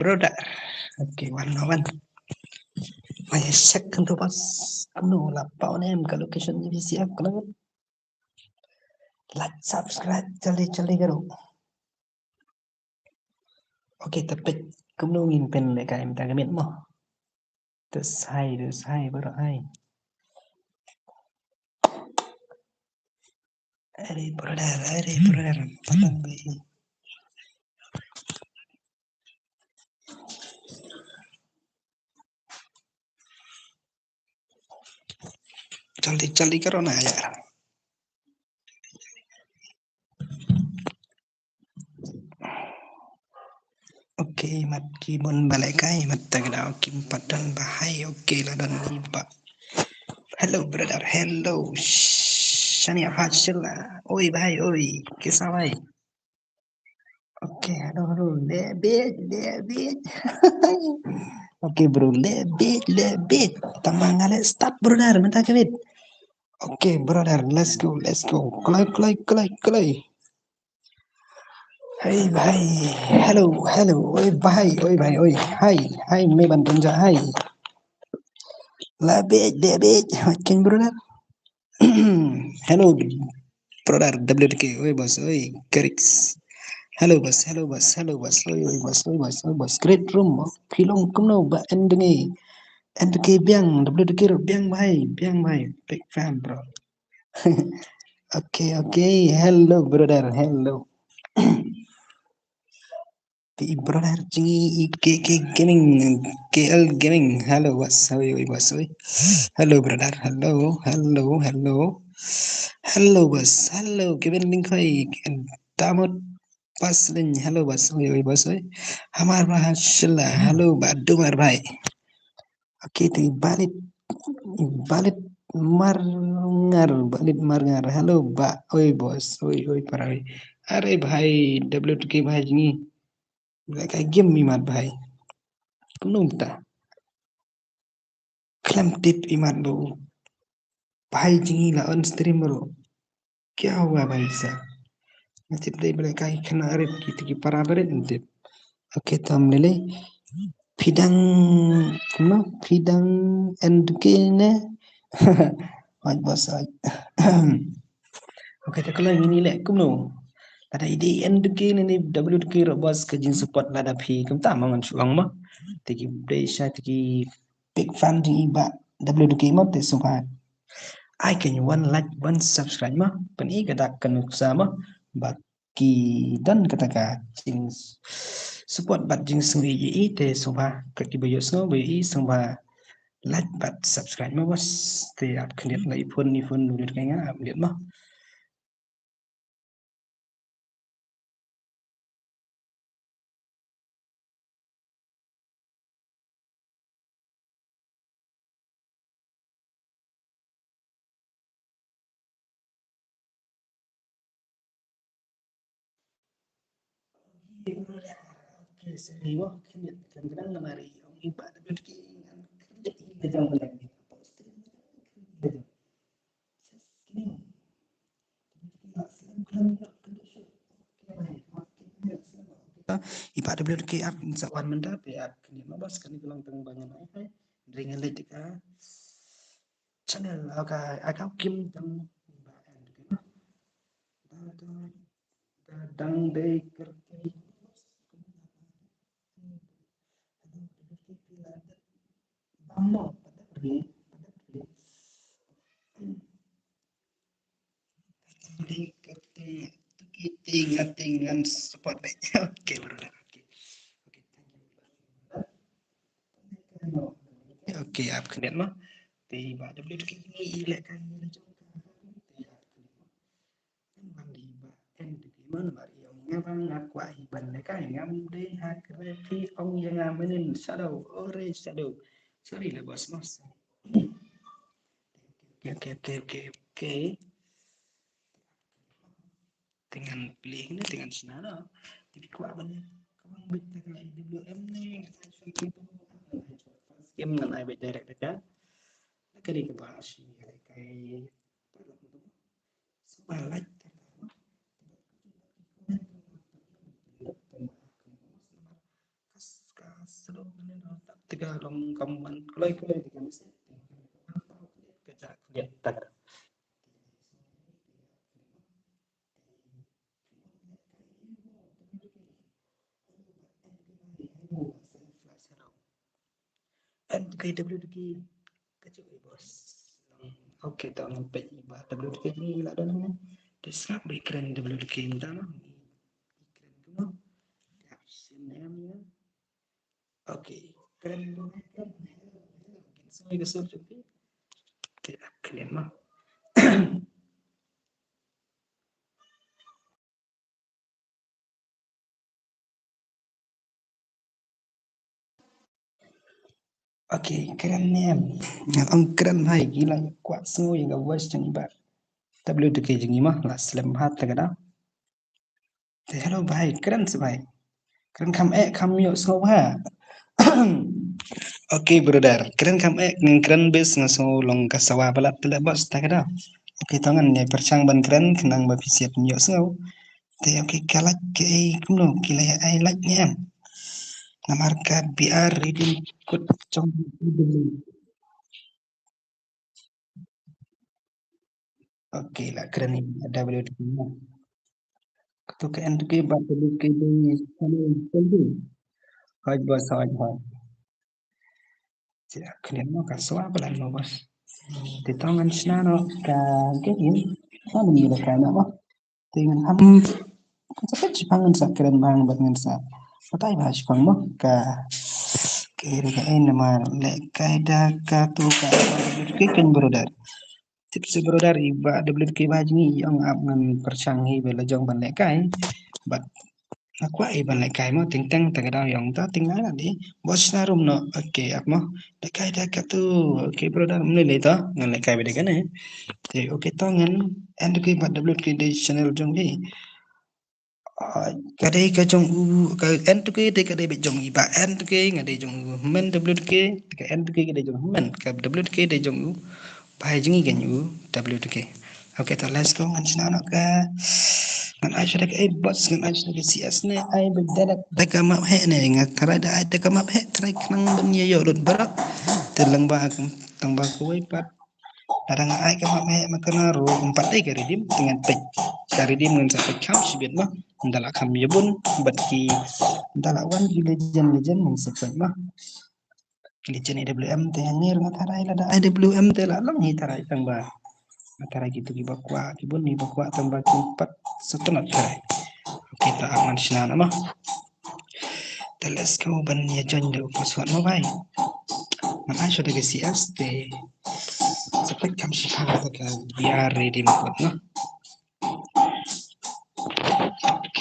brother. Okay, 101. May second to bus. Ano, lapaw na em ka location ni VCF ko lang. Like, subscribe, chali karo. Okay, tapi kumnungin pen le ka em tagamit mo. Terus hai, baru hai. Are brother, patang be. Chali karo na ya. Okay, mat kibon balai kai mat tagda kim padang bahai. Okay, ladan liba. Hello brother, hello. Shani hachila. Oi bhai, oi. Kisa bhai? Okay, halo, lebih. Okay bro, lebih. Tambah ngale start brother, minta kebit. Okay brother, let's go. Kelai. Hey bhai, hello. Oi bhai, oi. Hai, me bantu ja, hai. Lebih. King brother. Hello brother, WDK, oi bos, oi. Kerix. Hello, bos. Great room, film kumno ba endingi. Endingi biang, WDK biang bhai. Big fan, bro. Okay. Hello, brother. Hello. The brother K Gaming, KL Gaming. Hello, what's oi. Hello, brother. Hello, bos. Hello, Kevin Linkai. Damot Paslin. Hello, bos oi. Hamar Mahashilla. Hello, Badumar bhai. Okay, the Balit Marngar. Hello, oi bos, oi parai. Are bhai, WTK bhai jingi. Like game mi mat bhai. Kunum ta. Klam tip imat lo. Bhai jingi la on stream bro. क्या हुआ भाई साहब? Nasib day balik kay kanarit kita para berit nanti. Oke, thumbnail Pidang no Pidang and kene. Waj bos aj. Oke, tak kalau ini lek kum no. Ada ide and kene ni WK bos ke jin support lada phi kum ta mangan chuang ma. Tiki day sha tiki big fan di ba WK ma te suka. Ai can one like one subscribe ma. Pen I kada kan sama baki dan kata ka jing support bat jing sungri I te suba kaki bayo sno bayo I suba like bat subscribe ma bos te ap khnit lai phun ni phun nu dit kaya ap liat ma. Okay, seriwa khnit kan kan mari ong iba de ki kerja jang belak ni. Ipa ada beli ke ap sawan menda pe ap kini mabas kani kulang teng banyak ai ringan letik channel aga kim teng dang dei kerti bamo dei kerti tingan support oke bro oke ap kini mah tiba ada beli ke ini ilek kan gimana Mbak Riau ngabang aqua iban mereka ngam deh hakrefi ong yang ngamenin shadow ore shadow sorry lah bos mas oke dengan pilih ini dengan senara tapi kuat banget kawan beta kali DWM nih game nan ai bet direct dekat kali ke bahas kayak sebalat Selok mana tak tegal long kaman kelai-kelai dengan mesti. Kejak lihat tak. And KWDK kecil bos. Oke, tak sampai ibarat WDK ni lah dan ni. Deskrip background WDK ni dah lah. Background tu, caption ni. Oke, keren banget kan. Semua kesal juga. Tidak keren mah. Oke, keren ni em. Ang keren hai gila kuat semua yang gak voice jangan ibarat. WDK jangan mah lah slam hat tak ada. Hello bhai, keren sih bhai. Keren kam yuk semua ha. Oke brother, keren kam keren bes ngaso long kasawa balat tidak bos tak ada. Oke tangan ni percang ban keren kenang ba pisiat yuk semua. Te oke kalak ke kuno kila ai like ni em. Namarka biar reading kut cong dulu. Oke lah keren ni ada boleh dulu. Ketu ke end ke bat dulu ke ni dulu. Hai bos hai hai. Tidak keren mau kasawa balat mau bos. Te tangan senano ka ke ini. Sana ni lah kana mah. Dengan ham cepat Jepangan sa keren bang bangen sa. Patay ba Jepang mo ka kiri ka nama le kaida ka tu ka kan brother. Tips brother iba WK bajni yang ngan percanghi bela jong ban le kai. But aku ai ban le kai mo ting tang tagadaw yang ta ting na di bos na room no okay ap mo le kaida ka tu okay brother mle le ta ngan le kai bede kan eh. Okay to ngan and ke ba WK de channel jong hi. Kadai ka jong u ka en tu ke de kadai be jong i ba en tu ke ngadai jong u men w tu ke ka en tu ke kadai jong men ka w tu ke de jong u bai jing i gan u w tu ke. Okay to let's go ngan sina no ka ngan ai shada ka boss ngan ai shada ka cs ne ai be da ka map he ne ngat tara da ai da ka map he trai knang ban ye yo lut barak telang ba tang ba ko ai pat kadang ai ka map he makana ro empat ai ka redim dengan pek ka redim ngan sa pek kam sibet mah ndala kam yebun bat ki ndala wan ki legend mung sepat mah legend IWM te ngir ngatarai la da IWM te la lang hi tarai tang ba ngatarai gitu ki bakwa ki bun ni bakwa tang ba ki pat setengah tarai kita aman sina nama teles kau ban ya jan de password mo bai man ai shoda ke cs te sepat kam shi ka ka biar ready mo no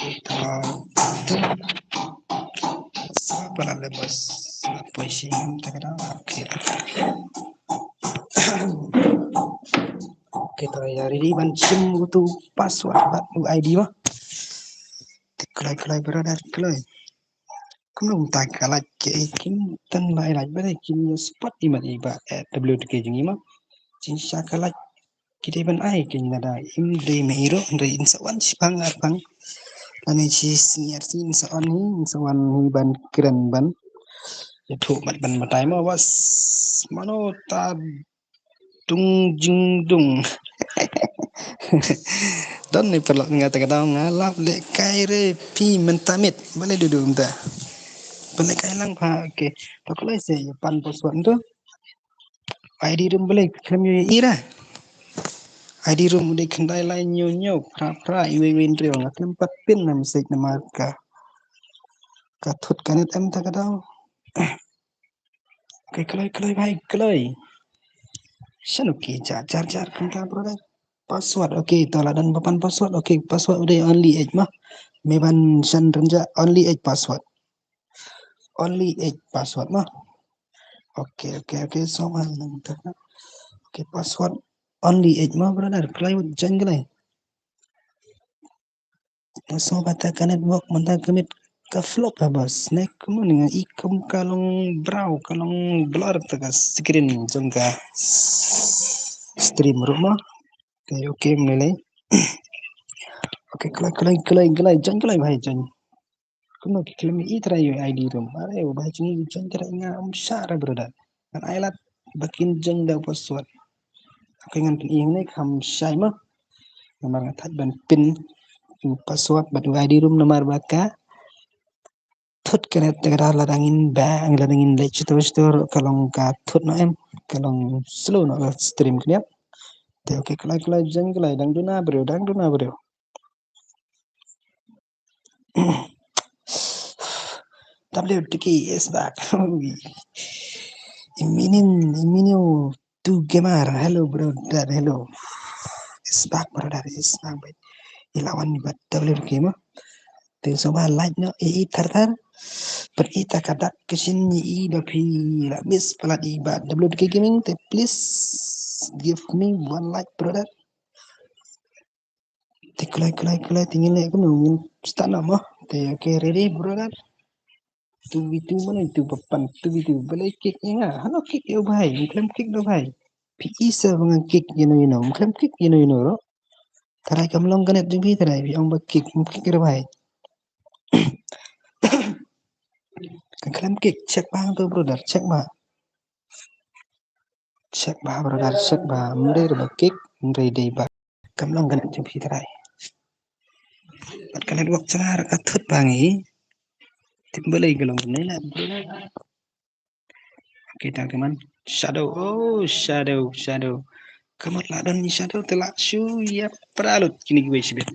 kita tu apa lah bos apa sih tak ada oke kita ya ready ban sim tu password bat ID mah kelai brother kelai kamu tak kalah ke kim tan lai lai bare kim spot iman iba WTK jengi mah cin syakalah kita ban ai kin nada im de meiro de insawan sipang arpang ane si senior si insawan ni insawan ni ban keren ban ya thu mat ban matai mah was mano ta dung jing dung don ni perlu ngata-kata ngalap le kaire pi mentamit boleh duduk entah boleh kailang pa ke pakulai se pan poswan tu ID room boleh kami ira ID room udah kendai lain nyo pra iwe trio ngat tempat pin nam sek nama ka katut kanet em tak ada ke kelai bhai kelai sanu ki jar kanta brother password okay tola dan papan password okay password udah only 8 mah meban san renja only 8 password mah okay so mal nanti okay password only 8 mah brother kelai jangan so bata kanet work manta kemit ka flop habas nek kamu dengan ikum kalong brau kalong blur takas screen jangka stream rumah okay mulai okay kelai jangan kelai bhai jangan Kuno kiklami itrayo ID rum. Are ubah jingi jeng kira inga syara brother. Kan ailat bakin jeng da password. Kengan ing ne kam syai mah. Nomor ngatat ban pin password batu ID rum nomor baka. Thut kena tegara ladangin bang ladangin lech terus kalong ka thut no em kalong slow no stream kniap. Te oke kelai jeng kelai dang duna bro. WTK is back. Iminin tu gemar. Hello brother, hello. Is back brother, is back. Ilawan ni bat WTK mah. Te soba like no tar. Per ita kadak kesin ni dapi la miss pelat ibat WTK gaming te please give me one like brother. Te kulai tingin le kuno start nama. Te okay ready brother. Tu mana itu papan tu balai kick inga halo kick yo bhai muklam kick do bhai pi sa bang kick muklam kick ro tarai kamlong kanet jubi tarai bi ong ba kick ro bhai kamlam kick check bang tu brother check ba brother check ba mure ro kick mure dei ba kamlong kanet jubi tarai kanet wak cenar athut bangi timbalai galong nei la kita teman shadow kamat ladan ni shadow telak shu ya pralut kini gue sibet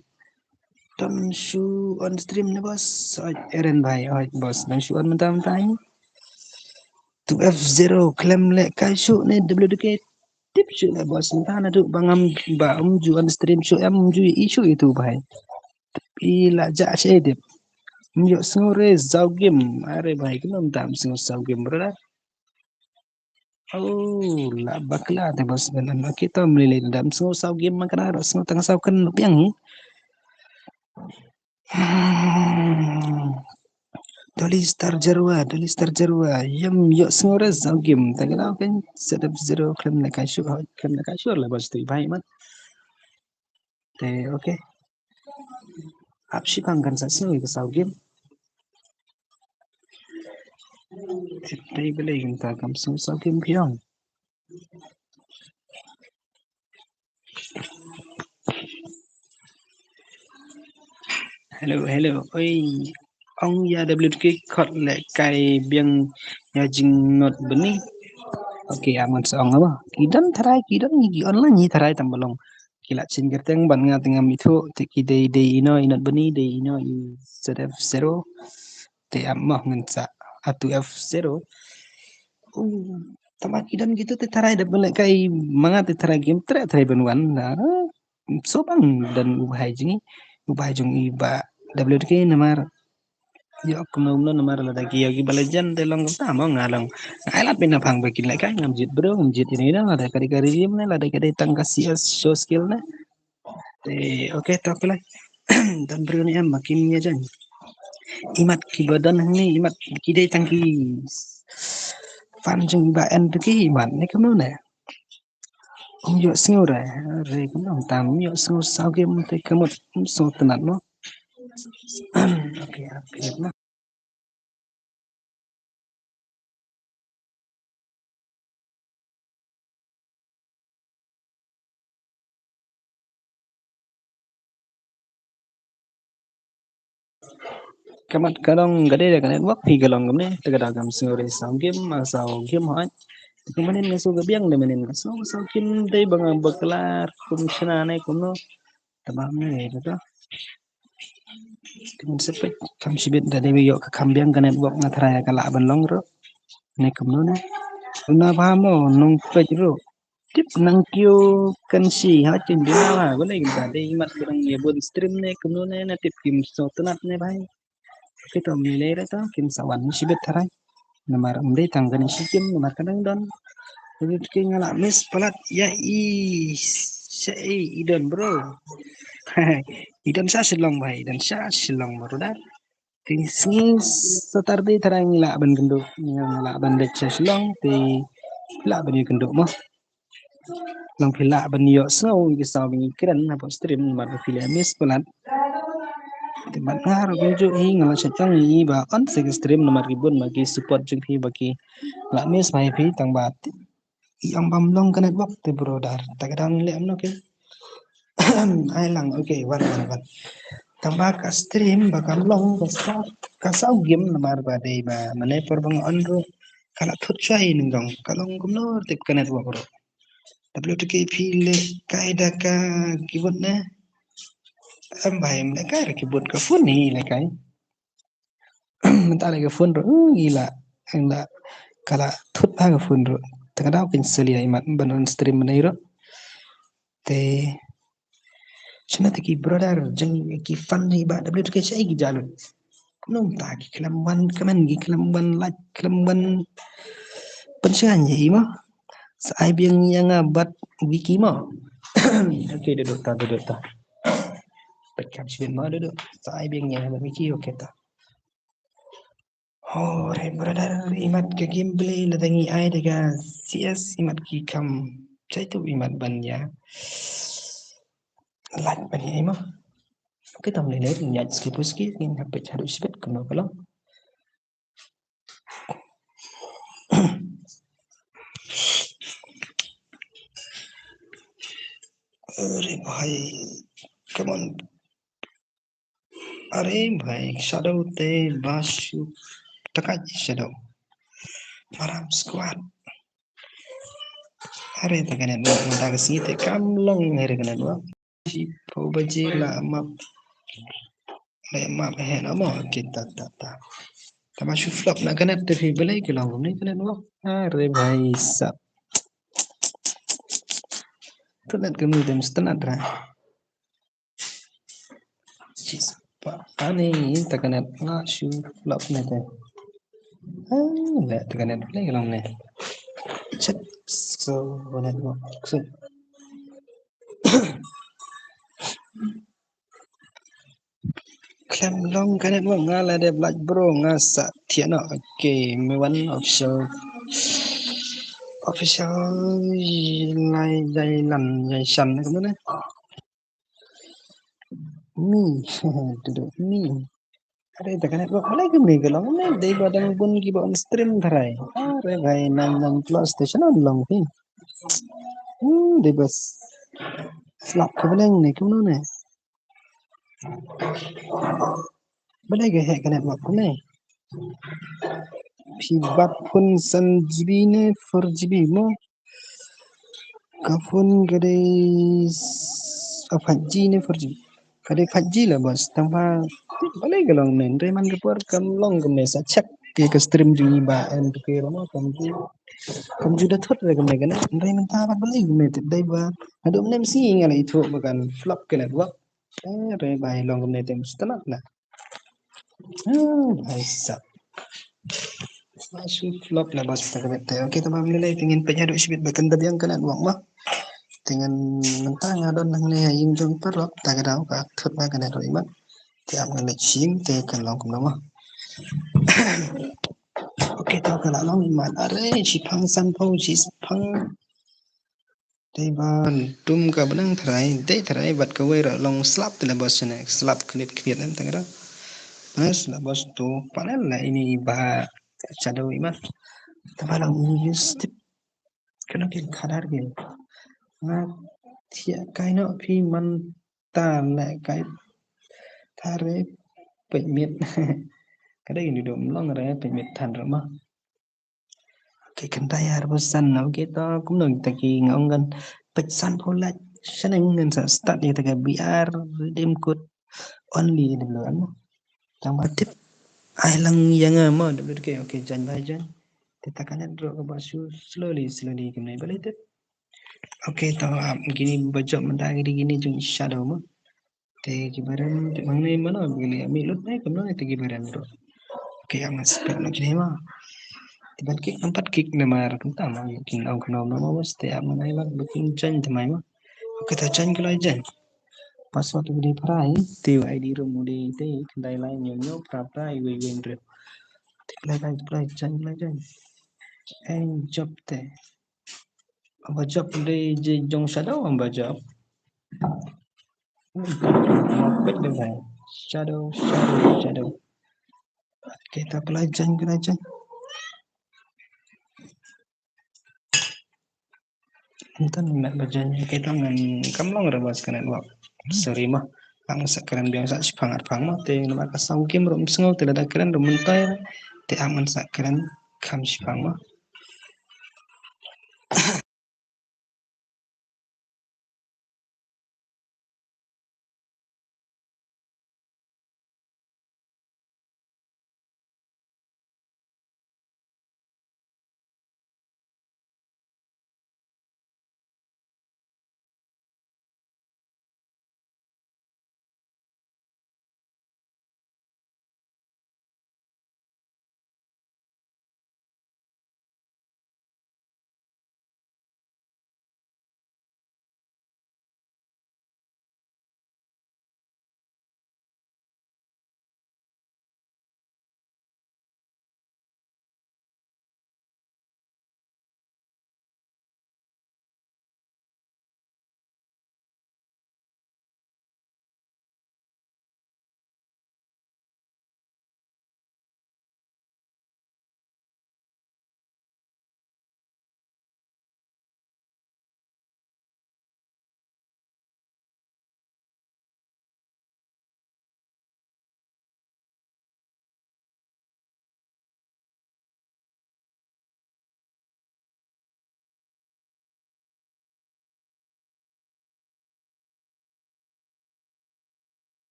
tam shu on stream ne bos eren bhai bos dan shu on mentam tai 2F0 klaim le kai shu ne WDK tip shu le bos entah tu bangam ba ju on stream shu ju isu itu bhai ila ja she dip myo sngore zau game are bhai kenam tam sngor zau game brother. Oh, la bakla te bos benan kita melilai dalam saw game makan harus tengah saw kan piang ni. Doli star jarwa yam yo sngore saw game tagala kan sedap zero klaim na kashu lah bos tu bhai mat. Te okay. Apsi pangkan sa sngoi ke saw game. Tay belai kita kam saw game piang. Hello. Oi, ông ya WK khot le kai biang ya jing not beni. Oke, aman seong apa? Kidan ni online ni tarai tambalong. Kila chin gerteng ban nga tengah mitho te ki dei ino inot beni dei ino i ZF0 te amah ngan sa atu F0. Tama kidan gitu te tarai da bele kai manga te tarai game tarai benuan na. Sobang dan ubah jing iba WK namar yo kumno namar la dagi yogi balajan de long tama ngalang ailat pina phang bakin lai kai ngamjit ini na ada kari rim na la dagi tang kasi show skill na te okay to pelai dan beri am makin ya jan imat ki badan ni imat kidai tangki fan jung ba en ki imat ni kumno na yo singur re kumno tam yo singur sao game te kamot so tenat no okay na kamat kalong gade da kanet wak pi kalong gamne tagada gam singore sao game ha kumanin ngaso gabiang de manin so kim day banga baklar kum shanane kuno tabam ne to kim sepet kam sibet da dewi yo kambiang kanet wak ngatraya kala ban long ro ne kumno ne na phamo nong pejro tip nang kyo kan si ha chin dina boleh kita dei mat kurang ye bon stream ne kumno ne na tip kim so tunat ne bhai kita milih to kim sawan sibet tharai namar umde tanggan sikim namar kadang don jadi ngala miss pelat ya idan bro idan sa silong bhai dan sa silong bro dah tingsi satarde tharang ngila ban gendo ngila ban dek sa silong ti la ban gendo mah long pila ban yo so ngi saw ngi kren na po stream mar pila miss pelat Teman ngaruh kunjuk ngala cetang i ba on seg stream nomor ribun bagi support jung hi bagi la mes mai phi tang bat yang bam long kan network te brodar tagadang le amno ke ai lang okay wan tang ba ka stream ba kam long ka sa game nomor ba dei ba mane por bang on ro kala thut chai ning dong kalong gumno tip kan network ro WTK le kaida ka kibot na am bai le ka kibot ka phun ni le kai mentale ke phun ro gila enda kala thut ha ke phun ro tagadaw kin seli ai mat banon stream nei ro te chana te ki brother jeng ki fan ni ba WTK sai ki jalun nung ta ki kelam wan kaman ki kelam wan like kelam wan pensian ye ma sai biang yang bat wiki ma okay duduk ta Pekap sibin ma duduk sai biang yang bat wiki okay ta oh re brother imat ke gameplay ladangi ai daga CS imat ki kam cai tu imat ban ya like ban ya ma cái tầm này thì nhận skip nhưng học bị chadu sibit kuno kalau अरे भाई come on अरे भाई shadow te basu tekan shadow maram squad अरे tekan itu mata ke sini te kamlong hari kena dua si pau baji la map he na mo kita ta tama shu flop na kena te fi belai ke long ni kena dua अरे भाई सब tu net kemu dem stenat ra Jeez, Pak. Ani tekanan ngasih flop nete. Lihat tekanan play lang ne. Chat so net mo. So klem long kanet mo ngala de black bro ngasa tiano okay me one official lai dai lan dai shan cái đó mi mi अरे तकने को भले के नहीं गलो मैं दे बदन बुन की बन स्ट्रीम धराए अरे भाई नाम नाम प्लस स्टेशन on long ही दे बस slap ke beleng ne kuno ne bale ke he kene wak ne phi bat pun san GB ne 4 GB mo ka pun gade 5G ne 4G kade 5G lah bos tanpa bale ke long ne re man ke por kam long ke ne sa check ke stream di ba en ke romo kam ju da thot re ke ne kene re man ta ba bale ke ne dai ba adum nem si ngala itu bukan flop ke ne wak re bai long ke ne tem setelah lah भाई साहब masuk flop lah bos kita kata oke teman nilai tingin penyaduk sibit bahkan tadi yang kena uang mah dengan mentang adon nang ne yung jong perlop tak ada ka thut ma kena do iman tiap ngale chim te kan long kum mah oke tau kala long iman are si phang san phau si phang te ban tum ka benang therai bat ka wei ra long slap te la bos ne slap knip kviet nan tang ra mas la bos tu panel la ini bah shadow iman tabalang ini step kena ke khadar ke nga thia cái nọ phi man ta lại cái thare bệnh miệt cái đây ni dom long ra bệnh miệt thành rồi mà cái cần tay har bosan nó cái to cũng đừng ta ki ngong gan bệnh san phola sanang ngân sa start ni ta cái BR dem code only dem lo ano trong ba tip ai lang yang mà được cái okay jan ba jan kita kan draw ke basu slowly ke nai balik tip okay tahu gini bajak mentah gini jung shadow mah te gibaran mangne mana gini ami lut naik kemana te gibaran bro oke yang spek nak gini mah tiban kick empat kick nama rakum tama king au kena nama was te amanai mak bikin jan temai mah oke ta jan kalau jan pas waktu di perai te ID room di te kendai lain nyonya perai we ndre te kelai jan en job te apa job di jong shadow amba job baik deh shadow. Kita pelajan. Enten mek bajanya kita ngan kamlong rebas kena dua. Seri mah ang sakran biasa sepangat pang mah te nama kasau kim rom sengau tidak ada keren rom mentai te aman sakran kam sipang mah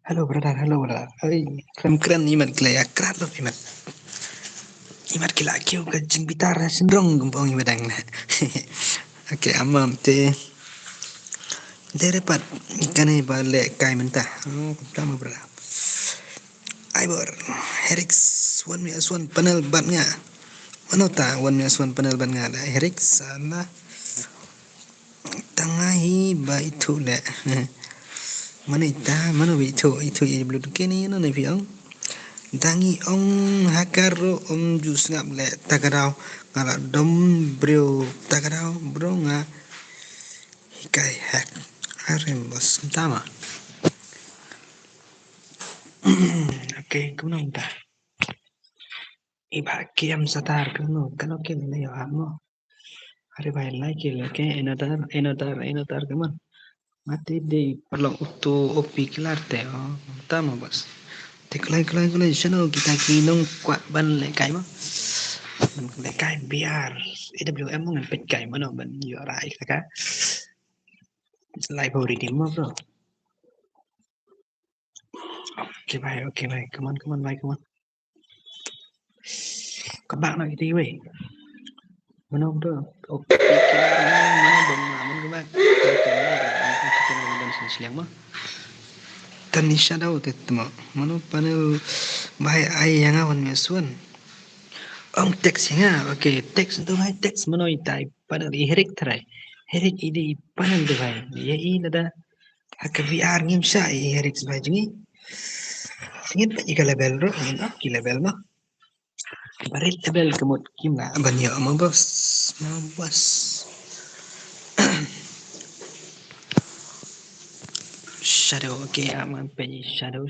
Halo brother, halo brother. Oi, keren-keren imat gila ya, keren loh imat. Imat gila kêu ke jing bitar sendrong gumpong imadang na. Oke, amam te. Dapat ikan ini balik kai mentah. Oh, pertama brother. Aibor, Herix, one minus one panel bat nga. Ano ta, one minus one panel bat nga. Herix, sana. Tangahi ba itu le. Mana ita, mana itu iblu kini no ne piang. Dangi ong hakaro jus ngap le tagarau ngala dom brio tagarau bro nga hikai hak arem bos tama. Oke, kuno ta. Iba kiam satar kuno kano kin ne yo amo. Are bai like le ke another kaman. Mati de perlu utu opi kelar te oh tama bos. Teklai channel kita kinong kwa ban le kai mo. Mình cũng để cái BR AWM muốn ngành cái mà nó mình vừa lại cả library điểm mà bro. Okay bye, come on bye, come on. Các bạn nói tí vậy mình không bro. Okay mana bang aman các bạn kita dan siang mah tani shadow tetma mana panel bahaya ai yang awan mesuan ông text nga okay text itu hai text mana itai panel iherik terai herik ide panel tu hai ya ini ada hak VR ngim sa iherik sebajengi ingin pa jika level ro ingin ki level mah barit level kemut kim lah banyak mabos shadow okay aman pe shadow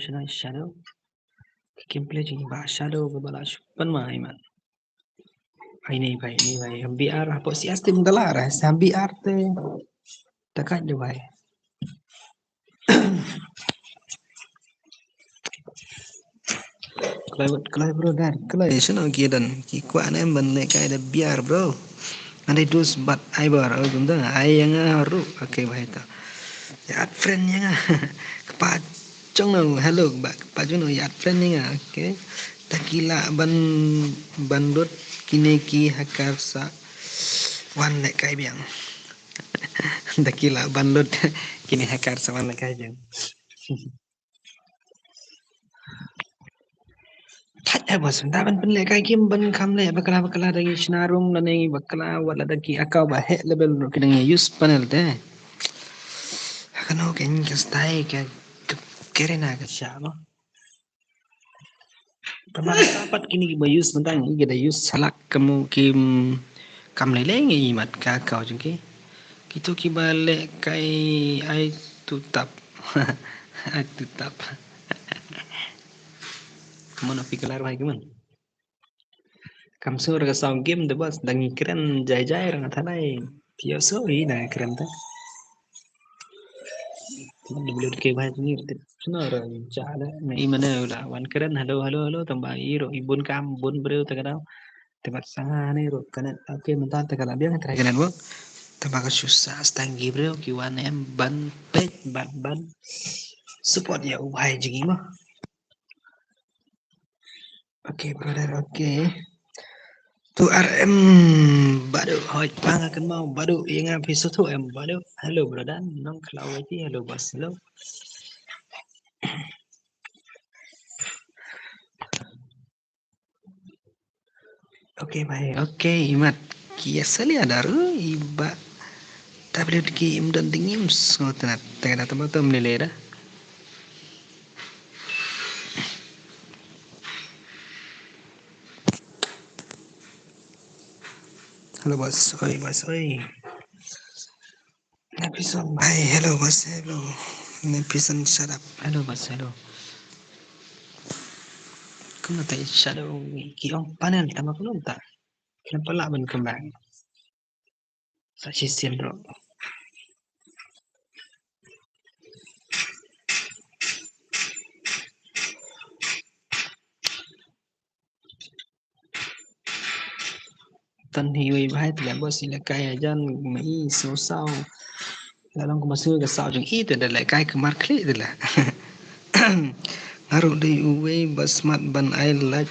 kim play jadi bah shadow ke balas pan mah iman ini भाई हम VR apa sih asti mengalar sam VR te takat je भाई Kelai bro dan kelai sana kidan ki kwa na ban le kai da biar bro ande dus bat ai bar au gunda ai yang ru okay bhai ta ya friend yang pa chong no hello ba pa chong no ya friend yang okay takila bandut kine ki hakar sa wan le kai biang takila bandut kini hakar sa wan le kai biang bos daban pen le kai kim ban kam le bakala dagi sinarung nanengi bakala wala dagi akau ba he level no kidang use panel te kano ken kastai ke kerena ke syama pernah dapat kini ba use bentang ini da use salak kamu kim kam lele ngi mat ka kau jengki gitu ki bale kai ai tutap ai tutap mana pikelar bai keman kam sur ga song game de bos dangi keren jai rang thanai tio so na keren ta Dibeli ke bahas ni senar cala na imana la wan keren halo tambah iro ibun kam bun breu tagadaw tempat sangat ni ro kanan oke mentan tagala biang tera kanan wo tambah ka susah stangi breu ki wan em ban pet ban support ya ubay jigi mo oke brother oke tu RM badu hoj pang akan mau badu yang episode tu em badu halo brother nong kalau aja halo bos halo oke baik oke imat kia sali ada iba tablet game dan dingin ngotot tengah teman-teman melelera halo bos oi Nepison hai hello bos hello Nepison shut up halo bos halo kamu tak shadow kiong panel tambah belum tak kenapa lah ben kembang saksi bro tan hiwi bahai tiga bos sila kaya jan mai so sao lalang ko masuk ke sao jeng itu dah lai kai kemar klik dah lah ngaruh di uwe basmat ban I like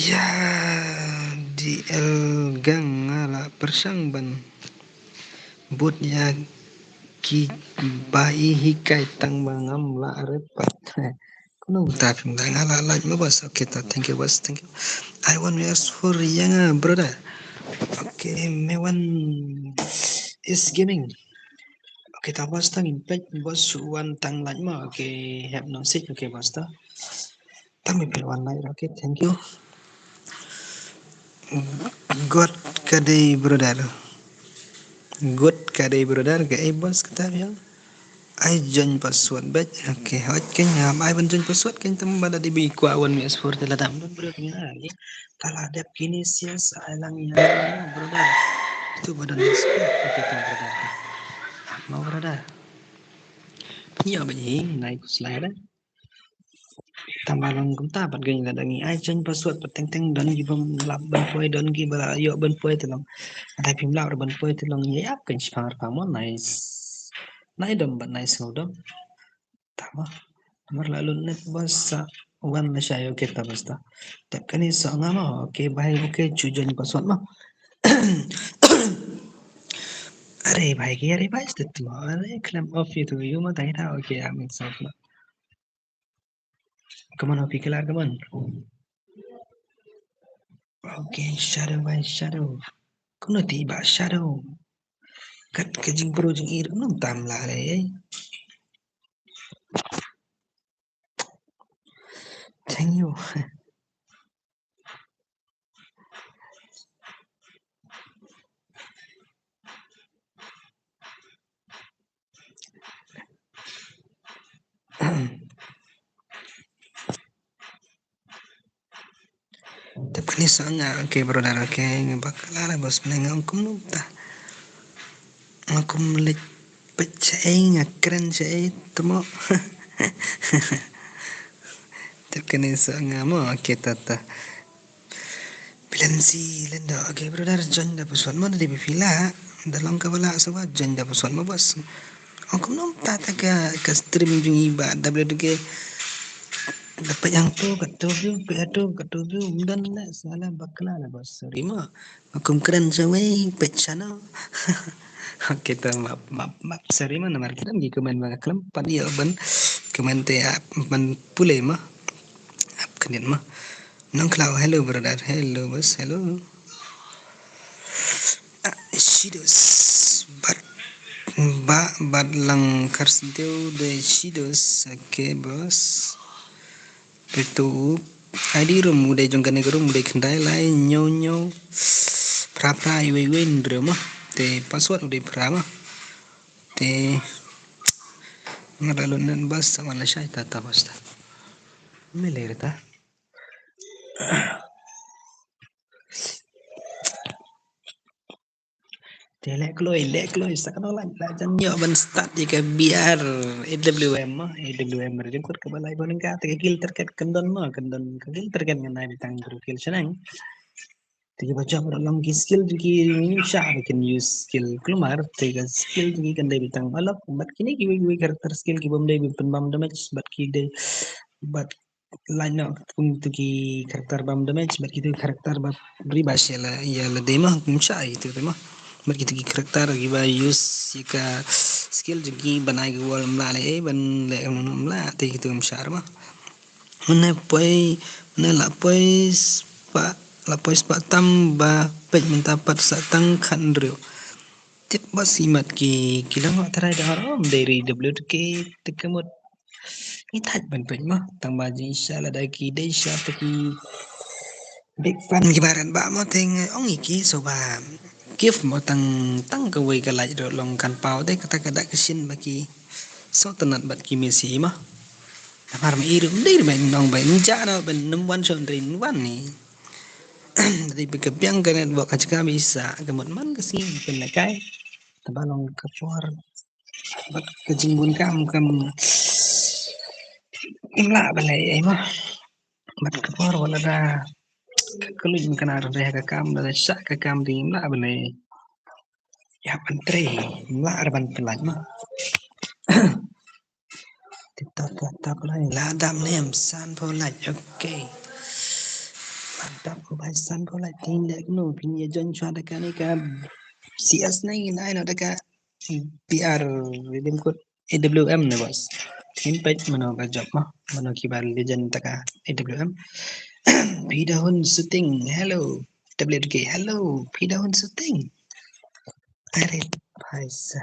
ya di el gang ngala persang ban but ya ki bai hikai tang bangam la repat kuno tapi ngala like mo bas okay thank you bas thank you I want to ask for yang brother okay me one is gaming. Okay, ta basta impact bos one tang like ma. Okay, have no sick. Okay, basta. Tami pil one like. Okay, thank you. God kadai brother. God kadai brother. Ke bos kata ya. I join password bet. Okay, hot kenya. I ban join password kenya temu bada di bi ku awan mi sport la dam don bro kenya ali. Kala ada kini sias alang ya brother. Itu badan sport. Okay, kan brother. Mau brother. Iya banyi naik slide. Tambalan kum ta pat gani dangi ai chen password pat teng teng dan gi bam lap ban poi don gi bala yo ban poi telong ada pim la ban poi telong ye ap kan spar pamon nice nai dom ban nice ngodom tama amar lalu net basa wan na shayo kita basta tak kani sa ngama oke bhai oke chujon password ma अरे भाई की अरे भाई अरे clam of ये तो यू मत आई था ओके आई मीन सब common of colour common okay shadow by shadow kuno tiba shadow kat kajing pro jing ir num tam la le thank you tapi soalnya oke brother oke bakal bos menengah kum num ta aku melik pecah ngakren saya temo tapi soalnya mau kita ta Bilansi lenda oke brother jan da pesawat mana di bifila dalam kabala sawa jan da pesawat ma bos aku num ta ta ka stream jung iba WDG dapat yang tu ketujuh dan salah bakla lah bos rima aku keren sampai pecana kita map seri mana mar kita gi komen mga klam pan ya ban komen te ban pule mah ap kenen mah nang klau hello brother hello bos hello shidos bat bat lang karsdeu de shidos oke bos itu ID room udah jong kene room udah kendai lai nyaw nyaw pra pra iwe iwe ndre mah te password udah pra mah te ngadalunan bas sama na syai tata basta meler ta te lek loy sakano la jan nyo ban start jika biar AWM mah AWM rejeng kur kebalai boning ka te kil terkait kendon mah kendon kil terkait ngenai bitang kil senang tiga baca orang skill juga ini syah bikin use skill keluar tiga skill juga kan dari bitang malap bat kini kiwi karakter skill kibom dari penbam damage bat kide bat line up untuk ki karakter bam damage bat kita karakter bat ribas ya la dema syah itu dema bat kita ki karakter kiba use jika skill juga banai gua mlale ban le mla tiga itu syah mah mana poi mana la poi pa la poi pa tambah pej mendapat satang kandrio tip basimat ki kilang terai dah rom dari WK tekemut itat ban pej mah tambah jisa la daki desa teki big fan kibaran ba mo teng ong iki so ba give mo tang tang ka wei ka lai do long kan pau de kata kada kesin baki so tenat bat ki mesi mah Amar mi irum dir ben nong ben jana ben numwan son rin wan ni dari bekepiang kan buat kacka bisa kemut man kesini kena kai tabalong kepuar bat kejimbun kam imla balai mah bat kepuar wala da kelujin kana reh ka kam da syak ka kam di imla balai ya pentre imla arban pelaj mah tak lain ladam nem san polaj. Oke. Mantap ko bahas san polaj tindak no pinya jon chua dekat ni kan CS nain ada dekat PR redeem code AWM nih bos. Tin page mana ka job mah mana kibar legend taka AWM. Pidahun syuting. Hello. WK. Hello. Pidahun syuting. Arit Paisa.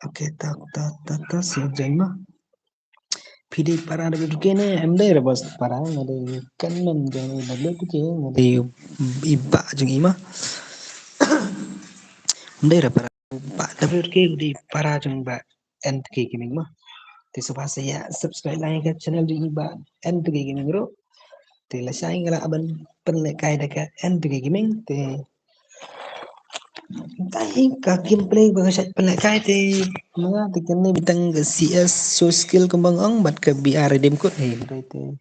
Oke, tak sejen mah. Pidi para WK ni emdai bos para ngade kan men jang WK ngade iba jeng ima. Emdai para WK di para jeng ba NTK gaming mah. Ti supaya saya subscribe lagi ke channel di iba NTK gaming bro. Ti la sai ngala aban penlekai dekat NTK gaming ti Tay ka gameplay bagasat penlekai ti mga ti kene bitang CS show skill kembang ong bat ke BR redeem code berarti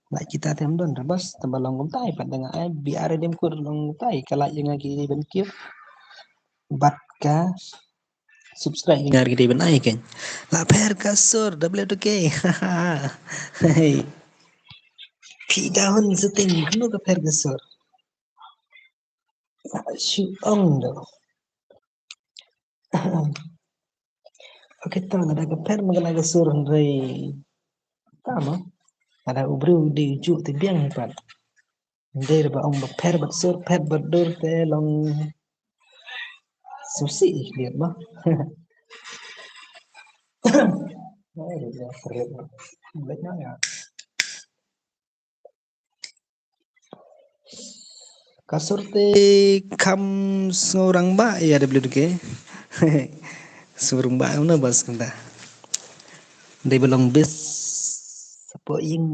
ba kita tem don rabas tambalong kum tay pat dengan ai BR redeem code long tay kala yang lagi ben kif bat ka subscribe ngar gede ben ai ken la per kasur W2K hey pidahun seting kuno ka per kasur shu ong do Oke, tahu ada keper mengenai kesuruh dari tama ada ubri di ujuk ti biang hebat dari ba ong per bat sur per bat dur te long susi lihat mah banyak ya kasur te kam seorang ba ya ada beli ke seorang ba mana bas kenta dari belong bis sapo ing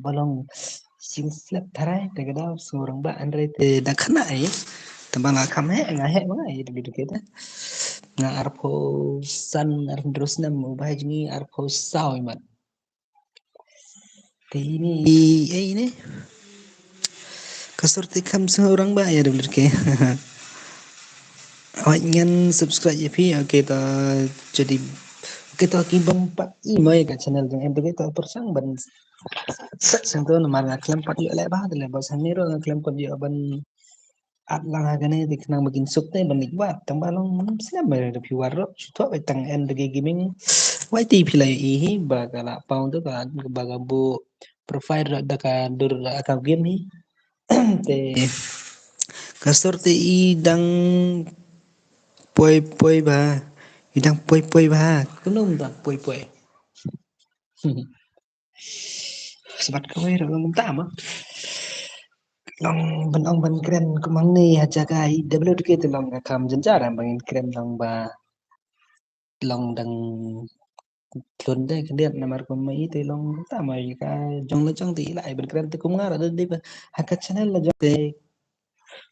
belong sing slap tarai te kada seorang ba andre te dak kena ya tambah nggak kame nggak he mga ya beli ke nga arpo san arpo terus nam ubah jengi arpo sao iman ini ini kasurti kam seorang bayar bener ke awak ngan subscribe ya pi oke ta jadi kita kibang pat email ke channel jeng ente kita persang ban sentuh nomor klaim pat yo le bah le bos haniro klaim pat yo ban at lang agane dik nang bagin sukte ban nikbat tang balong siam bayar de piwar ro chuto tang ente gaming YT pilai ihi bagala paung tu kan bagabu profile da ka dur akam game ni te kasur te idang poi ba idang poi ba kunum tak poi sebat kawai ro tama long benong ban keren kumang ni aja kai WK te long akam jenjara bangin keren long ba long dang lun deh kemudian nomor kumai te long tama ka jong la jong ti lại ben keren te kumnga ra de hakat channel la jong te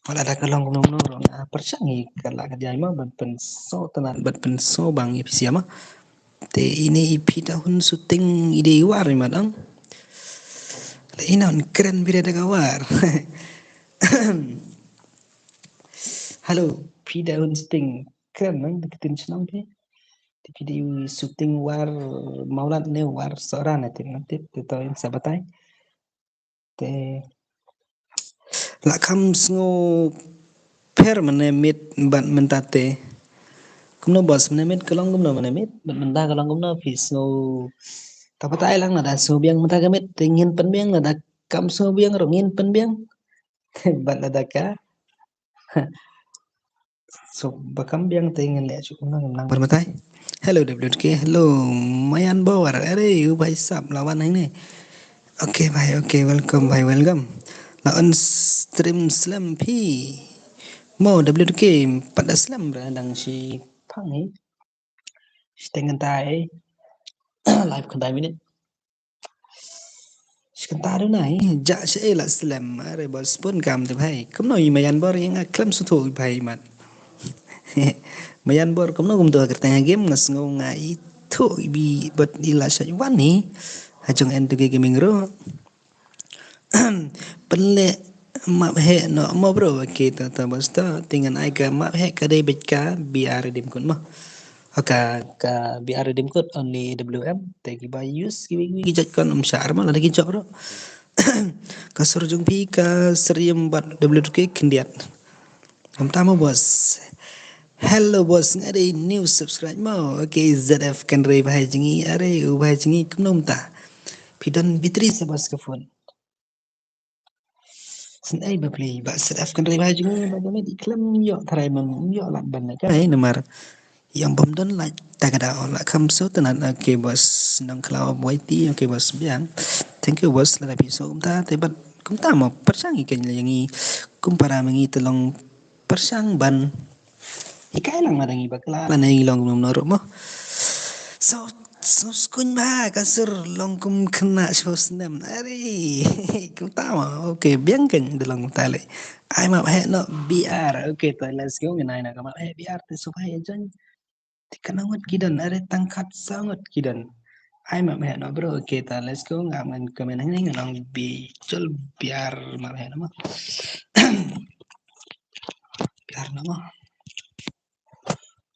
wala ada kalong nung nung persangi kala kajai mah ban penso tenan ban penso bang ipsi mah te ini ipi tahun syuting ide war madang la inon keren bira da war halo pi tahun syuting keren nang deketin senang pi di video syuting war maulat ne war seorang nanti tutoin sabatai te la kam sngo per menemit ban mentate kumno bos menemit kalong kumno menemit menta kalong kumno pisno tapatai lang nada subiang menta gamit tingin penbiang nada kam subiang rongin penbiang ban nada ka so bakam biang tingin le cukup nang bermatai hello WK hello mayan bawar are bhai sab lawan ini oke bhai oke welcome bhai welcome lawan stream slam pi mau WK pada slam berandang si pangi setengah tai live kendai minit sebentar nai ja se la slam are bos pun kam tu bhai kumno mayan bor yang aklam su thoi bhai mat mayan bor kumno kum tu kertanya game ngas ngau ngai thu bi bat ila sa wani hajong en tu gaming ro penle map he no mo bro kita ta basta tingan ai ka map he ka dai bet ka biar dim kun mah ka biar redeem code only WM te ki ba use ki jat kon syar ma lagi job ro kasur jung pi ka serium bat WK kendiat tama bos. Hello bos ngade new subscribe mo okay ZF kan rei bahai jingi are u bahai jingi kumnom ta pidan bitri sa bos ka phone sin ai ba play ba ZF kan rei bahai jingi ba jame iklam yo tharai mam yo lat ban ka ai namar yang bom don like tagada ola kam so tanan okay bos nang klau boyti okay bos biang thank you bos la bi so ta te bat kum ta mo persang ikan yangi kum para mangi telong persang ban ikai lang madangi bakla panai long nom noro mo so so kun ba kasur long kum kena shos nem ari kum ta mo okay biang kan delong tale ai ma he no BR okay to let's go ngai na kamal BR te supaya jan Tikanangot kidan are tangkat sangat kidan. Ai mak meh no bro kita let's go ngamen kemen ini ngang bi cel biar mak meh nama biar nama.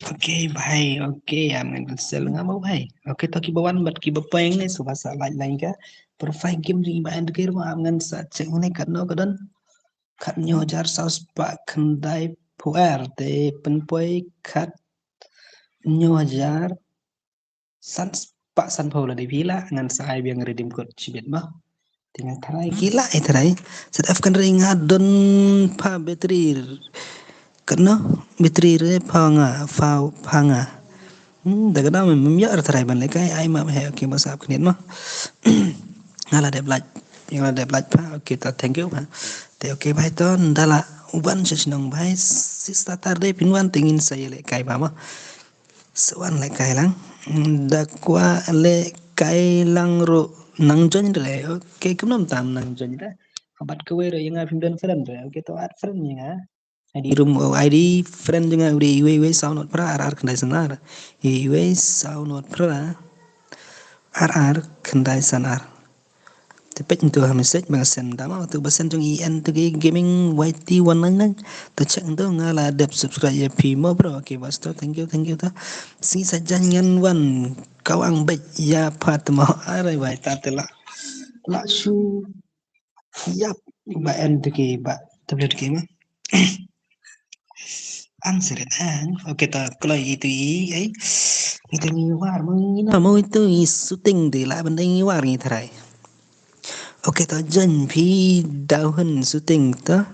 Oke bhai oke amen sel ngamau bhai. Oke to ki bawan bat ki bapeng ni subasa lain lain ka. Profile game ri ba and kir ma amen sa cek ne kat no kadan kat nyo jar saus pa kendai puer te penpoi kat nyo jar sans pak san phau là đi vila ngan sai biang redeem code chibet ma tinggal tharai gila tharai set af kan ring adon pa battery kana battery re phanga daga da mem ya tharai ban le kai ai ma he okay mas ap knet ma ngala de black ngala de black pa okay ta thank you pa te okay bhai to ndala uban sesnong bhai sista tarde pinwan tingin saya le kai ba ma Soan le kai lang dakwa le kai lang ro nang jon le ke kumnom tam nang jon da abat ke we yang afim dan friend re ke to at friend nga ID room ID friend nga uri we sound not pra ar kendai sanar we sound not pra ar kendai sanar tepet into ha message bang sen dama tu basen jong en tu gaming YT one nang tu check tu ngala dep subscribe ya pi mo bro okay bas to thank you to si sajangan wan kau ang bet ya pat mo are bai ta tela la shu yap ba en tu ba tablet ke ma ang seret ang okay ta kalau itu ai itu ni war mang ni na mo itu shooting de la ban dai war ni thrai okay ta jan phi đào hình shooting ta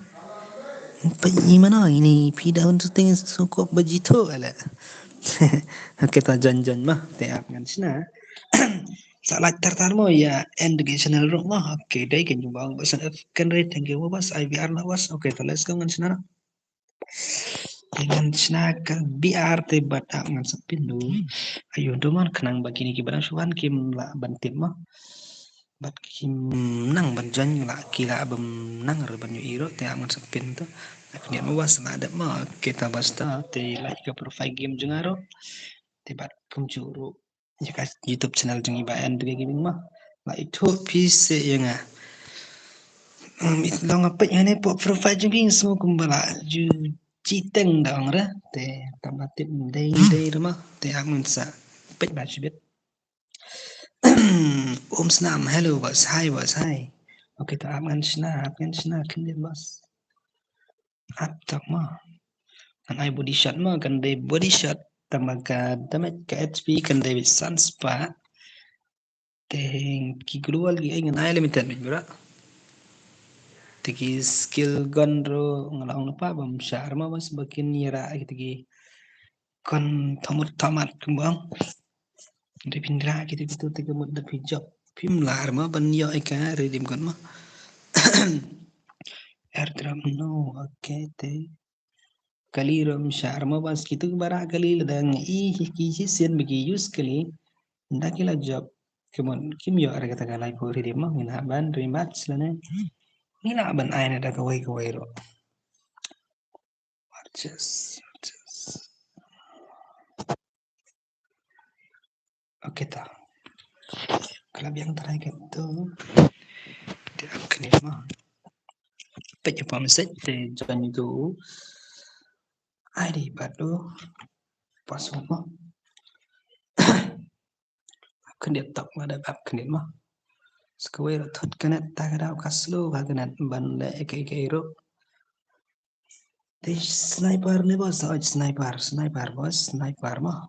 Gimana ini pindah untuk ting sukop begitu ala. Kita janjan mah tiap ngan sina. Salat tartar mo ya educational room mah oke dai kan jumpa basan kan rate thank you bas IBR na was oke to let's go ngan sina dengan sina ka BR te bata ngan sapin do ayo do man kenang bagini ki barang suan kim la bantim mah bat kim nang ban jan la kila bam nang re ban iro te ngan sapin to Niat mawas na ada ma kita basta te like ka profile game jengaro te bat kum juru jika YouTube channel jengi ba and gaming ma la itu pise yang it long apa yang ne po profile jengi semua kumbala ju citeng dang ra te tamatit dei ma te amun sa pet ba chibet snam hello bos hi oke ta aman shna kinde bos atak ma Ang ay body shot mo, kan day body shot, tamaga damit ka HP, kan day sunspa, tehing kigruwal gi ay ngan ay limited mit bra. Tigi skill gun ro ngalaong na pa bam syar ma mas bakin nira ay tigi kon tamut tamat kumbang. Dari pindra gitu gitu tiga mud da pijak. Pim lar ma ban yo ay ka redim kon ma. Airdrop no, okay te. Kaliram syarma bas kitu bara kali ladang kisi sen bagi use kali ndakila job kemon kim yo ara kata kalai ko ri ma ngina ban ri mat slane ngina ban aina da kawai ro just oke ta kalau yang terakhir itu dia akan mah peja message te jan itu ID baru password mah khnit tok ada bab khnit mah square thot kanet tagadaw kaslo baganet bande eke ro te sniper ne bos sniper bos sniper mah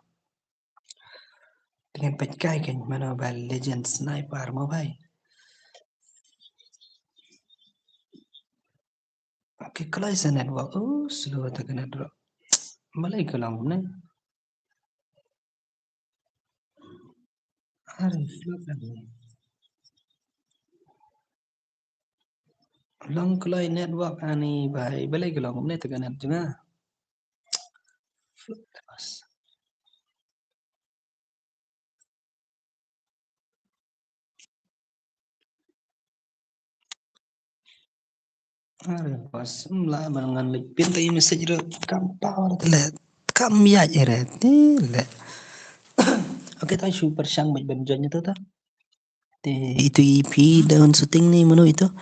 dengan peckai kan mana bal legend sniper mah bhai oke kalai sa network slow taganet ro malai kalam ne hari flop lagi long kalai network ani bhai balai kalam ne taganet juga flop bos hari bos mla bangan pintai message ro kampar telet kam ya jere telet oke tahu super sang baik banjanya tuh ta itu EP daun syuting nih menu itu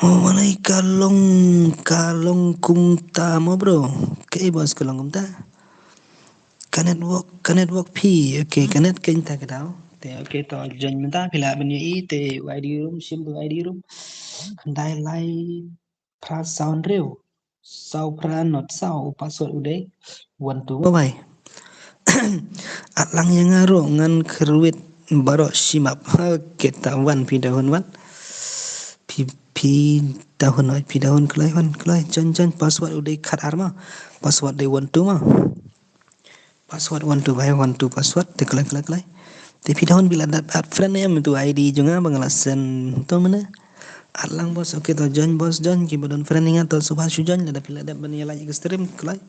oh malai kalong kalong kumta mo bro kayak bos kalong kumta kanet work pi oke kanet kenta kedau te oke to jan minta pila bani i te wide room sim tu wide room handai lai pra sound reu sau pra not sau password udah one to bye at lang yang ngaro ngan kerwit baro simap kita wan pi dahun wan pi dahun kelai jan password udah kat arma password day one to mah password one to by one to password te kelai tapi dahun bila dat friend em tu ID juga bangalasan tu mana alang bos oke to join bos join ki badon friend ingat to subha sujan ada pila dat bani lagi ke stream kelai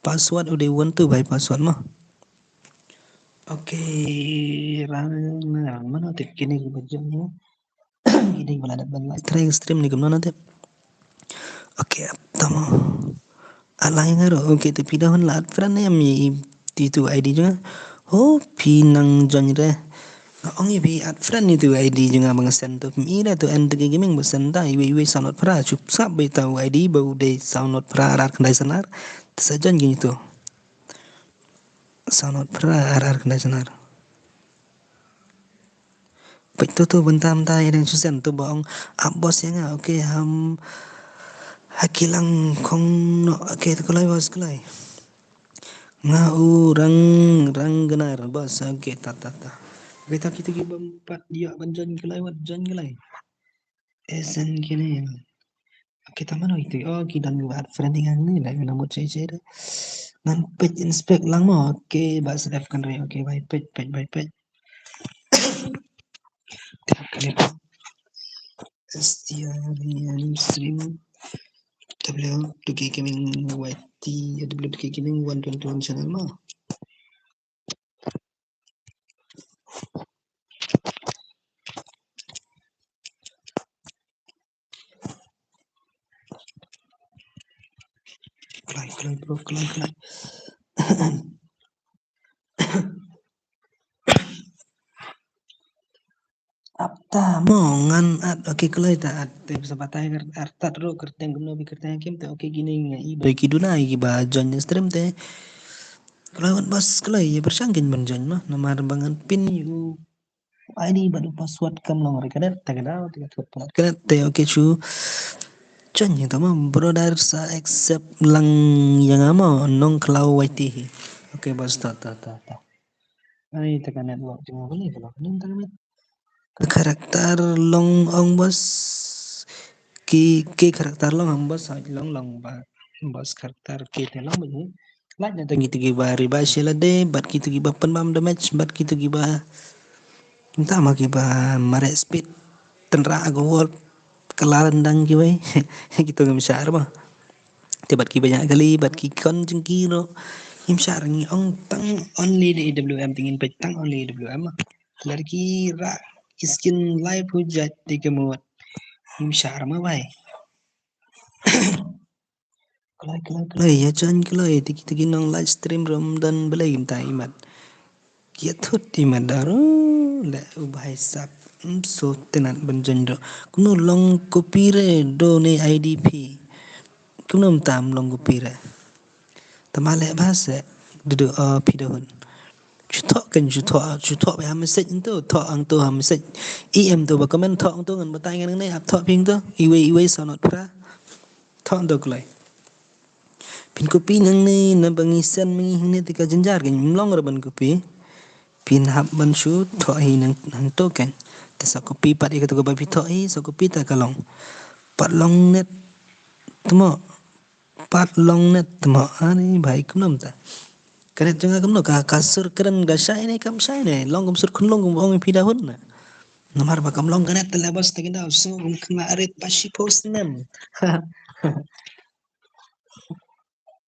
password udah one to by password mah oke mana tip kini bajanya ini baladat ban live try stream ni gimana tip oke tama alai ngaro oke tu pidahon lat friend em itu ID juga oh pinang genre ongi bi at friend itu ID juga mengesan tu mira tu and gaming besan ta iwe sound pra cup sab be tahu ID bau de sound pra arar kendai senar sajan gitu sound pra arar kendai senar Betul tu bentam ta yang susan tu bang bos yang oke ham hakilang kong no oke tu kelai bos kelai ngau rang genar bos oke ta kita kita empat dia banjan kelai wat jan kelai esen kini kita mana itu kita buat friendingan ni lah nama cai dah ngan page inspect lang mo oke bahas left kan re oke by page Clip STR stream W2K Gaming YT W2K Gaming 121 channel mah kelai bro kelai apta mongan at oke kelai ta at sabatai arta ro kerteng gumno bi kerteng kim te oke gini ngai bagi dunai gi bajon stream te kelawat bas kelai ya bersangkin banjon mah nomor bangan pin yu ID baru password kam long rekenet tagada tiga password kenet te oke chu Chan yang tama brother sa accept lang yang ama nong kelau waiti oke bas ta ai tekan network cuma boleh kalau ini internet karakter long ong bos ki karakter long ong bos long ba bos karakter ki te long begini lah nyata gitu giba riba shela de bat gitu giba penbam damage bat gitu giba entah mah giba mare speed tenra ago wall kelaran dang giba gitu nggak bisa mah tibat ki banyak kali bat ki kon jengkiro im sarangi ong tang only di IWM tingin petang only IWM mah dari kira skin live hujat di kemut im mah bay kelai ya jangan kelai tiki nong live stream Ramadan belai imta imat ya thut imat daru la ubahai sap so tenan benjendo kuno long kopire do ne IDP kuno tam long kopire tamale bahasa dudu pidahun Chutok be message tu thok ang tu message em tu ba comment thok tu ngan batai ngan ne ap thok ping tu iwe sanot pra thok tu klai pin kopi nang ni na bangi sen mengi ni tika jenjar kan mlong ra ban kopi pin hap ban shu thok hi nang to kan ta sa kopi pat ik tu ko ba pi thok hi so kopi ta kalong pat long net tmo pat long net tmo ani bhai kum nam ta kare janga kum no ka kasur keren ga shai ne kam shai ne long kum sur khun long kum ong pi da hun na nomar ba kam long kanet la bas ta kinda so kum kna arit pashi post nem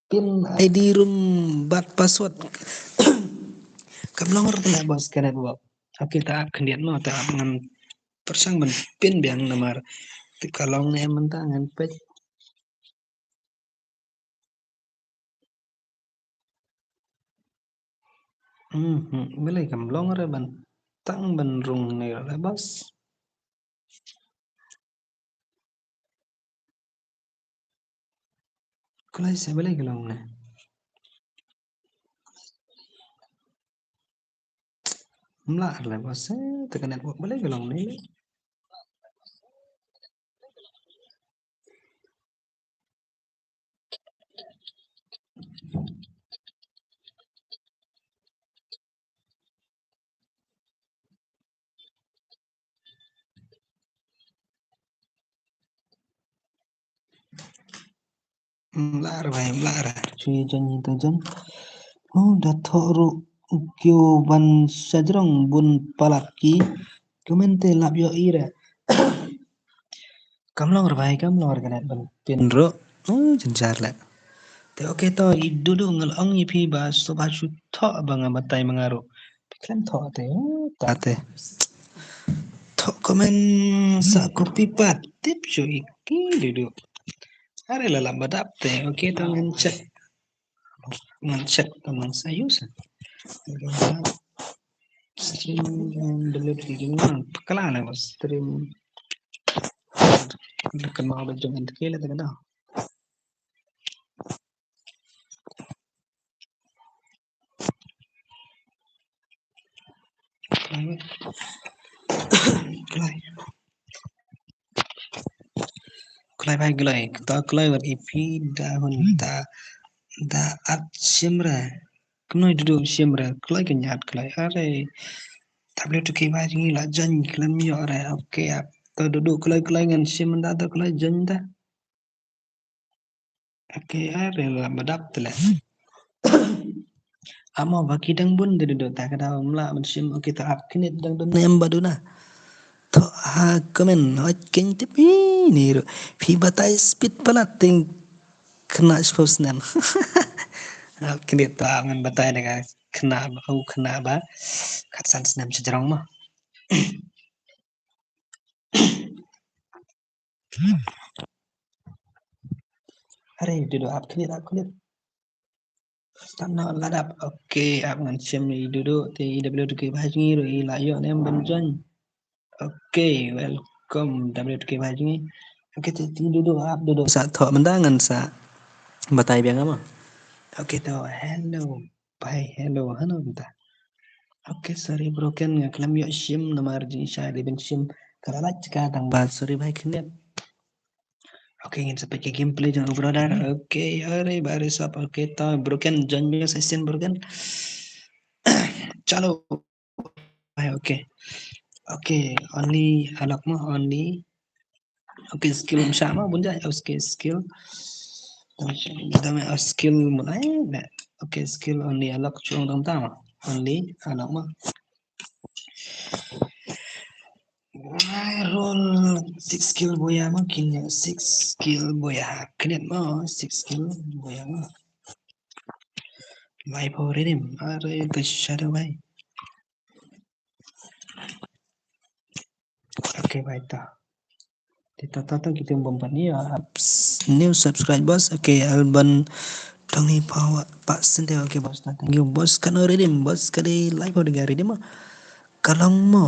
pin ID room bat password kam long ra la bas kanet wa oke ta ap khendian no ta ap ngan persang ban pin biang nomar ti kalong ne menta ngan pet belai kam long ra ban tang ban rung ne la bas kulai se belai kalong ne mla la bas ta kanet wa belai kalong ne mla ra chui jan ni ta jan oh da thoru kyo ban sajrong bun palaki komente lap yo ira kam long ra bai kam long ra kanet ban pin ro oh jenjar la te oke to i dudu ngal ong i phi ba so ba chu tho banga batai mangaro piklam tho te ta te tho komen sa kopi pat tip chu i ki dudu are la lam badap te oke to ngan chat ngan sayus stream delete video kala na bas stream dekan mau ba jangan kele te kada kelai kelai bai kelai ta kelai wat ipi dahun ta da at simra knoi dudu simra kelai kenyat kelai are tablet tu ke bai ni la jan kelam yo are oke ap to dudu kelai kelai ngan sim da ta kelai jan da oke are la badap tele amo baki dang bun dudu ta kada mla man sim oke ta ap kinit dang dun nem baduna to ha komen hot king tipi ni ro phi batai speed pala ting kena expose nem kini to angan batai dengan kena au kena ba kat san nem sejarang mah are dudu ap kinit tanah ladap oke ap ngan sim ni dudu ti w tu ke bhaji ro i la yo nem banjan oke welcome w tu ke bhaji oke ti dudu ap dudu sa tho mendangan sa batai biang ama oke to hello bye hello hano ta oke sorry broken nga kelam yo sim nomor ji sa di ben sim kala ka dang ba sorry bhai kinit oke ingin sampai ke gameplay jangan brother oke अरे बारे सब ओके तो broken jangan session broken चलो भाई okay okay only alak mah only oke skill sama bunja oke skill dame skill mulai oke skill only alak chuang dam tama only alak mah roll six skill boya mah kinya six skill boya kena mah six skill boya mah भाई फोर रे अरे दशर भाई oke भाई ta kita tata kita bomba ni new subscribers oke alban tangi pawa pak sende oke bos thank you bos kan ready bos kali live udah ready mah kalong mo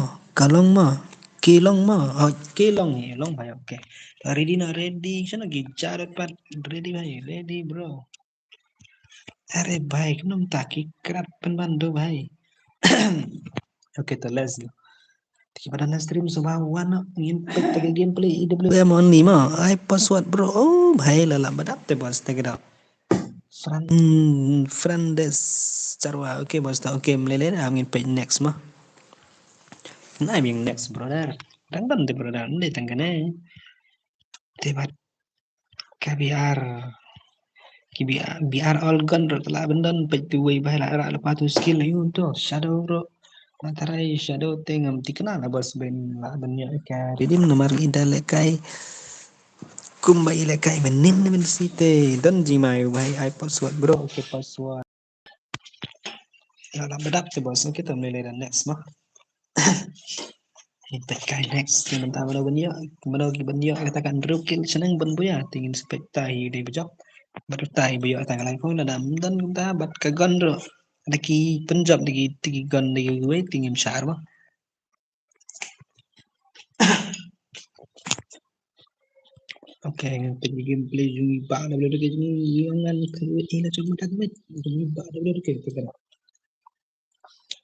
kilong mo oh kilong ya long भाई oke ready na ready sana gijar pat ready भाई ready bro अरे भाई तुम ताकि करत pen bandu भाई Oke, teles. Pada stream sebawan ingin pakai gameplay IWM only mah. I password bro. Oh, bahaya lah badak teh bos teh kita. Friendes carwa. Oke bos teh. Oke meleleh angin page next mah. Nah, yang next brother. Dan teh brother. Ini tanggane. Tebat KBR. KBR all gun bro. Telah bendan page tu way bahaya lah. Lepas tu skill yun tu. Shadow bro. Natarai shadow tengam dikenal lah bos ben lah banyak kan. Jadi menemar idalekai kumba ilekai menin men site dan jimai bahai ai password bro ke password. Ya lah bedak tu bos kita mulai dan next mah. Impact kai next sementara mana banyak katakan rukil senang ben buya tingin spektai di bejok. Baru tai buya tang lai pun ada dan kita bat kagon bro. Ada ki penjab di gon di gue tingin syar mah. Oke, pergi gameplay jungi ba da boleh dekat jungi yang kan ini cuma tak met jungi ba da boleh dekat tu kan.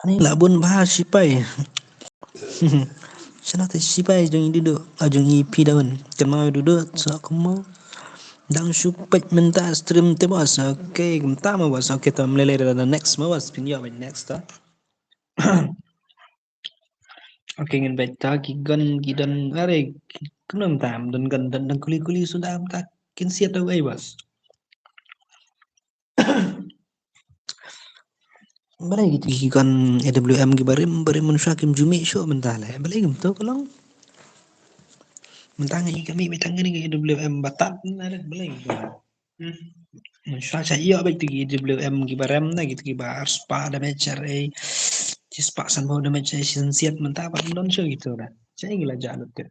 Ani labun bahas sipai. Sana te sipai jungi duduk, jungi pi daun. Kemau duduk so kemau. Dang supet minta stream te bos. Oke, gemta mau bos. Oke, kita meleleh dalam next mau bos. Pinjau next ta. Oke, ingin baca gidan are kenam tam dan gan dan kuli sudah tak kin siat away bos. Balai gitu gigan AWM gibarim barim manusia kim jumi show mentah lah. Balai gitu kalau mentah ngi kami betang ni AWM batat ada balai gitu. Manusia saya baik tu AWM gibaram na gitu gibar spa ada mecer cispa san mau ada mecer season siat mentah apa non show gitu dah. Saya gila jalut tu.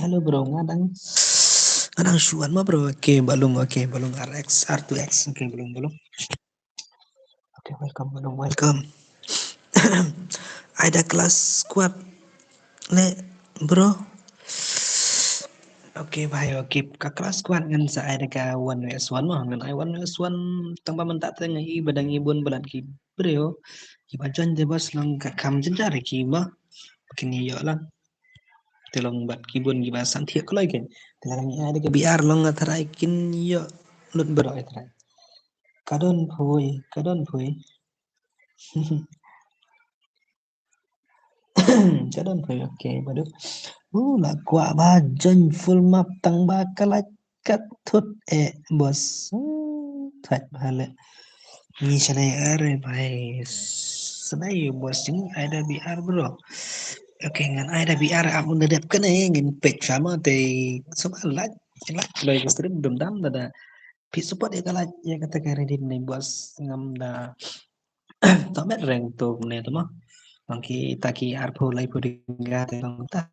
Halo bro, ngadang suan mah bro. Oke, balung RX R2X. Oke, belum. Oke, welcome. Ada kelas squad le bro. Oke, bye. Oke, ka kelas squad ngan sa ada ka 1vs1 mah ngan I 1vs1 tangpa mentak tengah i badang ibon balat ki bro. Ki bajan je bos lang ka kam jenjar ki mah. Makin iyo lang. Telong bat kibun gi basan thiek ko lagi. Telang ada ka biar long atarai kin iyo lut bro atarai. Kadon phui. Kadon phui oke, baru. Là quả ba chân full map tăng ba kalak kat thut bos thật hale ni sanai are bhai sanai bos ini ada BR bro. Oke ngan ada BR amun dadap kan ngin pek sama te sama lat loy stream dum dam da pi support ya kala ya kata kredit nih bos ngam da tamet rank to ne to mah mangki taki arpo lai pudingga te bang ta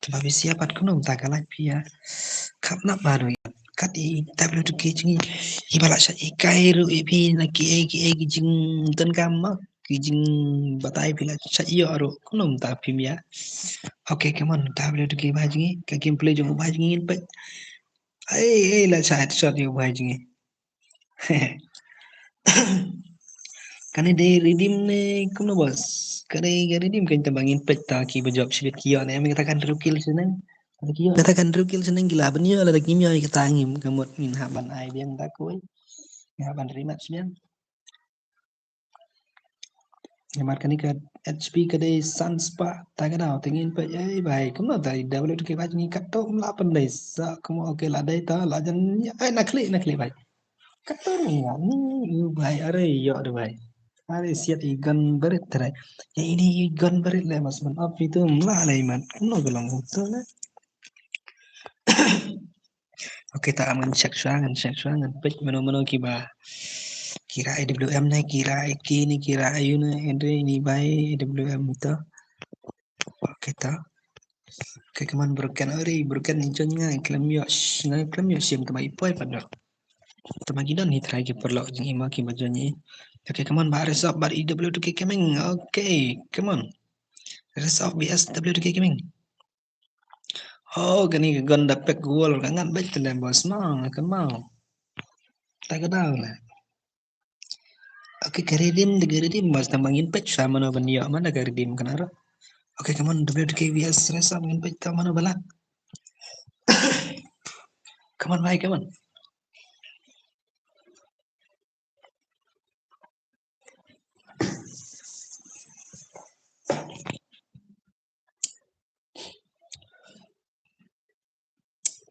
Tapi siapat kunung tagalan pia kap nak baru ya kat I WK jingi ibalak sa ikairu ipi na ki jing ten kama ki jing batai pila sa iyo aro kunung ta pimia oke come on WK ba jingi ka gameplay jong ba jingi pe la sa shot yo ba jingi Kani de redeem ne kuno bos kani redeem kan tambangin pet ta ki bejawab sibit kiyo ne mengatakan rukil senang katakan rukil senang gila benyo ala kimia kita angim kamut min haban ai biang takoi haban rimat siang Yamar kani ka HP kadai sunspa tagadao tingin pa bai kuno tai double ke ba ni kato mla pandai sa kumo ke la dai ta la jan ai nakli bai kato ni ya ni bai are yo de bai are siat igan berit terai ya ini igan berit le mas man up itu mla lai man kuno gelang itu na Oke, tak aman cek soangan pet mano kiba kira IWM na kira iki ni kira ayu na ini bai IWM itu oke ta oke keman berkan inconnya klaim yo sim tamai poi pada tamagidan ni try ki perlo jing ima ki bajonyi oke keman ba resop bar IW2K gaming oke come on resop BS W2K gaming oh gani ganda pek gol kangan baik tanda bos mau kan mau tak tahu lah Oke, redeem mas tambangin page sama no ban yo mana redeem kenara. Oke, come on WDKVS resa mangin page ka mana bala. Come on, bye, come on.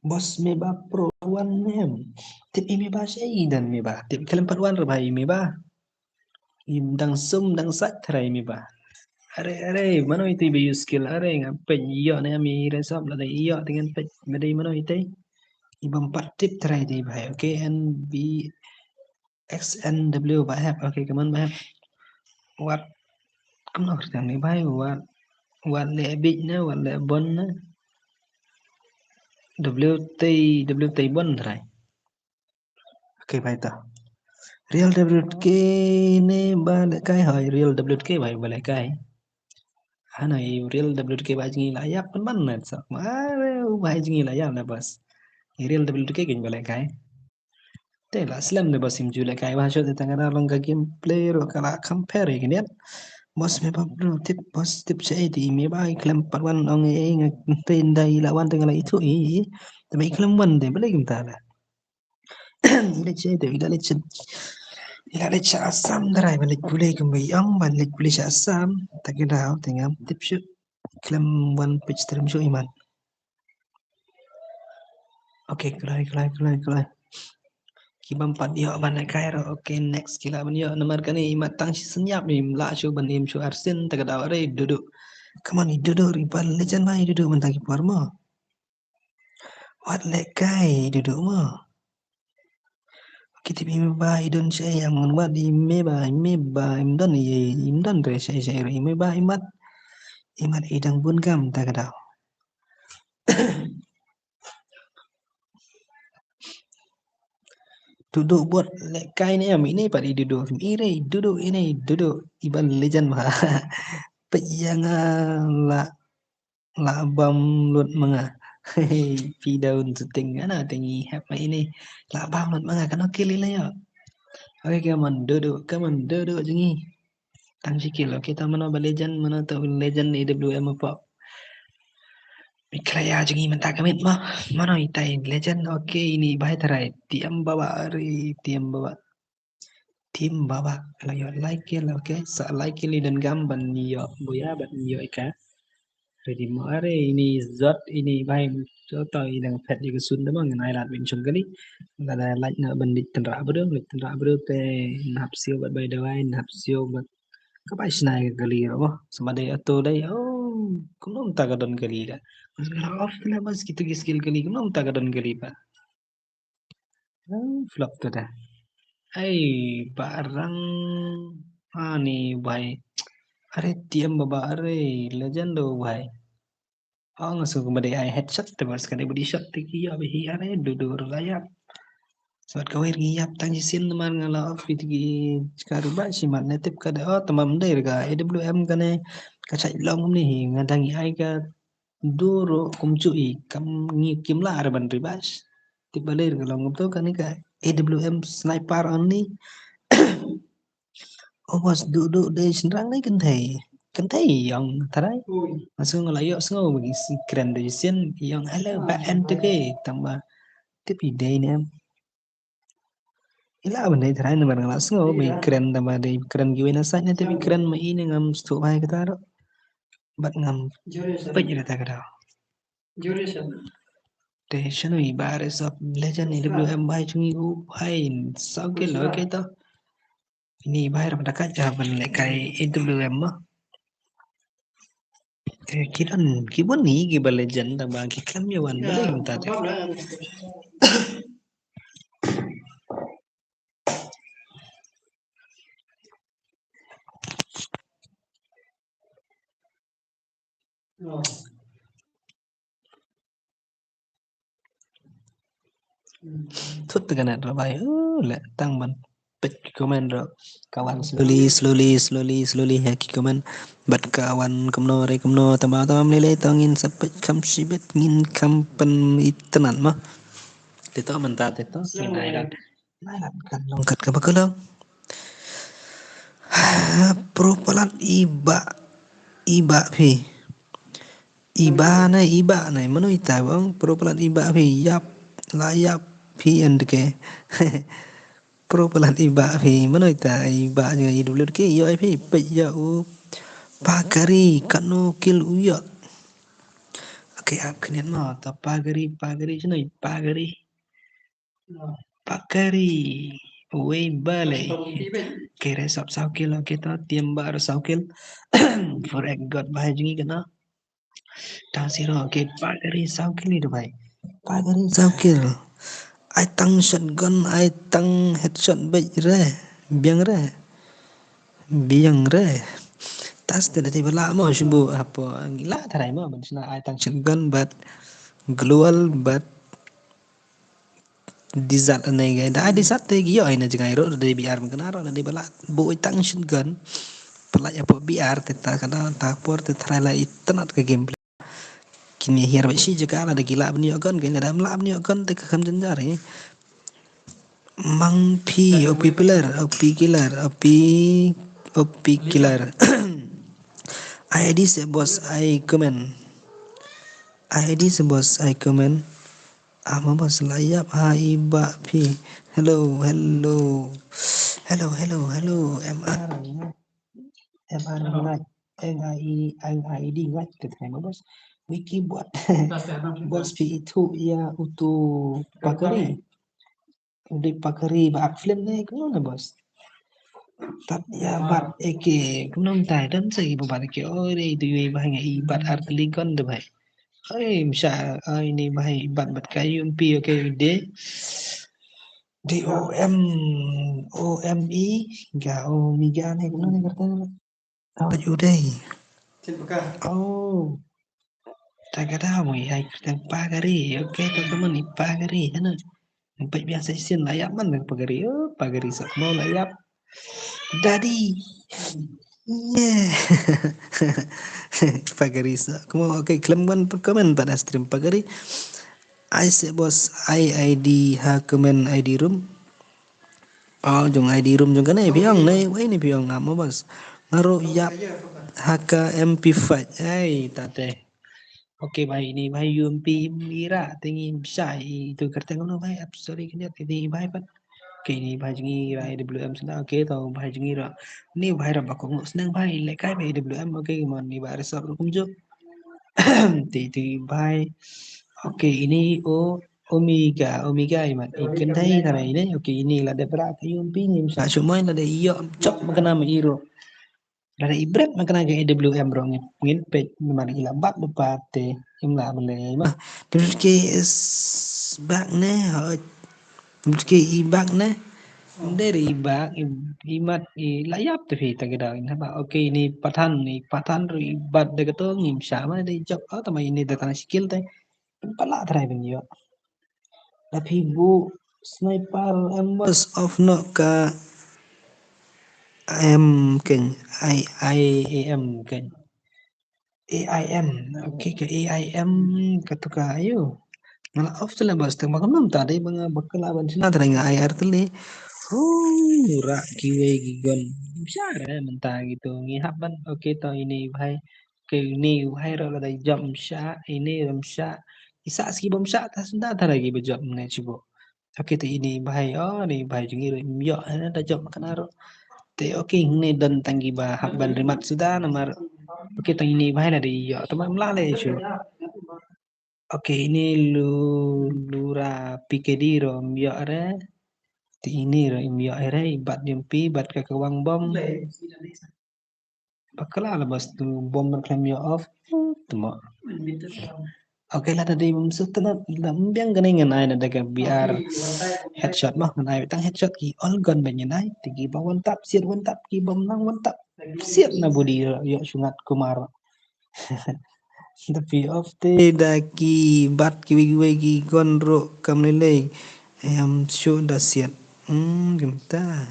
Bos meba pro one nem. Tip ini ba syai dan meba. Tip kalian paruan rebah meba. Dang sum dang sat terai meba. Are mano itu be skill are ngapain iyo na mi resop la iyo dengan pej medai mano itu. Ibang empat tip terai di bahaya. Oke, NB XNW bahaya. Oke, kaman bahaya. What kamu ngerti nih bahaya what le big na what le bon na. WT bon terai. Oke, bahaya ta. Real WK ne balik kai hai real WK bahaya balik kai. Hanai real WK bahaya jingi layak pun mana sa. Mare bahaya jingi layak na bas. Real WK gin balik kai. Tela slam ne basim jule kai bahasa de tangara longa gameplay ro kala compare gini ya. Bos me bro tip bos tip saya di me ba iklam parwan ong e ngatain dai lawan tengah itu tapi iklam wan de balik kita lah. Ila cai de ila le cha asam darai balik gule kembali ong balik gule cha asam tak kira tengah tip shoot iklam wan pitch term show iman. Oke, kelai. Kibam pat yo ban kairo oke next kila ban yo nomor kani matang si senyap ni la shu ban im shu arsen tagada are duduk kaman ni duduk rival legend mai duduk mentang kipar mo wat le kai duduk mo kita bi ba idon saya yang wat di me ba imdon re saya me ba imat idang bun gam tagada duduk buat lekai ni am ini pada duduk duduk ini duduk iban legend mah pejangan la bam lut mga pi daun seting ana tingi apa ini la bam lut mga kan oke lila ya oke kaman duduk jengi tang sikil oke ta mana ba legend mana ta legend AWM apa Mikraya jengi mentak kamit mah mana itai legend oke ini bahaya terai tiam bawa tim bawa kalau yo like it oke sa like it dan gamban yo boya bat yo ika ready mo are ini zot ini baik contoh yang pet juga sunda mang ngai lat bin chung kali ada like na bandit tenra bro te nap sio bat bay dawai nap sio bat kapai snai kali ro semade ato dai oh kunom ta gadon kali da off la bas gitu skill kali kunom ta gadon kali pa flop tu dah ai barang nih baik are tiam baba are legend do baik nggak kemudian ai headshot terus kan body shot tiki ya behi are dudur layap saat kau ngiyap tangisin teman ngala off tiki karuba si mat netip kada tamam dai ga AWM kane kaca long ni ngadangi ai ka duro kumcui kam ngi kimla arban ribas tibalir kalau ngumto kan ka AWM sniper only was duduk deh senrang ni kan thei yang tarai masuk ngelayo sengo bagi si keren deh sen yang ala back end tu ke tambah tapi day ni ila benda tarai ni barang sengo bagi keren tambah day keren giwe nasa ni tapi keren mai ini ngam stu bai kata ro bat ngam pej kata kata deh shanu ibare sop legend ni WM bai chungi u bai sao ke lo ke to ini bai ram dekat jaban lekai AWM mah kiran kibun ni giba legend tambah kikam yawan boleh minta tu thut teganan rabai le tang ban pet komen ro kawan slowly haki komen bat kawan kumno tambah tamam lele tangin sapet kam sibet ngin kampen itenan mah teto mentat teto sinairan nairan kan longkat ka bakulang Propalan iba phi iba này mà nói tại bang propalan iba phi yap layap phi and ke propalan iba phi mà nói tại iba như idul ke yo phi pe yo pagari kanu kil uyo okay ap kenen ma ta pagari chứ này pagari uwe bale kere sab sao kilo kita tiêm bar sao kil for egg got bahai jingi kana ta siro ke pagari sao kil itu bhai pagari sao kil ai tăng shotgun ai tăng headshot bay re biang re tas tidak tiba lama shubu apa gila tarai mah manusia ai tăng shotgun but global but dizat anai gai da dizat te gio ai na jangai ro de biar mengenaro na de bala bo tăng shotgun pelak apa biar te ta kana ta por te tarai la itanat ke gameplay kini hier ba shi jaka la de gila bni ogon gai da mla bni ogon te kam janjare mang pi opi pilar opi killer opi killer ID se bos I comment ID se bos I comment ama bos layap hai ba pi hello MR ngat anh ID ngat ke tema bos wiki buat bos pi itu ya utu pakari udah pakari ba film ne kuno na bos tat ya bat eke kunong tai dan segi babat ke ore itu bahai ngai bat artligon de bhai ai misa ini bahai bat bat kayu mpi oke de DOMI ga Omiga này cũng nói kata apa judai oh tak kata mo ai tang pagari oke teman-teman ni pagari sana sampai biasa sin layak man pagari pagari sak mau layak daddy yeah pagari sak mau oke klaim kan komen pada stream pagari I say bos ID ha komen ID room oh jong ID room jong kana biang nei wai ni biang ngamo bos ngaro yap HK MP5 ai tate oke भाई ini भाई UMP mira tinggi besar itu kertas kono भाई अब sorry kena tinggi भाई pat oke ini भाई jengi ra AWM sana oke tau भाई jengi ra ni भाई ra bakong senang भाई lekai भाई AWM oke gimana nih भाई resort kumjo ti भाई oke ini Omega iman ikan tadi tanah ini oke ini lah ada berat UMP ni misal cuma ini ada iyo cok makna iro dari ibret makna ke AWM bro ngin page memang ilabat bepate imla bele mah terus ke is back ne terus ke i back ne dari back imat layap tu kita kita ini apa oke ini patan ru ibat de keto ngim sama de job oh tama ini datang skill teh pala try benyo tapi bu sniper embos of no ka am ken IAM ken AIM oke ke AIM katuka ayo malah off sila bas teng makamam tadi mga bakalaban sila tadi nga IR tali murah kiwe gigon bisa mentah gitu ngihaban oke to ini bhai ke ini bhai ro dari jam sya ini jam sya isa ski bom sya tas nda lagi bejob ne cibo oke to ini bhai oh ni bhai jungi ro yo ada job makan aro te oke ini dan tanggi ba habban rimat sudah nomor oke to ini bhai dari yo teman melale cu oke ini lura pikediro mbio are ti ini ro mbio are ibat jempi bat ke kawang bom bakala lah bas tu bom berklaim yo off temo oke lah tadi maksud tenat lambiang geningan ai na daga biar headshot mah ngan ai tang headshot ki all gun banyak ai tigi ba one tap ki bom nang one tap siap na budi yo sungat kumar tapi of te daki bat ki gondro kamlele am show da siat gimta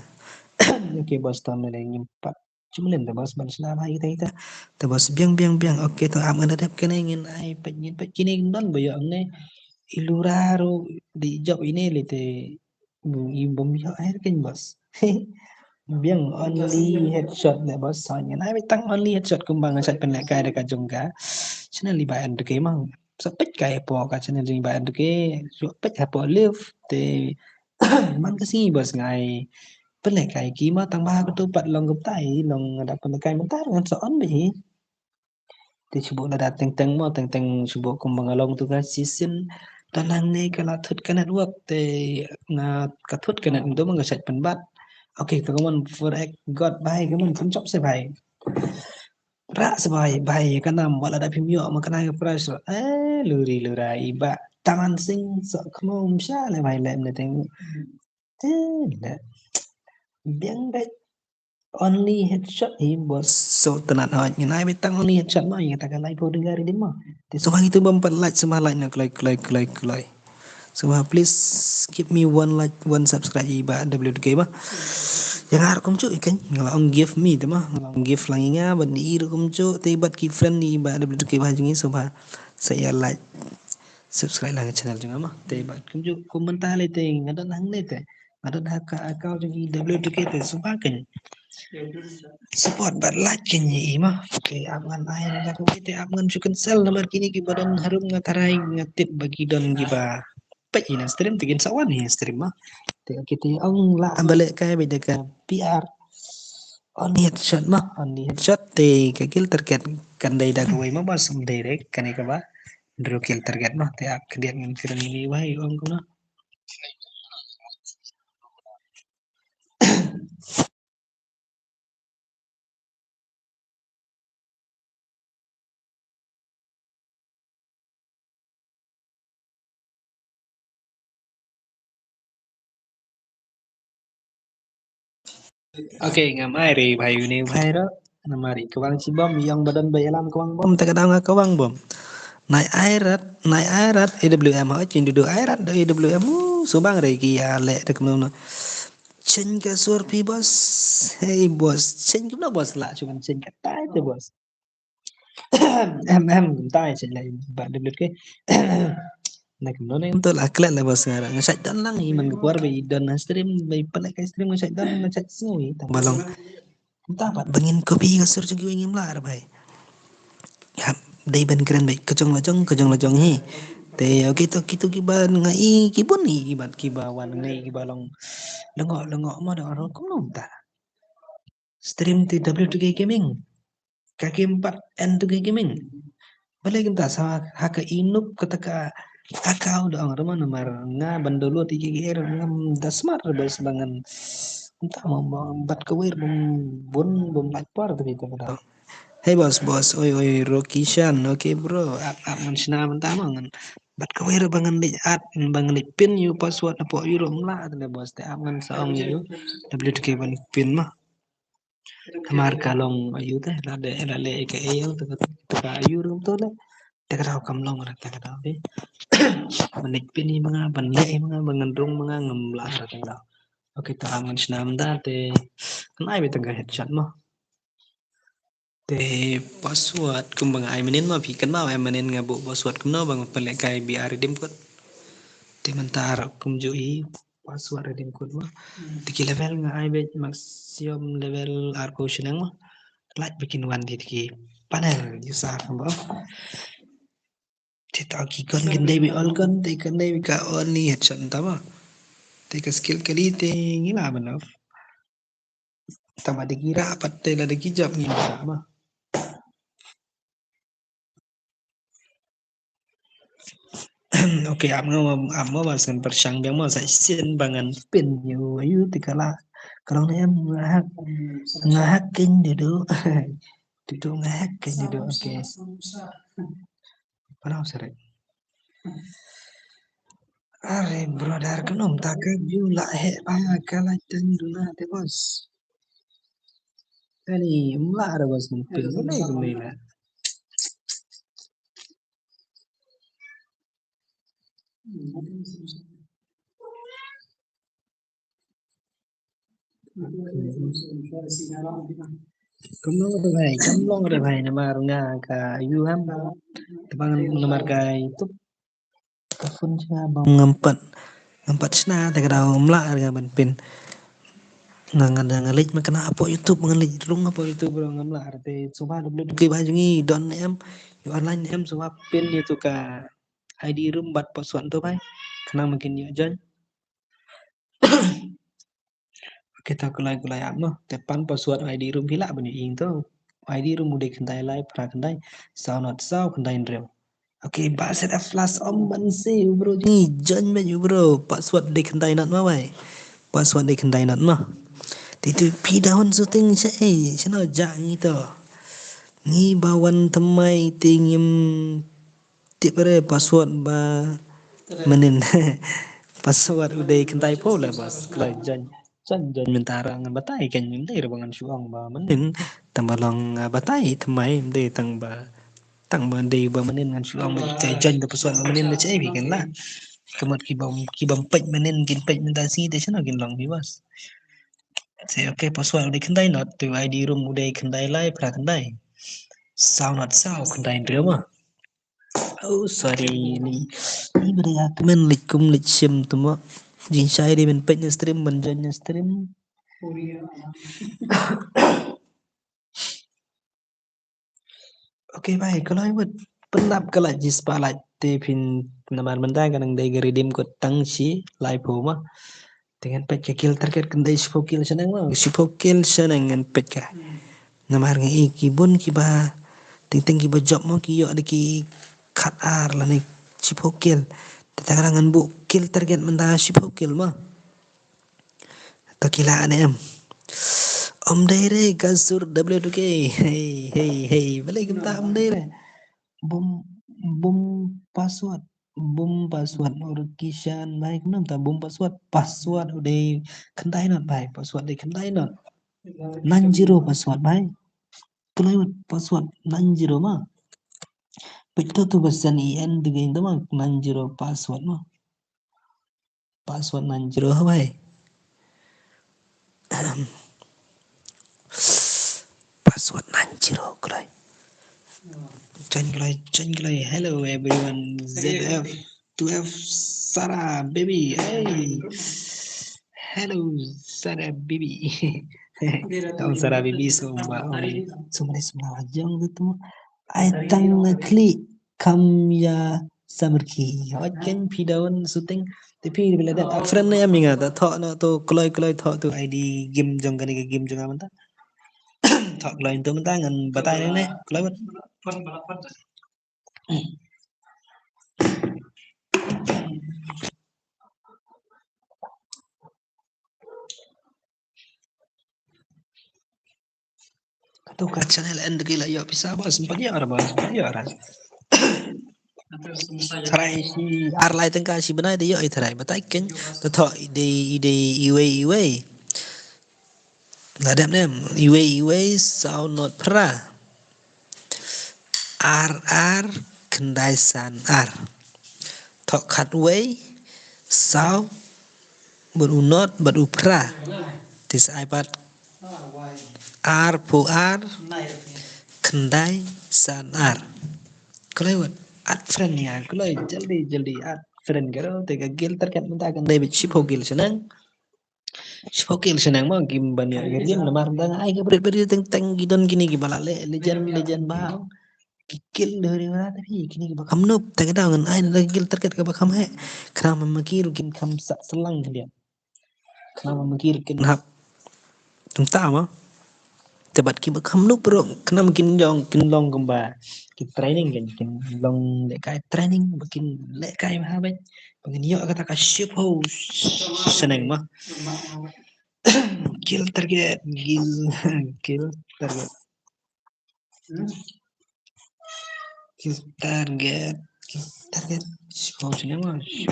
oke bos tam lele ngimpat cuma len bos ban selama kita ta bos biang oke to am ada dep kene ngin ai penyin kini don boyo ne iluraro di job ini lete ibom yo air kan bos biang only headshot le bos soalnya na bitang only headshot kumbang ngasat penlek kai dekat jongga chana libayan de ke mang sapet kai po ka chana libayan de ke sapet ha po live te man kasi bos ngai penlek kai ki ma tang ba ko tu pat long gup tai long ada penlek kai mentar ngan soon bi te chubo na dateng teng mo teng teng chubo kumbang along tu ka season tanang ne kala thut kanat wak te nga ka thut kanat ndo mang ngasat penbat. Oke, teman for ek God baik teman pun chop se baik. Ra se baik baik kan nam wala da phim yo ma kana ka price luri lura iba taman sing so knom sha le bai lem ne teng te le biang dai only headshot him bos so tenat hot ngai betang only headshot ma yang tak lai po dengar di ma. Te so itu bampat like semah like nak like. So please give me one like one subscribe iba WDK ba. Yang harap kum cuy kan kalau ông give me tu mah kalau ông give lagi nya ban di ir kum cuy tibat ki friend ni ba WDK ba jungi so ba saya like subscribe lang channel junga mah tibat kum cuy komentar le te ngadan hang ne te ngadan haka akau jungi WDK te so ba kan support but like kan ni mah ke aman ay na ko te aman su cancel nomor kini ki badan harum ngatarai ngatip bagi don giba pa ina stream tigin sawan ni stream mah te kita ông la balik kai beda ka PR only headshot mah only headshot te ka kill target kan dai da kuai mah bas direct kan ka ba draw kill target mah te ak kedian ngin film ini wai ông kuna oke ngamai re bhai ini bhai ro namari kawang si bom yang badan bayalam kawang bom tak ada ngak kawang bom naik airat EWM ho chin du airat do EWM subang re ki ya le tak no chen ka sur pi bos hey bos chen cũng bos la cuma chen ka tai te bos em cũng tai chen lại bạn được cái nak no na untuk aklat lah bos ngara ngasat dan lang iman keluar bay dan stream bay palak ka stream ngasat dan ngasat singui tambalong entah pat bangin kopi ka sur juga ingin lar bay ya day ban keren bay kejong lajong hi te kita kita kiba ngai kibun ni kibat kiba wan ngai kiba long lengok mo da orang kum nom ta stream ti W2K gaming kaki 4 N2K gaming balik kita sa haka inup kataka akau da ang ramon nomor nga bandolo ti GGR ngam dasmar bes bangan entah mau bat kawir bom lapar tapi itu. Hey bos, oi Rocky Shan, oke bro, man sina man ngan. Bat kawir bangan di bangan di pin you password na po euro mla atle bos te ngan saong you WTK ban pin mah. Kamar kalong ayu teh la le ke ayu te ayu rum to le te ka kam long ra te ka be. Manik pin ni mga banle mga bangan mga ngamla ra te ka. Oke ta ngan sina te kenai be tengah headshot mah. Te password kumbang ai menen ma pikan ma ai menen ngabo password kumno bang pelek kai biar redeem code te mentar kum jo i password redeem code ma tiki level nga ai be maximum level arko shenang ma like bikin wan di tiki panel user kamba te ta ki kon gende be all kon te kan dai ka only headshot tama te ka skill kali te ngila banaf tama dikira pat te la dikijap ngila sama. Oke, amo bahasan persang biang mau saya sin bangan pin you ayu tikala kalau em ngahakin dulu duduk ngahakin dulu oke parang sere are brother kenom takkan jula he kala tan duna te bos kali mula ada bos pin ini lah Kamlong ada bhai namar nga ka you ham tebang namar ka itu kafun siya bang ngempat sna te kada umla harga ban pin ngelik makana apa YouTube ngelik rung apa YouTube bro ngamla arte suba double ke bajungi don em you online em suba pin itu ka ID room bat password tu bai kena mungkin you join kita kulai apa tepan password ID room hila bani ing tu ID room udah kendai live pra kendai sao not sao kendai real. Oke, bahasa dah flash om bansi bro ni join me you bro password de kendai not ma bai password de kendai not ma itu pi daun syuting saya sana jak ni tu ni bawan temai tingim tip re password ba menin password udah kentai pula bos kalau jan mentara ngan batai kan minta bangan suang ba menin tambalong batai temai de tang ba de ba menin ngan suang ba jan de password ba menin de cai kan lah kemat kibam pej menin kin pej minta si de sana kin long bi bos saya oke password udah kentai not tu ID room udah kentai live pra kentai sao not sao kentai dia mah. Oh sorry ni beri men likum licim tu mak jin saya di men penya stream menjanya stream oke baik kalau ibu penap kalau jis palat tepin namar mentah kan yang dari redeem kod tang si live mah dengan pet kill target kendai sipokil senang mah sipokil senang dengan pet ka namar ngai kibun kiba ting kiba job mah kiyo ada ki cut ar lah ni sipokil tetarangan bu kill target mentah sipokil mah kekilaan em Om Daire kasur W2K hey balik kita Om Daire bom bom password notification baik nam ta bom password udah kentai not baik password de kentai not 90 password baik kalau password 90 mah betul tu pesan IN dengan itu mah 90 password mah password 90 baik password 90 kalau Changlai, hello everyone. ZF, 12 Sarah baby, hey, hello Sarah baby. Tahu Sarah baby semua semua semua jang gitu. I tang klik kam ya samerki. Wajan pidawan syuting tapi bila dah friend ni ami ngata thok na tu keloi thok tu ID game jong kan game jong aman ta. Thok keloi tu mentang ngan batai ni keloi tu kat channel end gila yo bisa bos sempat ya orang bos ya orang Tarai si arlai tengka si benai de yo tarai batai ken to tho ide iwe ngadap nem iwe sao not pra ar kendai san ar tho khat wei sao berunot berupra tis iPad ar pu ar kendai san ar kalau at friend ya kalau jaldi at friend karo tega gil terkat mentah kan David Shipogil senang Shipogil senang mau game banyak game lemar tang ai ke beri teng gidon gini gimana legend bang kikil dari mana tapi kini bakam nup tega dengan ai lagi gil terkat ke bakam he kenapa makir kin kam selang dia kenapa makir kin hap tentang mah tebat ki bakam nup bro kenapa kin long kemba ki training kin long lekai training bikin lekai mah baik pengen yo kata ka ship house seneng mah kill target kill target kill target ship house seneng mah ship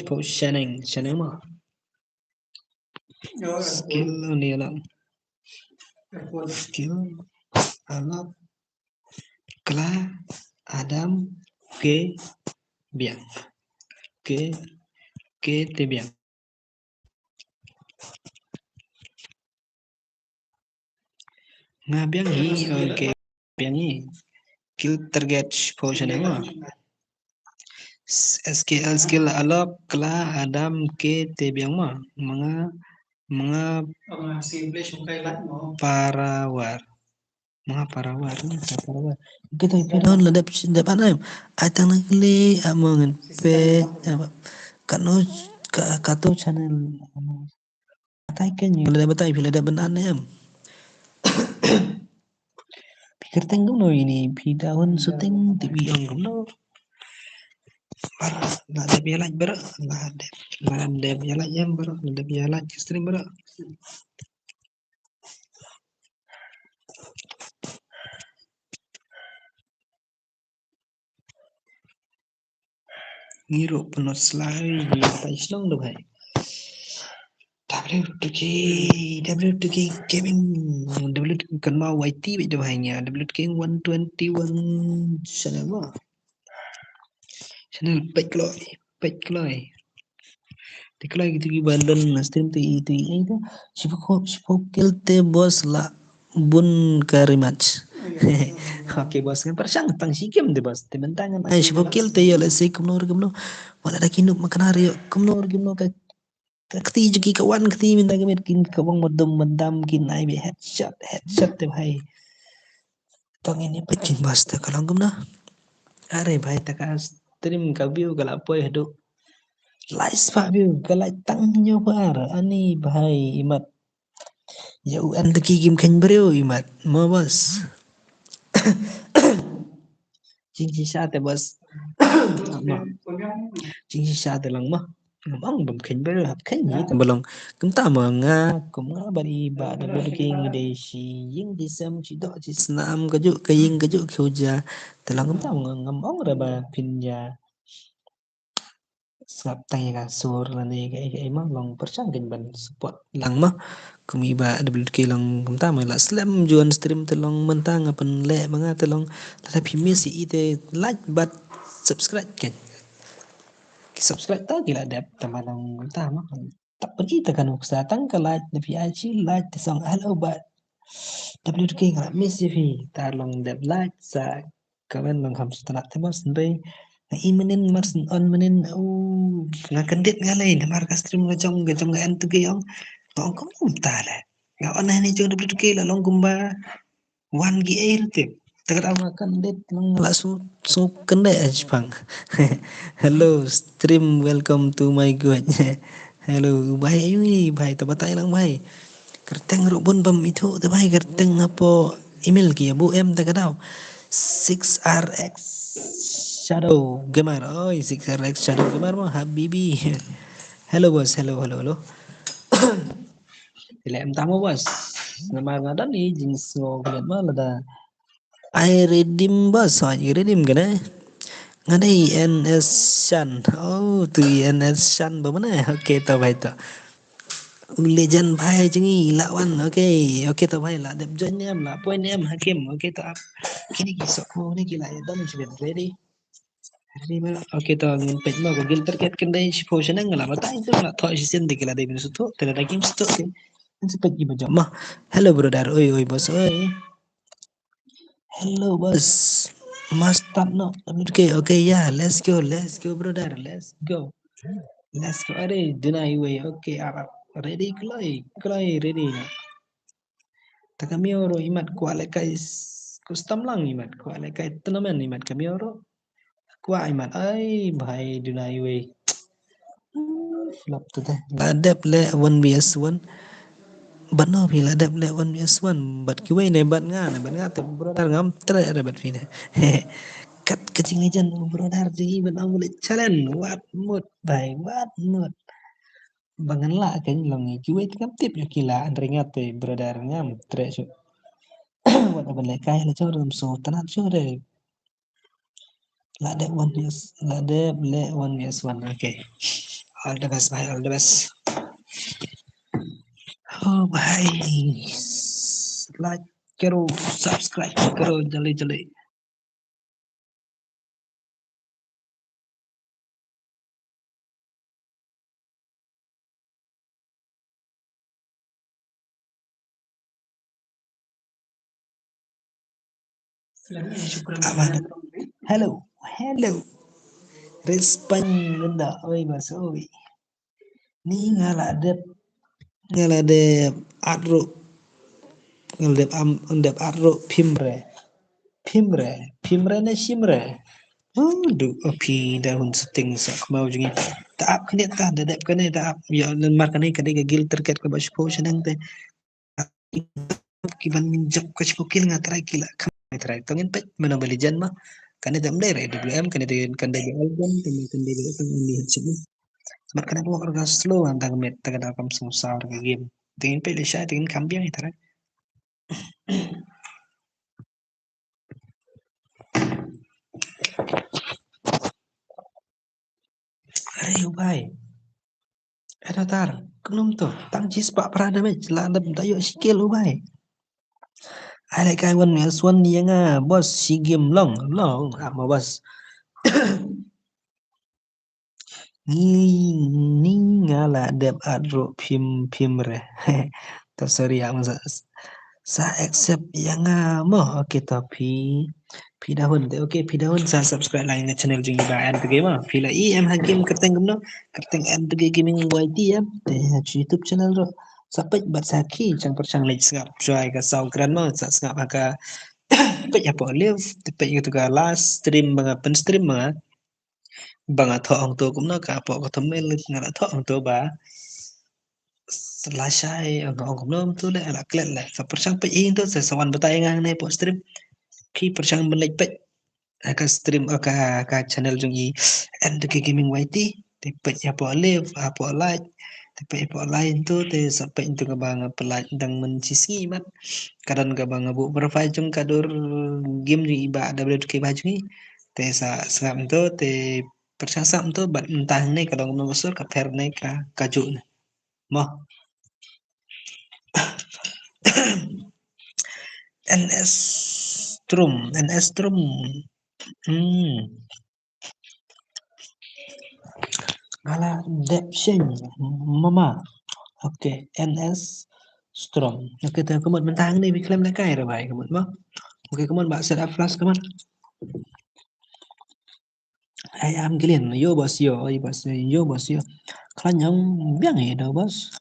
house seneng mah skill ni lah skill alat kela Adam ke bien ke te bien ngabiang hi ke biang hi kill target position mah SKL skill alap kala Adam ke tebiang mah mga simple sungkai lat mo parawar mga parawar ni parawar kita pinahon ladap dap anam atang nakli amongan pe apa kano kato channel atai kan ladap batai ladap benan em pikir tengok no ini pidahun syuting TV ang no para nada bialat bro nada bialat yang bro nada bialat stream bro ngiro penot selai di Islong do bhai W2K W2K gaming W2K kan mau YT bị do bhai nya W2K 121 channel mo channel page loi Diklai gitu ki balon stream tu itu itu siapa kilte bos la bun kari match. Oke bos kan persang tang si game de bos temen tangan ay siapa kilte ya la si kumno wala da kinu makan hari kumno ka kati juki kawan kati minta gamit kin kawang madam kin ay be headshot te bhai tong ini pecin bos ta kalau kumno are bhai ta ka stream ka view kala poy hado Lais Pak Biu, kalau tangnya par, ani bahai imat. Ya uan teki kim ken beriu imat, mau bos. Jing sisa te bos. Mah, jing sisa te lang mah. Ngomong bem ken beriu hap ken ni belum. Kenta manga, kumnga bari ba da berking de si ying di sam ci do ci snam kaju kaying kaju khuja. Telang kenta ngomong ra ba pinja. Sab tay ka sur la ni ka emang long persang ken ban support lang mah kumiba WK lang kumta may la slam juan stream telong mentang apan le mga telong tapi misi ite like but subscribe kan subscribe ta gila dap tamanang kumta mah tak pergi tekan uksa tang ka like na PIG like te song hello but WK ngala miss fi tarlong dap like sa kawan long ham setelah tebas bay na imenin mars on menin ngakendit ngalay na marka stream ngajong ngajong ngan tu gayong Tong kom tala. Nga onah ni jong WK la long gumba 1 gi air tip. Tagar ama kan det long la su kende Jepang. Hello stream welcome to my god. Hello bhai ayu bhai to batai lang bhai. Kerteng rubun bam itu tu bhai kerteng apa email ki bu em ta kadau 6RX Shadow Gamer. Oh 6RX Shadow Gamer mah habibi. Hello bos, hello. Tila em tamo bos. Nama ngada ni jenis ngobrol mah lada. I redeem bos, so I redeem gana. Ngada INS Shan. Oh, tu INS Shan bagaimana? Oke, tau baik tau. Legend bhai chingi lawan. Oke tau bhai la dep join em la point em hakim. Oke tau up. Kini kisah ko ni kila ya dan sudah ready. Ready ba? Oke tau ngin page mo gil terkait kendai si portion ang ngala mata itu la tho si sen dikila dai bin suto. Tera dakim suto ke. Nanti pagi baca mah. Hello brother. Oi bos oi. Hello bos. Must start no. Okay, yeah. Let's go brother. Let's go. Let's go. Are deny way. Okay, Arab. Ready Kloi ready na. Kami oro imat kuala kai custom lang imat kuala kai tournament imat kami oro. Kuah imat ay bhai deny way. Flop tu teh. Ladap le 1vs1. But no pila dap le 1vs1 but kiway ne bat nga te brother ngam tre ada bat pina. Kat kecing ajan brother jadi ban amulet challenge what mood bangan la kan long kiway kam tip yo kila andringat te brother ngam tre so wat ban le kai le chor so tanat so re la de le 1vs1 okay all the best bye all the best oh bhai like करो सब्सक्राइब करो जल्दी Hello. Respon benda oi mas oi. Ni ngaladep adro ngaldep adro Pimre na Shimre. Oh, api dahun setting sak mau jengi. Taap kene ta dadap kene taap ya nan mar kene kene gagil terkait ke baspo senang te. Kiban minjak ke spokil ngatrai kila ngatrai tongin pet mana beli jan mah. Kene tam dere DWM kene de kan de album kene kan de kan di sini. Mar kene ko harga slow antang met tagad kam sungsar ke game. Tingin pe lesha tingin kambiang itara. Ayo bai. Ada tar, kenum tu, tang jis pak prada me, celana tayo sikil bai. Ada kai wan me swan yang bos si game long, ama bos. Ni ngala dep adro pim re. Tak sorry yang sa accept yang mo okay tapi pidahun te okay pidahun sa subscribe lain channel jing ba and game pila em ha game kerteng gumno kerteng and gaming YT ya te YouTube channel ro sampai bat saki chang perchang lej sngap joy ka sau kran mo sa sngap ka pet apa live pet gitu ka last stream mga pen stream mga banga tho ong to gumno ka apa ko thomel ngala tho ong to ba selesai ong gumno tu le ala klet le sa perchang pet ing to sa sawan batay ngang ne po stream ki perchang belej pet ka stream ka channel jung i and ke gaming YT te pet apa live apa like te pet apa lain tu te sampai itu ka bang pelaj dang men sisi mat kadan ka bang bu profile jung kadur game jung iba WK baju ni te sa sangam tu te persasam tu bat entah ne kadang nomor ka per ne ka kaju ne moh NS Strum hmm ala Depsing mama oke NS Strom oke ta kumot mentang ni biklem na kai ra bai kumot mo oke kumot ba set up flash kumot ai am gilian yo bos yo ai bos yo bos yo klanyang biang e do bos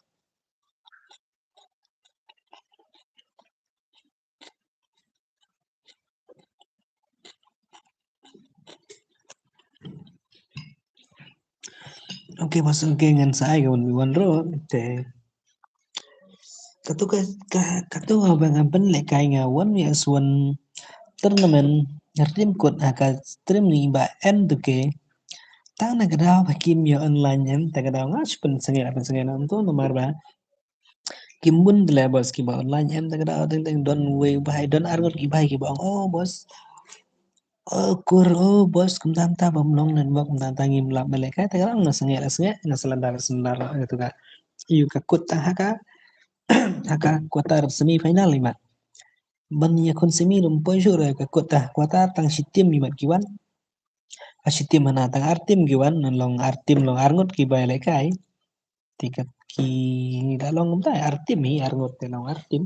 oke bos oke ngan sai kun wan ro te katu abang ampen le kai ngawan ya suan tournament ngertim kut aka stream ni ba end tu ke tang na kadao hakim yo online yan ta kadao ngas pen sengena tu nomor ba kimbun dile bos ki ba online yan ta kadao teng teng don we bai don argot ki bai ki bang oh bos oh kur oh bos kum tam ta bam long nan ba kum tam ta ngim lap bale ka ta kadao ngas sendar gitu ka yu ka kut ta haka kuarter semifinal lima ban ya kon semi dum poin sure ka kota kuarter tang sitim mi mat kiwan asitim mana tang artim kiwan non long artim long arngot ki bay le kai tiket ki da long ta artim mi arngot te long artim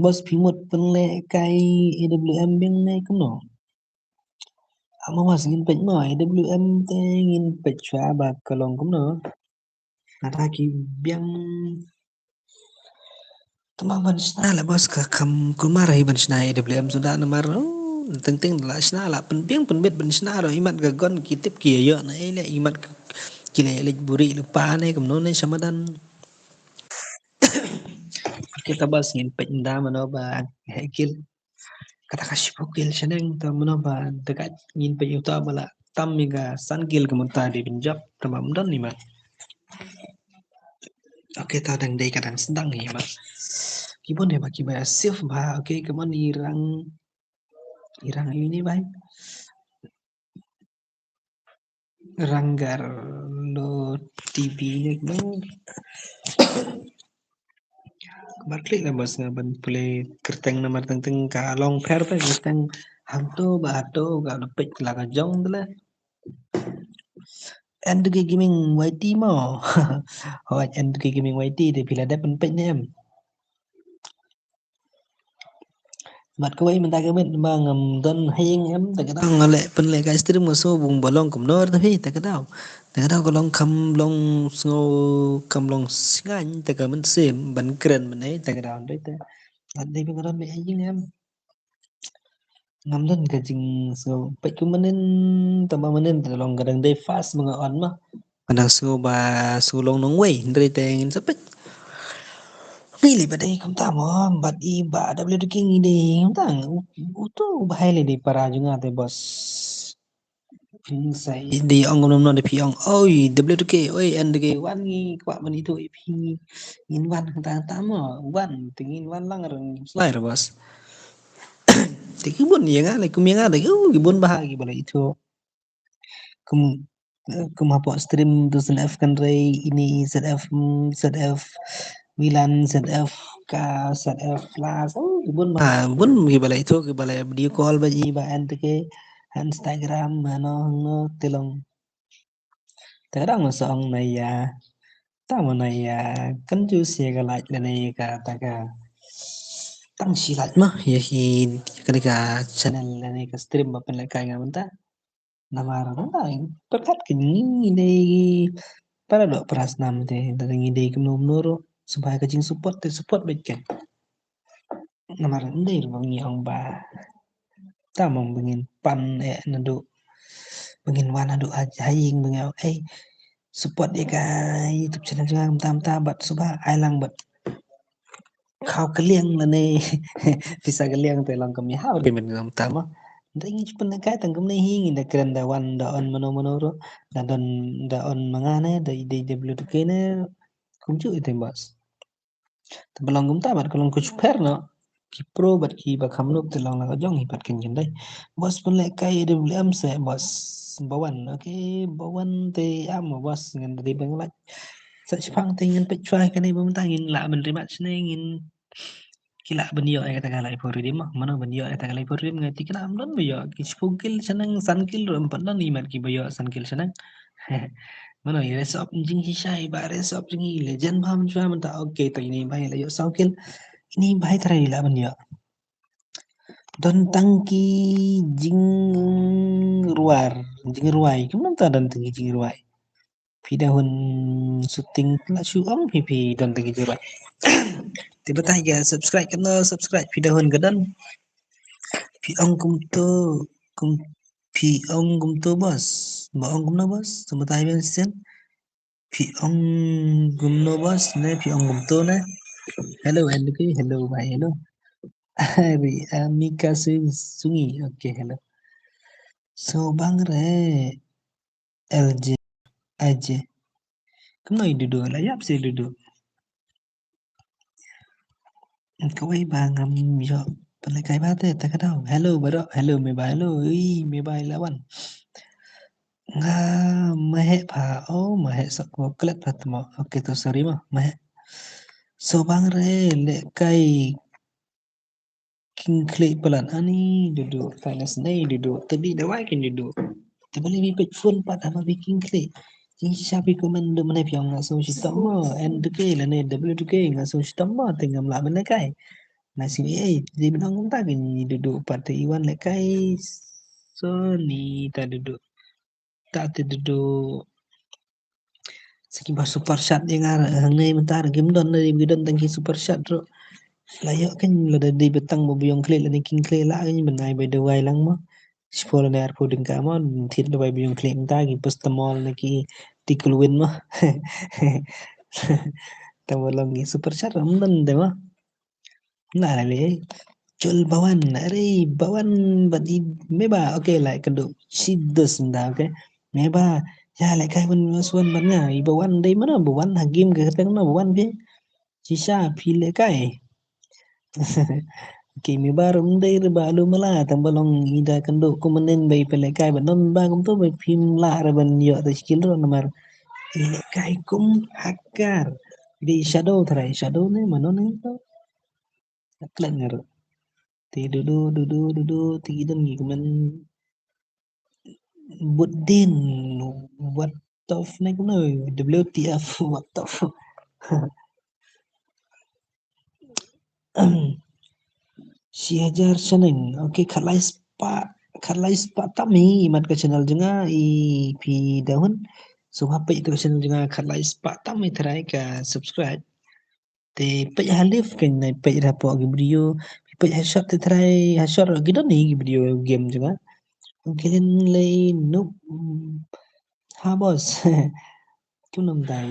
bos pimut penle kai EWM bing ne kuno amo mas ngin pej mo EWM te ngin pej chwa ba kalong kuno nata ki biang Tama bansna la bos ka kam kumara bansna EWM sudah namar teng la sna la penting penbet bansna ro imat ga gon kitip ki yo na ile imat kile ile buri lupa ne kam no ne samadan kita bas ngin penda mano ba hekil kata kasih pukil seneng ta mano ba dekat ngin pe yuta bala tam miga sangil kemunta di pinjak tamam dan ni mat oke ta dang dei kadang sedang ni mat kibon ya baki ba sif ba oke kemon irang irang ini baik Ranggar lo TV bang Barclay lah bos ban play kerteng nomor teng ka long pair pa kerteng hantu ba hato ga lepek la ka jong la and the gaming YT mo oh and the gaming YT de pila da pen pen em Bat ko ay menta gamit bang don hayeng em tagadaw ngale penle ka stream mo so bung bolong kumnor tapi tagadaw ko long kam long sngo kam long singan tagamen sem ban keren menai tagadaw doi te ade bi ngaran me hayeng em ngam don kajing so pek kumanen tama manen long gadang day fast mga on mah kadang so ba sulong nong way dari tengin sepet Pili ba day kung tamo bat iba WD King ide kung tang uto bahaya di para juga te bos sai di ong nom nom de pi ong oi WD oi and ke wan ngi kwa man itu pi ngin wan kung tang tamo wan tingin wan lang reng slide bos tiki bun ya ngale kum ya ngale gibun bahagi bala itu kum kumapo stream tu ZF kan ray ini ZF ZF Milan ZF ka ZF Plus bun gibala itu gibala video call baji ba ke Instagram ano no tilong terang song na ya tama na ya kan ju sia ga like na ka taka tang si like mah ya hi ka channel na ka stream ba pen ka nga Namara na berkat kini ide para dok prasnam te dari ide kemno menuro supaya kajing support beken namara ide bang yang ba tamang bengin pan nado bengin wana do aja haying bengau support dia ka YouTube channel jangan tam tabat suba ailang bat kau kaliang na ne bisa kaliang te lang kami hau de men ngam tama Ringi pun kai tang kum nei hingi da keren da wan da on mano mano ro da on mangane da ide de blu de kene kum ju ite bas tabalang kum tabat kolong kuch perno ki pro bat ki ba kham nuk telang la jong hi pat kin jin dai bos pun le kai de blu am se bos bawan oke bawan te am bos ngan de bang la sa chpang te ngin pe chwa ka nei bum tangin la ben rimat chne ngin kila benyo ay kata kalay poridim mana benyo ay kata kalay poridim ngati kina amdan beyo kispugil sanang sankil ro empat ni mat ki beyo sankil sanang mana ya resop jing hisai ba resop jing legend bam jwa manta oke to ini bai la yo sankil ini bai trai la benyo don tangki jing ruar jing ruai kumanta dan tangki jing ruai pidahun syuting la syuang pipi dan tangki jing ruai tiba-tiba subscribe kena subscribe pidahun gadan Pi ong kum pi ong kum to bos ba ong kum na bos sama tayo ben sen pi ong kum no bos ne pi ong kum to na hello and okay hello bye hello Ari Amika Sungi okay hello so bang re LJ aja kum no duduk lah yap sih duduk kawai bangam yo palakai bate tak tahu hello bro hello me ba hello me ba lawan nga mahe pa mahe sak ko klet patmo oke to sorry mah mahe so bang re le kai king clay pelan ani duduk finance nei duduk tadi dawai kin duduk tabali mi pet phone pat ama bi king clay jing sabi ko man do mana piang ngaso si tamo and de ke la ne w2k ngaso si tamo tingam la mana kai nasi di benang ta ni duduk pat iwan le kai so ni ta duduk tak duduk Sekibar super chat yang hangai mentar game don dari bidon tangki super chat ro layo kan lo dari betang mo biyong kle lani king kle la kan benai by the way lang mo spoiler na airport din ka mo tit lo by biyong kle mta gi post mall na ki tikul win mo tamo lang super chat ram dan de mo na le chul bawan are bawan badi meba okay like kado sidos nda okay meba ya lại kai bun suan ban nga bawan dai mana bawan hagim ke katang na bawan be sisa pile kai kimi barum dai re balu mala tambalong ida kando kumanen bai pele kai banon ba kum to bai phim la re ban yo da skill ro namar ile kai kum hakar di shadow thrai shadow ne manon ne to aklan ngaro ti dudu ti gidan gi kuman Buddin what of na kuno WTF what of si hajar seneng oke kalai spa tami mat ke channel jenga I pi daun so hape itu channel jenga kalai spa tami terai ka subscribe te pe halif kan nai pe rapo gi video pe headshot te terai headshot gidan ni gi video game jenga kalian lay noob ha bos chúng nằm tại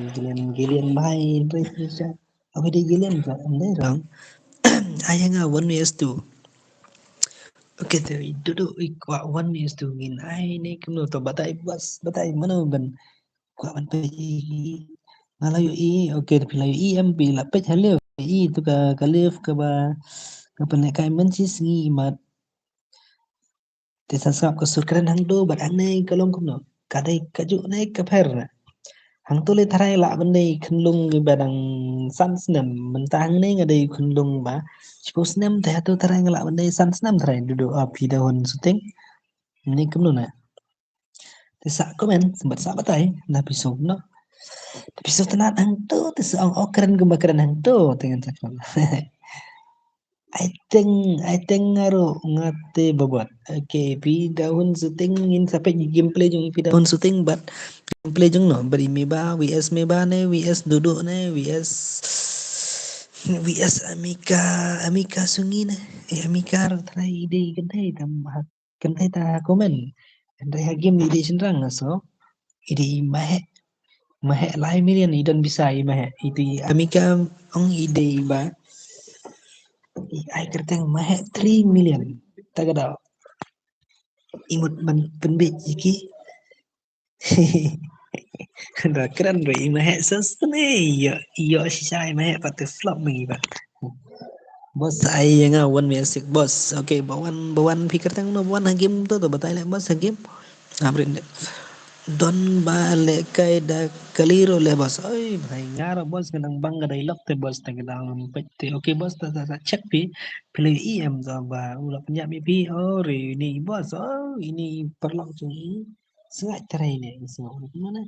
Gillian bay Risa ở đây Gillian rồi anh đấy rồi ai nga 1:2 oke tuh itu tuh ikwa 1:2 ngin ai nih kuno to batai bas batai mana ben kwa ban pe ngalayo I oke pilayo I am pila pe haleo I itu ka live ka ba ka penekai mensis ngi mat te subscribe ka subscribe hang do bat anei kalong kuno kadai kaju naik ka per hang tole tharai la bande khunlung badang san snam mentang ne ngadai khunlung ba chipo snam ta to tharai ngala bande san snam tharai dudu api dahon suting ni kumno na te sa komen sembat sa batai na pisau no pisau tenat hang to te seong okren gembakran hang to dengan cakap I think ngaro ngate babot okay pi dahon suting in sampai gameplay jung pi dahon suting but gameplay jung no bari meba ne vs duduk ne vs Amika sungi ne Amika try ide kan thai ta comment andai ha game ide senrang so ide mahe mahe lai million idan bisa mahe itu Amika ong ide ba I kerteng mahe 3 million tagada imut ban penbit jiki Rồi cái anh bị mà hệ sớt này iyo shisha mà hệ pati flop mình ba bos ay nga one music bos okay bawan pikir tang no bawan hagim to batai le bos hagim abrin don ba le kai da kaliro le bos oi bhai ngara bos kanang bang gadai lok te bos tang dang pette okay bos ta check pi play em za ba ula punya pi oh ini bos oh ini perlok chung sengat terai ne semua mana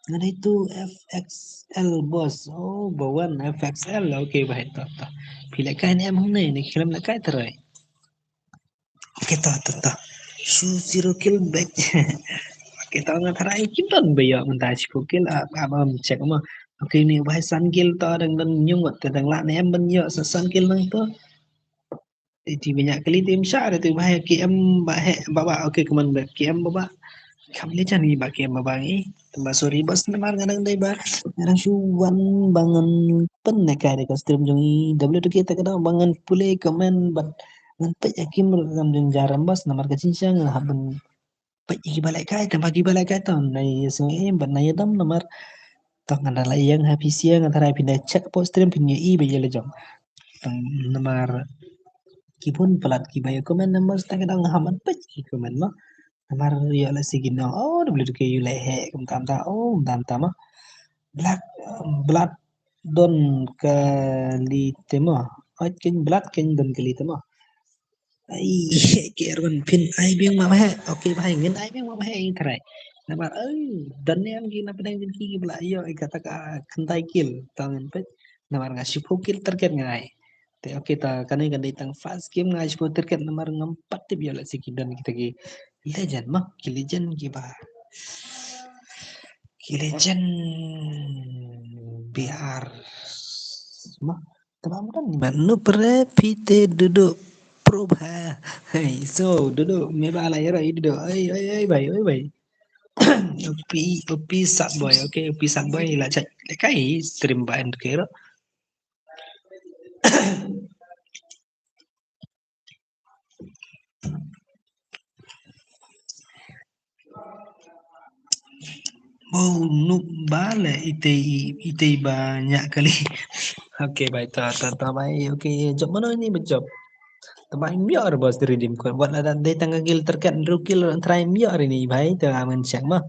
Ngana itu FXL bos. Oh, bawan FXL. Oke, baik toh toh. Pilih kain em hôm nay này film là cái trời. Oke toh toh toh. Shoe zero kill back. Oke toh nggak tarai kita bây mentah chiko kill apa cek mà. Oke ni bahas sun kill toh dan nyungut dan lak ni em ben yo sun kill nang toh. Thì banyak kali tim shot itu bahaya KM baba oke kuman KM baba Kamle chani ba ke mabangi tamba sorry bas namar nganang dai ba ngarang shuwan bangan pen ne kare ka stream jongi W2K ta kada bangan pule comment bat ngan pe yakim ram jong jaram bas namar ka cincang haben pe iki balai kai tamba ki balai kai ton nai so em bat nai dam namar tong ngada la yang happy siang antara pindah cek po stream pinnya I be jele jong tong namar kipun pelat ki bayo comment namar ta kada ngahaman pe ki comment ma Amar ya la sigin oh WK you lehe kum tam ta oh tam tam black blood don kali tema kin blood kin don kali tema ai ke erwan pin ai bing ma he okay bhai ngin ai bing ma he thrai na bar ơi dan em gi na pedang jin ki bla yo ai kata ka khantai kill tangan pet na bar ngasih kill terket ngai te okay ta kanai kan tang fast game ngasih terket na mar ngampat tip ya la sikidan kita ki legend mah ki legend ki ba ki legend BR mah tamam kan manu prepite duduk proba hey so duduk me ba la yara duduk ai bai opi sat boy okay opi sat boy la chat kai stream ba and kira Oh, nuk bale ite banyak kali. Oke, baik, baik. Oke, job mana ini berjob? Teman miar bos di redeem code. Buat ada day tangga gil terkat rukil try miar ini, भाई तो aman siang mah.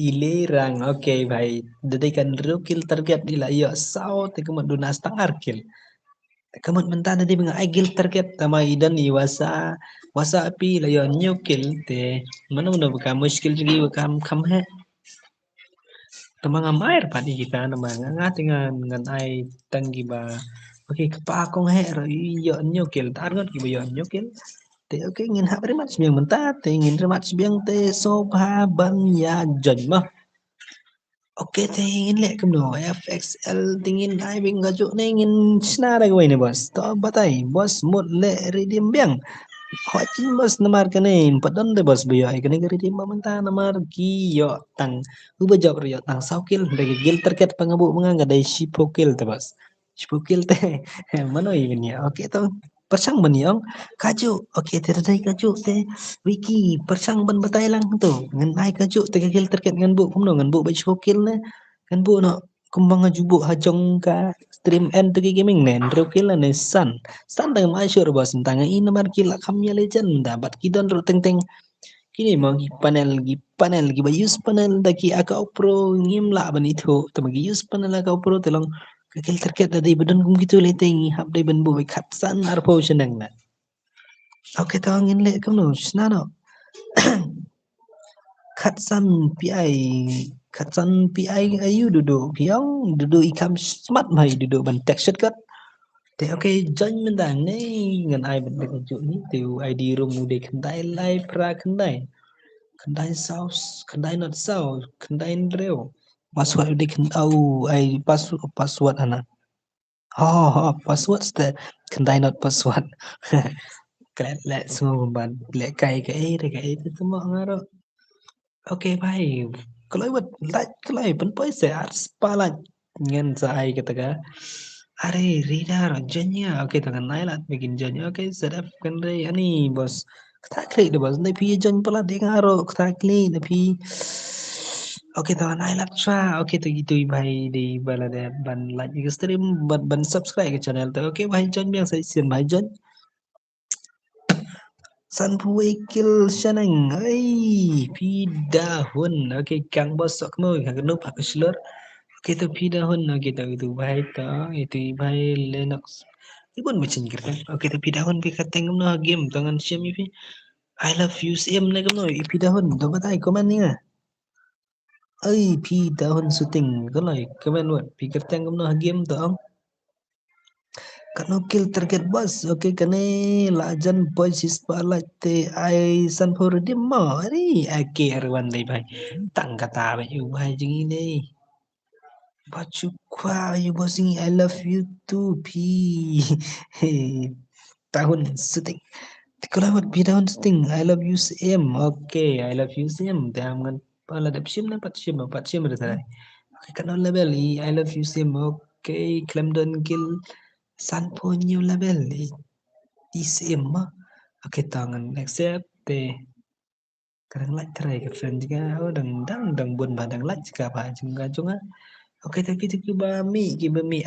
Ilirang, oke, भाई. Dadai kan rukil terkat ila iyo sao te kemat dunas tangar kil. Kemat mentah nanti benga agil terkat tama idan wasa api la yo nyukil te mana mana buka muskil juga buka kam he. Tamang amair padi kita namang nga dengan ai tanggi ba Okay, kepa kong he rồi giờ nyokil tar ngot ki yo nyokil. Te okay ngin ha very much biang menta te ngin very much biang te sobha ban ya jan ma. Okay te ngin le kum no FXL tingin ai bing gaju ne ngin sna ra goi ne bos. To batai bos mut le redim biang. Hoatin bos namar kane padon de bos biyo ay kane gari di mamanta namar ki yo tang uba job yo tang saukil dagi gil terket pangabu mga gadai shipokil te bos shipokil te mano even ya oke to persang ban yong kaju oke te dai kaju te wiki persang ban batai lang to ngan ai kaju te gil terket ngan bu kumno ngan bu ba shipokil ne ngan bu no kumbang jubu hajong ka stream end to gaming nen rukil ne san Standang masyur bos tentang ini mar kila kamnya legend dapat kidon ro teng teng kini mau panel gi ba use panel daki aka pro ngimla ban itu to magi use panel aka pro telong kakil terket dari bedon kum gitu letengi hab dai ban bu kat san arpo senang na oke tawangin le kamu snano kat san pi ayu duduk piang duduk ikam smart mai duduk ban texture kat Thì ok join mình đảng này ngân ai vẫn được chỗ ní từ ID room để khẩn đại live ra khẩn đại sao khẩn đại not sao khẩn đại rêu password để khẩn au ai password ana password the khẩn đại not password cái lệ semua bạn lệ cái itu semua ngaro ok bye kalau buat like kalau pun poise ars pala ngen sai kata Are Rida Rajanya. Oke, tangan Nailat bikin janya. Oke, sedap kan re ani bos. Kita klik deh bos. Tapi jan pala dia ngaro. Kita klik tapi Oke, tangan Nailat sa. Oke, tuh gitu bhai di balada ban like ke stream ban subscribe ke channel tuh. Oke, bhai jan biang saya sian bhai jan. San Puikil Shanang. Hey, pidahun. Oke, Kang bos sok mo. Kang kenop aku slur. Kita pidahun kita itu baik ta itu baik Linux ibon macam kira oke tapi dahun pi kateng no game tangan siam ipi I love you siam na gano ipi dahun to batai komen ni nga ai pi dahun shooting ko lai komen wat pi kateng no game to ang kano kill target boss oke kane lajan boys is palate ai san for di mo ari ake arwan dai bai tang kata ba yu bai jing ini Pachukwa, you bossing, I love you too, P. Tahun syuting. Kalau buat tahun syuting, I love you same. Oke, I love you same. Jangan pala dapsim na pat sim ada tadi. Oke, kan label I love you same. Oke, klaim don kill san ponyo label I same mah. Oke, tangan accept deh. Kadang like try ke friend juga. Oh, dang bun badang like jika apa jengga Oke tapi tu ki ba mi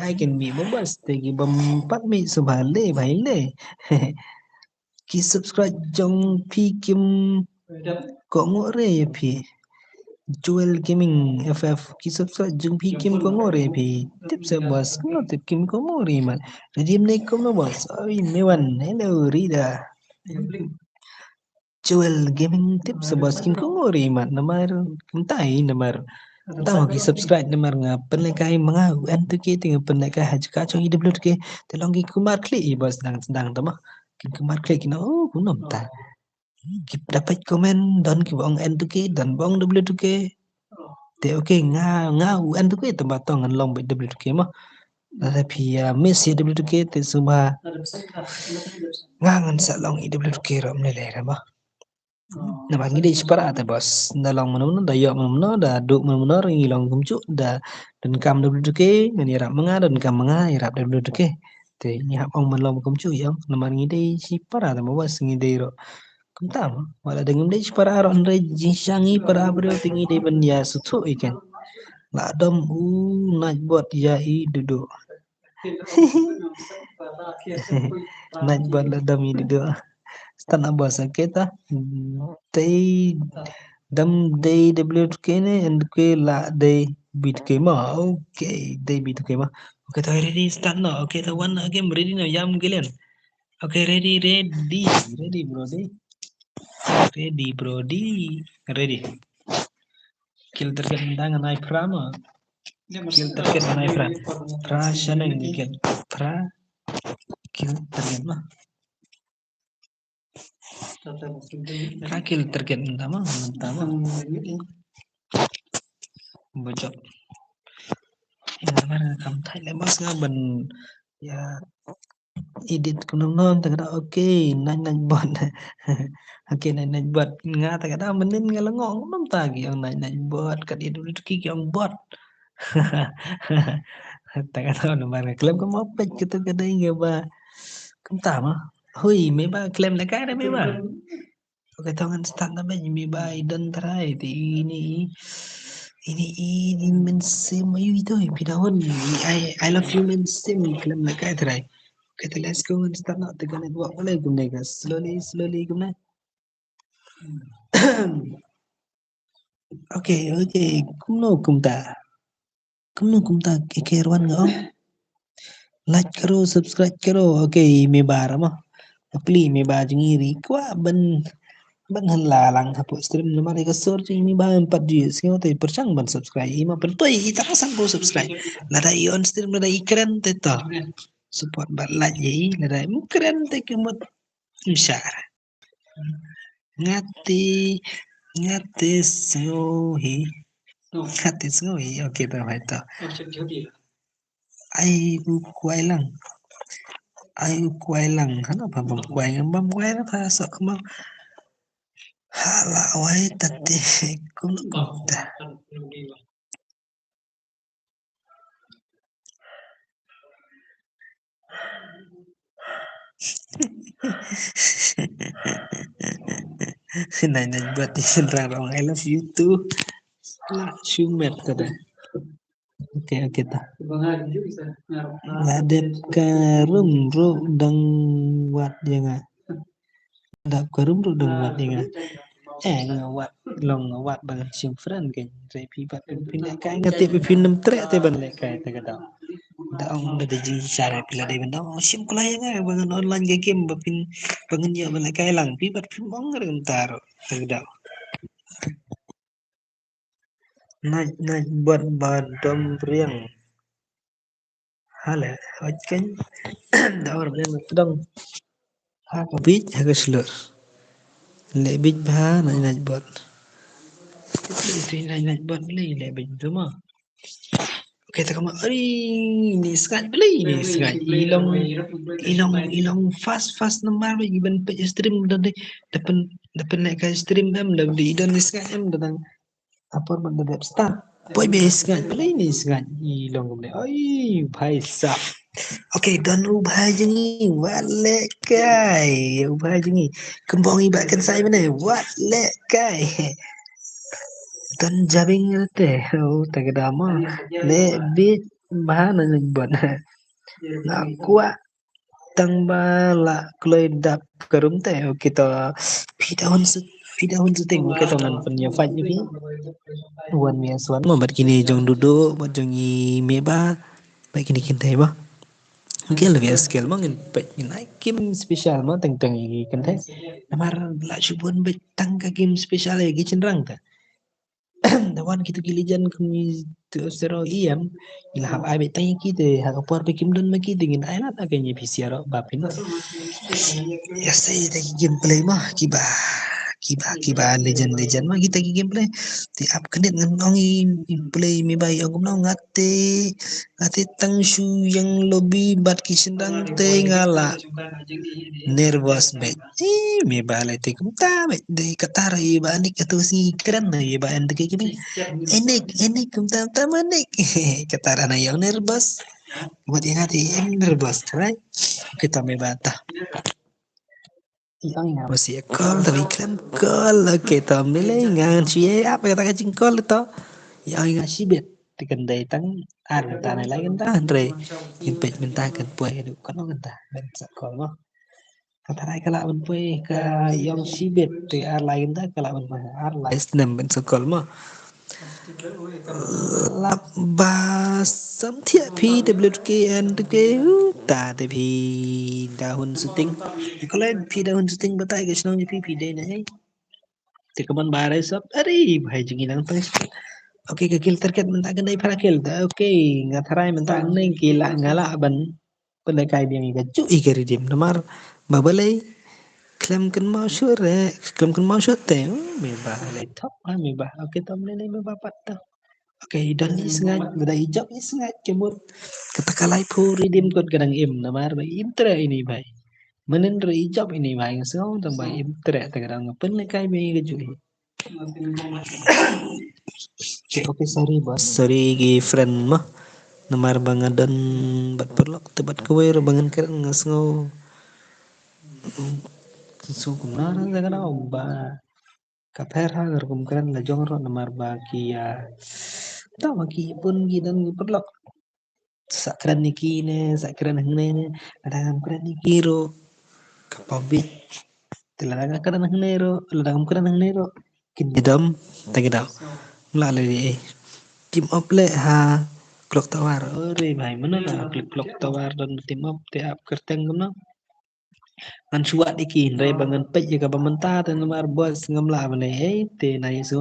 ai kan mi bas te ki bam pat mi subhale bhai le ki subscribe jong pi kim ko ngore pi Joel Gaming FF ki subscribe jong pi kim ko ngore pi tip sa bas no tip kim ko ngore man redeem ne ko no bas ai mewan hello Rida Joel Gaming tip sa bas kim ko ngore man namar kentai namar Tahu ki subscribe namar nga penlekai mga UNT ki tinga penlekai hajka chong IWT ki telong ki kumar klik i bos dang sedang tama ki kumar klik na oh kunom ta ki dapat komen dan ki bong NT ki dan bong WT ki te oke nga UNT ki tempat tongan long WT ki mah tapi ya miss IWT ki te suma ngangan sa long IWT ki rom le le mah Nah, bagi di separa ate bos. Dalang mana-mana da yok mana-mana da duk mana-mana ringi long kumcu da dan kam da duduke ngani rap manga dan kam manga irap da duduke. Te ni hap ong man long kumcu yang naman ngi di separa da bos ngi di ro. Kuntam wala dengan di separa ro andre jinsangi para bro tingi di ban ya sutu ikan. La dom naik buat ya I duduk. Naik buat la dom I duduk. Tanah bahasa kita day dam day WK ne and ke la day beat ke ma okay day beat ke ma okay to ready start no okay to one game ready no yam gilian okay ready ready kill target tangan ai prama kill target ai pra pra shanang kill pra kill target mah kill target pertama bocor mana kamu thay mas nga ban ya edit kunong non tagada nang bot nang bot nga tagada menin nga langong nam tagi ang nang bot kat itu kiki ang bot tagada no mana klaim ko mo pet kita kada nga ba kum tama hui me ba klaim la kaya me ba oke tangan start na ba me ba idan tarai ti ini men sim ayu itu pinahon I love you men sim klaim la kaya tarai. Okay, let's go and start now. They're gonna walk away from guys. Slowly, come on. Okay. Kumta. Kekeruan nggak om? Like karo, subscribe karo. Okay, me bara mo. Pli me ba ngiri. Kwa ban halalang hapo stream naman ay search ini ba 4 Gs ngayon tayo percang ban subscribe ima pentoy itakasan po subscribe lada ion stream lada ikren teto support ba lagi lada keren te kumot imsyar ngati ngati sengohi oke tama ito ay kuwai lang ano ba kuwai lang ta sa kumang hala wai tati kumta Nai buat di senrang I love you too lah shumet kada oke ta ladep karum ro dang wat yang dap karum ro dang wat yang ngawat long ngawat bang sim friend kan sai pi bat pin kai ngati pi pin nem tre te ban le kai ta kada da ong da jing sare pila de ban sim kula yang bang online game bapin bangen ya ban kai lang pi bat pin bong ngere taro ta kada naik buat badam priang hala kan da or ben dong ha ka bit ha ka slur le bit ba naik buat itu naik buat le bit tu mah kita kama ari ini sekat beli ini sekat ilong fast nomor bagi ban pe stream dan depan naik ke stream kan dah di dan sekat em datang apa ban dah start boy base sekat beli ini sekat ilong beli ai bhai sah oke dan ubah jengi wale kai ubah jengi kembang ibakan saya mana wale kai dan jabing teh tagadama le bit bahana nagban na kuat tang bala kloy dap karum teh kita pidahon suting kita ngan punya fight ni wan mias wan mo bat kini jong duduk bat jongi meba bat kini kintai ba mungkin lebih skill mungkin bat naik game spesial mo teng teng kintai namar la subun bet tang ka game spesial lagi cenderang ta Dawan kita gilijan kami tu sero iam ila hab ai betang kita hak por pe kim don maki dingin ai lat aganya pisiaro bapin ya sai ta gameplay mah kiba legend mah kita gameplay ti up kedit ngan nongi play mi bai aku nong ngate tang shu yang lobby bat kisendang te ngala nervous bet mi bale te kumta bet de katara iba anik atau si keren na iba and ke kimi enek kumta tamanik katara na yang nervous buat yang hati yang nervous right kita me bata yang masih call tapi kan call kita milengan sih apa kata kacing call itu yang ngasih bet tikandai tang ar tanah lagi entah andre impet mentakan puai itu kan entah ben call mah kataray kalaban po ka yung sibit ti lain ta kalaban mo arlays nem ben sokol mo labas samtia PWK ta te pi dahon syuting kalau pi dahon syuting batay guys nang pi day na ay ti kaman baray sab ari bhai jingi nang pang oke ke kill terket menta gandai para kill oke ngataray menta nang kila ngalaban Pendekai dia ngi gacu ika redeem namar babalai klaim kan mau syure te meba lai top meba oke tom lele meba patta oke dan isngat beda hijab isngat kebut kata kalai pu redeem kot kadang im namar ba intra ini bai menen re hijab ini bai so tambah intra ta kadang pendekai me gacu oke sorry bos sorry gi friend mah namar bangadan bat perlok tebat kowe bangan keren ngasngo so kumnara daga ba kaper hagar kumkeren la jongro namar ba kia ta maki pun gidan perlok sakran niki ne sakran hangne ne ladang keren niki ro kapabit tiladang keren hangne ro ladang keren hangne ro kinidam tagida mla le tim up le ha clock tawar ore bhai mana la clock tawar dan tim up te up kerteng guna an suat iki ndai bangan pej ka bamenta te nomar bos ngamla bane te nai so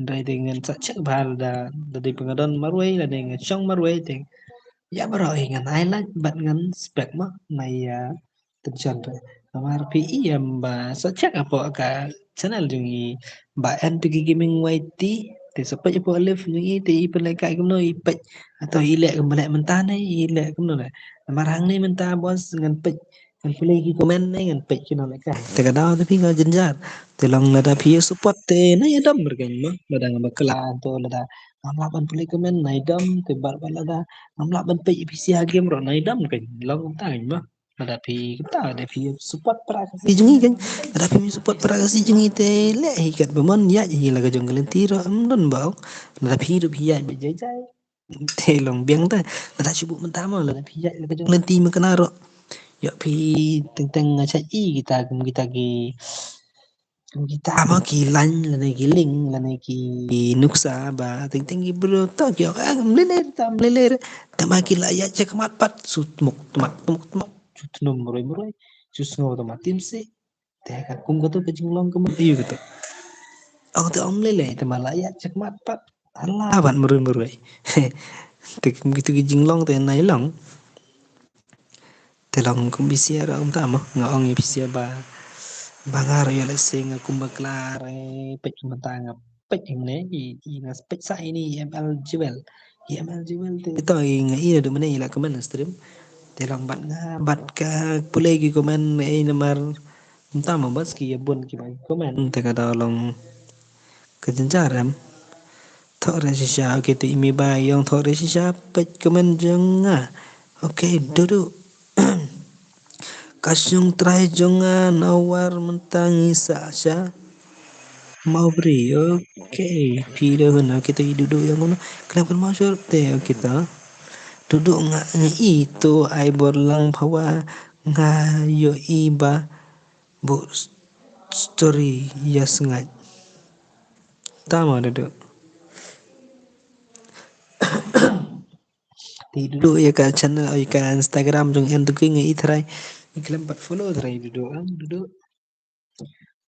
ndai dengan sacak bahal da di pengadon marwai da dengan chong marwai te ya baro ngan highlight bat ngan spek mah nai ya tension te nomar pi em ba sacak apa ka channel jungi ba en pigi gaming waiti te sepej po alif jungi te i pelai kai kumno i pej atau ilek kembali mentah nai ilek kumno la nomar hang ni mentah bos ngan pej ngan pilih ki komen nai ngan pej kino la kai te kadau tapi ngan jenjar te long nada pi support te nai adam bergan mah lada ngabakala to lada ngam pilih komen nai dam te bar balada ngam ban pej PC game ro nai dam kan long ta mah ada pi kita ada pi support para kasi jengi kan ada pi support para kasi jengi te le hikat bemon ya jadi laga jonggalin tiro don bau ada pi hidup hiya be jai te long biang ta ada sibuk mentama laga pi ya laga jonggalin ti makanaro ya pi tentang ngaca i kita ki kita ama ki lan lana ki ling lana ki nuksa ba ting bro to ki mlele tama ki la ya cek mat pat sut muk tumuk sut num murai sus ngo to matim se te ka kum ko to ke jinglong ke iyo gitu aku tuh om lele tama la ya cek mat pat Allah ban murai te gitu ki jinglong te nai long te long kum bisiara tama ngaong bisia ba Bangar ya lesing aku baklare pech matanga pech ne i nas pech sa ini ML Jewel te ito nga ina do mana ila komen stream te lang bat nga bat ka pulay gi komen ay namar tama bas ki yabon ki bay komen te kada long kejenjaram thore shisha ke te imi bayong thore shisha pech komen jeng nga oke duduk Kasyong try jongan awar mentangi sasya mau beri oke pilih mana kita duduk yang mana kenapa masuk teh kita duduk nggak itu ai borlang bahwa ngayo iba bu story ya sengat tama duduk di duduk ya kan channel ya kan Instagram jong yang tuh ngai try iklan 4 follow try duduk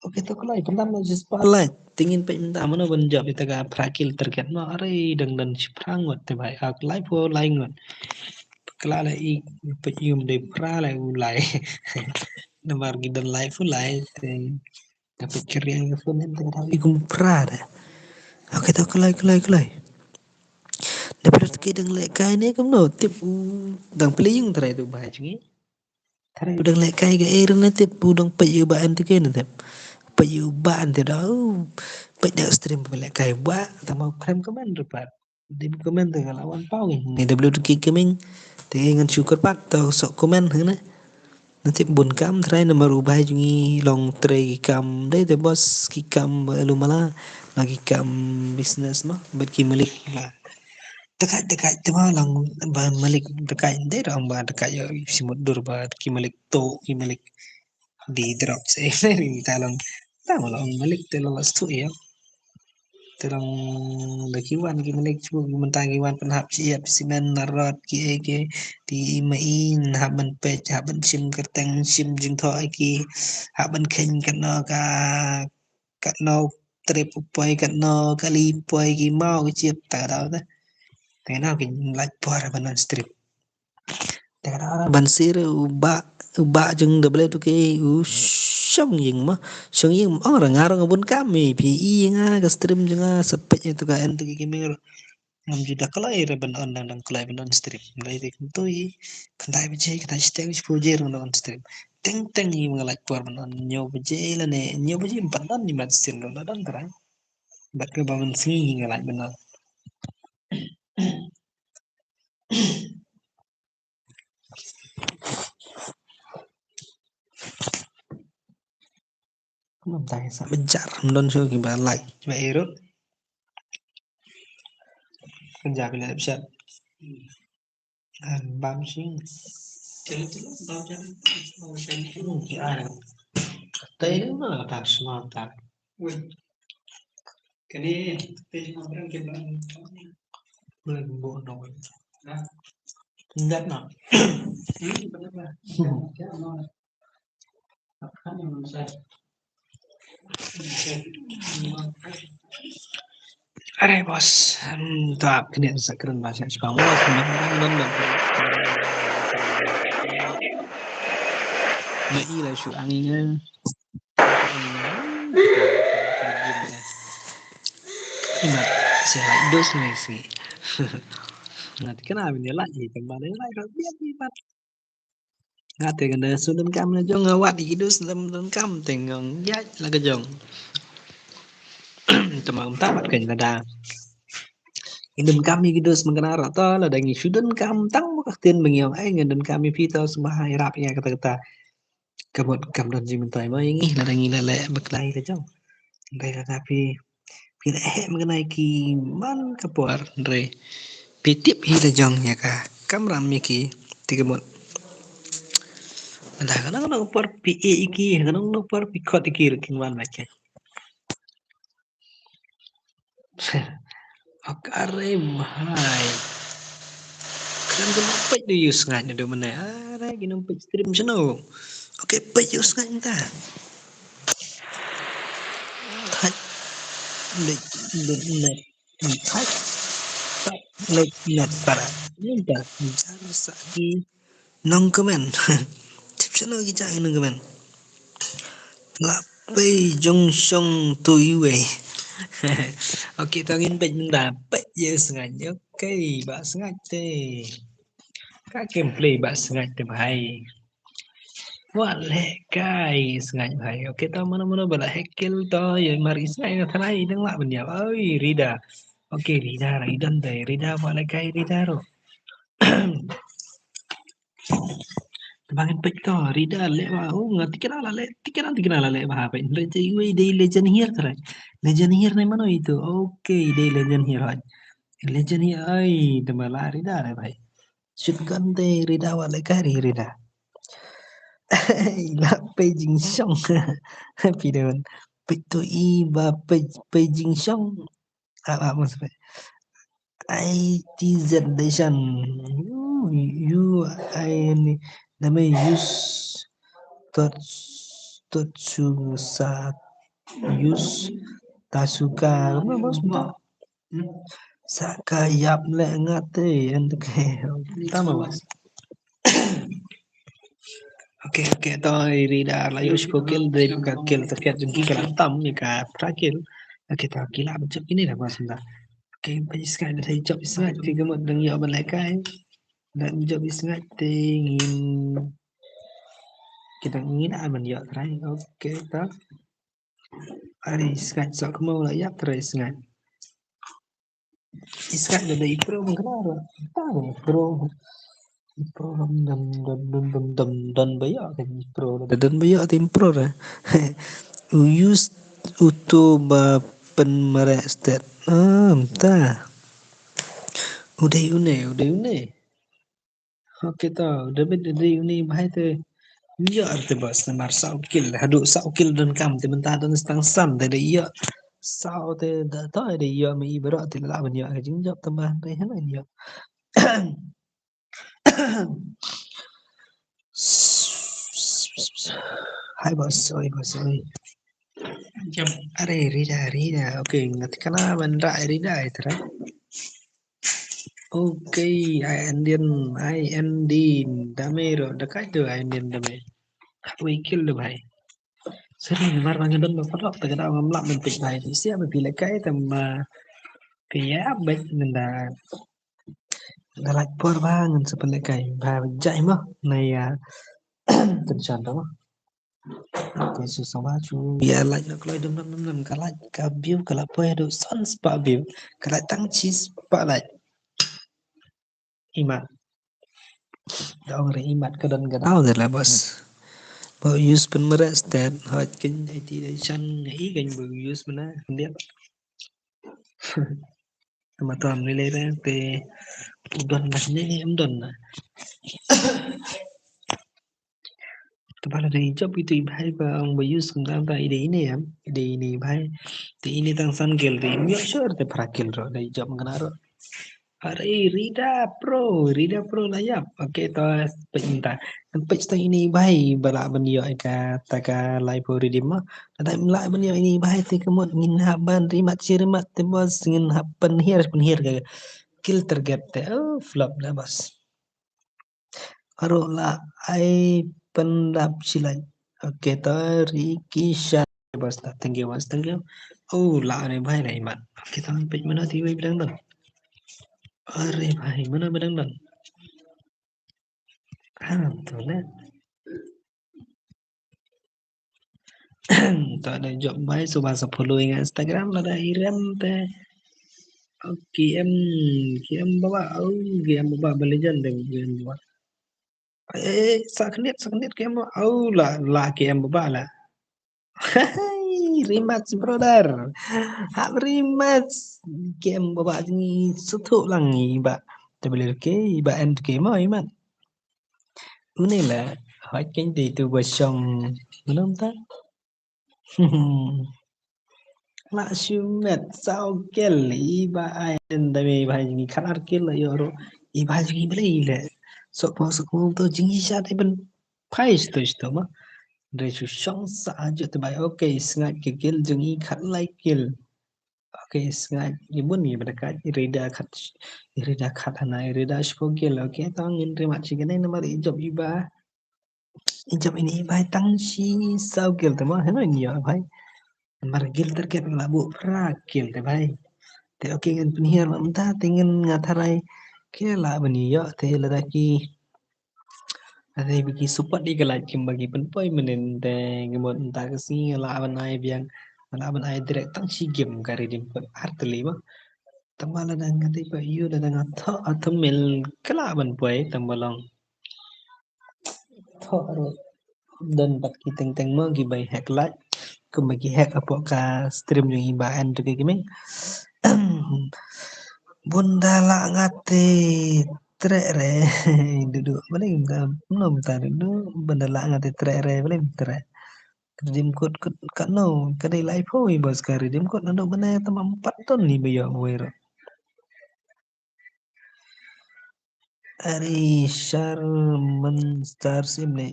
oke to kalau bentar mau just pala tingin pa minta mana banjab ita ka prakil terkait no are dan siprangot te bai ak live po laingon kelala i penyum de prala ulai namar gidan live ulai te dapat kerja yang phone te tahu ikum prada oke to kelai dapat kedang lek kai ne kam no tip dang playing try tu bai cungi try udang lek kai ga air ne tip udang payu ba ante ke ne tip payu ba ante da pada stream pala kai ba tama krem komen repat di komen te lawan pau ni WK gaming te ngan syukur pat to sok komen hna nanti bun kam try na marubah jungi long tray kam dai te bos ki kam lu mala lagi kam business mah bagi milik lah dekat cuma lang ba malik dekat dai orang ba dekat yo simut dur ba ki malik to ki malik di drop se ni talong tahu lang malik te lolos tu ya terang lagi wan ki menek cu mentang wan penhap siap simen narot ki eke di main haban pech haban sim kerteng sim jing tho ki haban khen kan no trip poi kan no kali poi ki mau ki chiep ta đó thế nào ki like por banan strip Tekara bansir uba jeng double tu ke song yang mah song yang orang ngarang pun kami pi nga ke stream jenga sepet itu ka ente ki kimir am juda kalai re ban on dan kalai ban on stream lai de kentoi kantai bije kita stek exposure on stream teng teng i mengalak por ban on nyo bije la ne nyo bije ban on ni mat stream don dan terang bat ke bangun singi ngalak ban on Không tay sa benjar don so ki ba like ba ero kenja bila bisa bám xuyên Tây nó là thật smart thật cái này Tây nó đang kêu là người bộ nổi đất nào Are bos, tak kena sakran bahasa Jepang. Bos, non Mai là sự ăn nha. Mà sẽ lại đốt này sih. Nanti kenapa ini lagi kembali lagi kalau biar lipat. Ngate kena sudan kam na jong ngawat di dus dan kam tengong ya là cái jong. Temang tamat kan kada. Indon kami gitu semengenai rata lah dangi sudan kam tang makaktin mengiong ay ngandon kami pito sumbahay rap ya kata-kata kabut kam don jimentai mo ingi lah dangi lele beklai ka jong. Dai tapi pila mengenai ki man kapuar re pitip hita jong ya ka kam ram ki tiga mot. Ada kadang por pi iki kadang por pi kot iki king man baca. Akare mahai. Kan kenapa itu use nganya do mana? Ada gini stream channel. Oke, pe use nganya ta. Hai, net. Hai, net para. Ini dah bicara saki nong komen. Tip channel kita ini nong komen. Lape jong song tu yue. Oke, tangin pe dapat use nganya. Oke, bahas nganya. Các gameplay bạn sengaja terbaik. Wah guys, sengaja terbaik. Oke, tao mana-mana bala hekel to ya mari sengaja thanai deng lak benya. Oi, Rida. Oke, Rida, Ridan deh. Rida bala kai Rida ro. Bangin pek to, Rida le wa. Oh, ngati kena la le. Tikena la le bah apa. Legend here terai. Legend here nih mana itu? Oke, day legend here. Legend here, ai, temala Rida deh, bhai. Shotgun deh, Rida bala kai Rida. Là Beijing song Pidon Pitui ba Beijing song apa maksudnya ITZ Nation you I namanya use Totsusa use Tasuka apa maksudnya Sakayap le ngate ente kayak tama mas Oke oke tôi Rida là yêu skill dari buka kill terkait jengki kalau tam ya ka terakhir kita gila macam ini lah mas entah oke banyak sekali dari job sangat kita mau dengan ya mereka dan job sangat ingin kita ingin aman ya terakhir oke tak hari sangat sok mau lah ya terakhir sangat sangat dari pro mengkenal tahu pro pro dan bayar kan pro dan bayar tim pro lah use utuba penmerek stat entah udah une oke tau udah beda dari une bahaya tuh iya arti bos namar saukil haduk saukil dan kam te mentah dan setang sam te iya sau te da tau ada iya me ibarat te la ban iya jing job tambah te hana iya hai bos oi Rida, oke, ngerti kenapa Rida itu, Ok, I endin dame ro dekat tu I endin dame. Wih kill tu भाई. Sering mar bang don ba padok ta kada ngam lak men pik भाई. Sia ba pila kai tam kaya bet nenda dalak por bangun sepele kai. Ba jai mah này tình trạng đó. Cái sự sống ba chú. Ya like nak loy dum ka like ka view ka la poe do sun spa view. Ka like tang chi spa like. Imat. Dong re imat ka don gadau de la bos. Bao use pen meres tet hot kin IT de chan ý gan bu use mana dia. Mà toàn người lấy ra về tuần này nên em tuần này tụi bạn thì job itu bahai ba ang bayus kung ta ide ini ya ide ini bahai ti ini tang san gel ti mi sure te prakil ro dai job nganaro are Rida Pro lah ya oke to pecinta pesta ini bahai bala benio ka taka live redeem mah ada mla benio ini bahai ti kemot ngin haban rimat cirimat te bos ngin hapan penhir ka kill target te oh flop dah bos Arola ai pendap silat. Oke to Ricky Shah basta thank you. Oh la ne bhai này bạn. Kita page mana ti wei bidang dan. Are bhai mana bidang dan. Ah to na. To ada job bhai so basa following Instagram là ada Iram te. Oke em baba oh game baba belajan deh game baba. Saknit game oh la game baba lah. Hai, rematch brother. Hak rematch game baba ni sutuk lang ni ba. WK ba end game oi man. Ini lah hỏi cái gì từ bờ sông đúng ta. Lạ siêu mệt sao cái lý ba ai đây mày bài gì khát ăn cái là rồi i bài gì beli le. So pas aku tu jingi sat even pais tu itu mah. Dari su song sa aja tu bài ok sengat ke kill jingi khát like kill. Ok sengat ibu ni berdekat irida khat hana irida shko kill ok tao ngin remat sih cái này nó mà job iba job ini iba tang si sao kill tu mah hena ni ya bhai mar gil terket labu pra kill te bhai te ok ngin penihir entah tingin ngatarai ke la bani yo te ladaki ada bagi support di galaj kim bagi penpoi menen te ngemot entah kasi la banai biang la banai direct tang si game kari dim artli mah tambala dang ngati pa yu dang atho mel kala ban poi tambalong tho ro dan bat ki teng teng mo gi bay hack like kung bagi hack apo ka stream yung ibaan to kay Bunda la ngate tre re duduk paling belum tadi dulu benda la ngate tre re paling tre dim kot kot kano kadai live hoi bos kari dim kot nando benda tamam 4 ton ni bayo wero अरे Sharman star SIM ने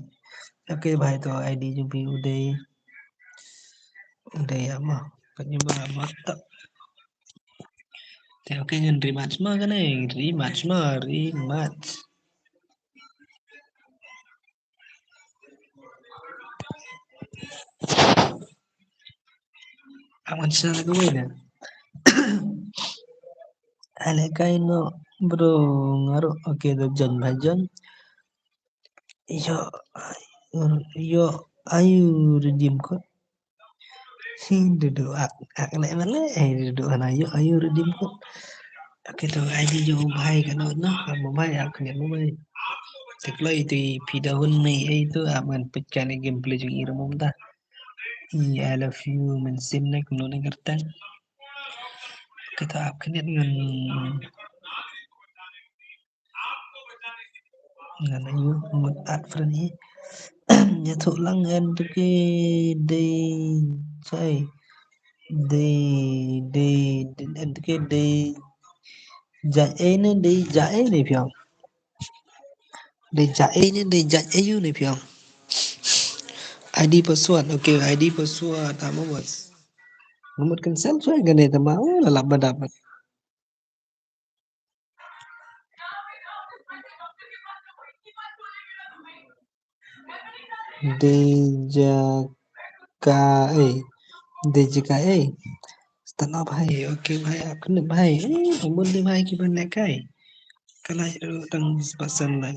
oke भाई तो आईडी जो भी udah ya mah penyebab mata oke ngen rematch mah kan rematch aman sana gue na ale kaino bro ngaruh oke do jan bhajan yo yo ayu redeem code duduk ak le male duduk ana yo ayu redeem code oke to ID jo bhai kan no mo bhai ak ne mo bhai Setelah itu pindah nih itu aman pecah gameplay juga irama ta I love you men sim nek no ngertan kita akan dengan ayu một ad friend hi nhà thụ lăng en cái đây chơi đây đây cái đây dạy nên đây dạy này phải không đây dạy nên đây dạy ayu này phải không ID password ok ID password apa buat nomor cancel saya gane tamau lah dapat DJKE DJKE stand up भाई ओके भाई आपने भाई बोलते भाई की बनने का है कला tang pasan lah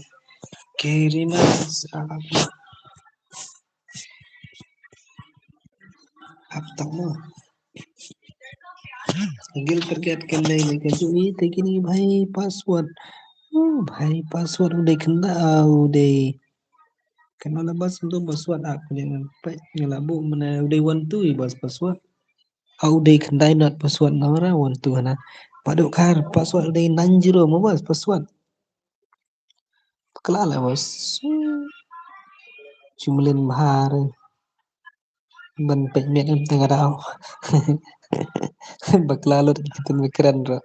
kiriman आप तक ना गिल करके अटकन नहीं लेके जो ये लेकिन ये भाई पासवर्ड भाई password udah kena udah kena lepas untuk password aku jangan pe ngelabu mana udah one two bos password udah kena not password nora one two na paduk kar password udah 90 mau bos password kelala bos cumulin bahar ban pekmet em tengah dao baklalut kita mikiran ro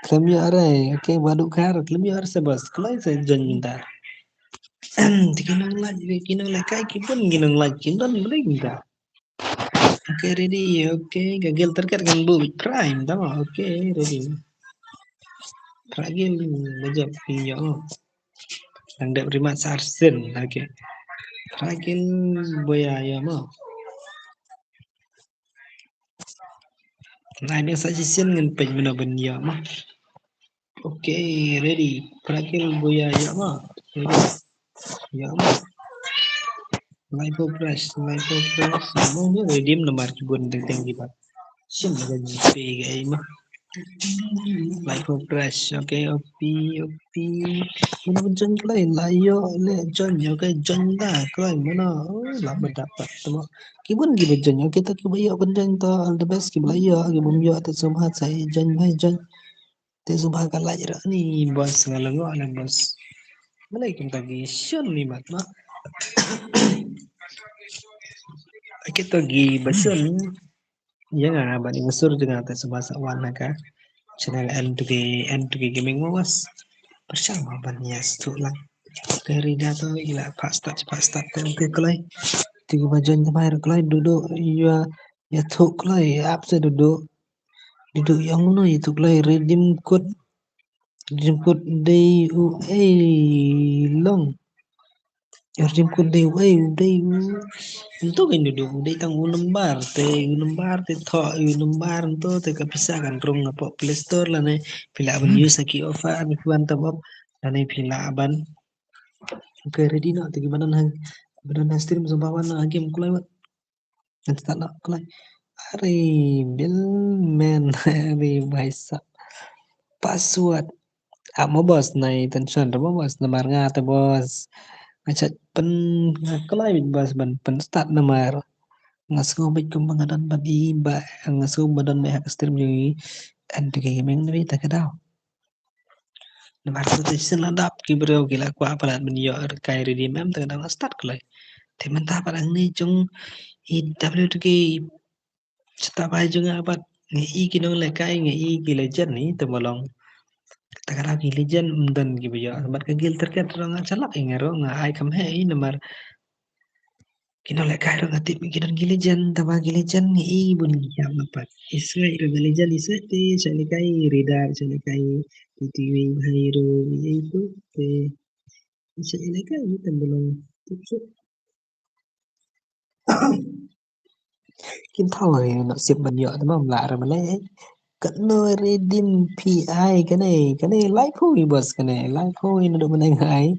klaim ya arai oke paduk kar klaim ya arsa bos kelai saya jon minta Tikinang lagi kai kipun ginang lagi kindan mereka. Oke ready, oke gagal terkait dengan bu prime tama oke ready. Fragil bajak pinyo. Anda prima sarsen oke. Fragil boya ya mo. Nah ini suggestion dengan page mana benda mo. Oke ready. Fragil boya ya mo. Ready. Ya mo. Live press. Mo redeem nomor kibun tentang gibat. Sim gaji pay mo. Like for fresh, okay, opi, mana berjan kelai, layo, le, jan, okay, jan dah, kelai mana, lah berdapat, temu, kibun ki berjan, okay, tak kibaya berjan ta, all the best ki belaya, ki bumya tak sempat saya jan, hai jan, te subah kalah jera ni, bos ngalengo alam bos, mana ikum tagi, syun ni mat mah, kita gi basun, ya nggak, bani mesur juga tak subah sawan ka, channel N2G gaming mas. Bersama Banias tu lang dari data ila pak start ke kelai tiga bajuan tempat kelai duduk ya tu kelai apa sih duduk yang mana itu kelai redeem code DUA long redeem code DUA day itu kan duduk day tang unembar te tho unembar tu te kapisakan rong apa Play Store lah ne pila ban use ki offer ni kuan tabab dan pila ban oke ready na tigi badan stream sumbawan na game kulai wat nanti tak nak kulai are bil men are baisa password mo bos nai tension mo bos namar nga te bos ngachat pen kulai bos pen start namar ngasko bit kumbangadan badi ba ngasko badan hak stream ni and gaming ni tak kadau namar tu senadap ki bro gila ku apa lat menyo kai ready mem tak kadau start kulai Temen tak parang ni chung IWTK Setapai juga apat ngi kinong lekai ngi ki legend ni temalong takara ki legend dan ki bayo amat ka gil terket rong chalak ingero nga ai kam he namar kinong lekai rong atip kinong ki legend taba ki legend ngi bun ki jam apat isai rong legend isai te chalekai radar chalekai TV hairu itu te isai lekai temalong kim thao nó xếp bẩn nhựa mà lạ rồi mà lấy cận nơi redeem PI cái này like khui bus cái này like khui nó được bên ai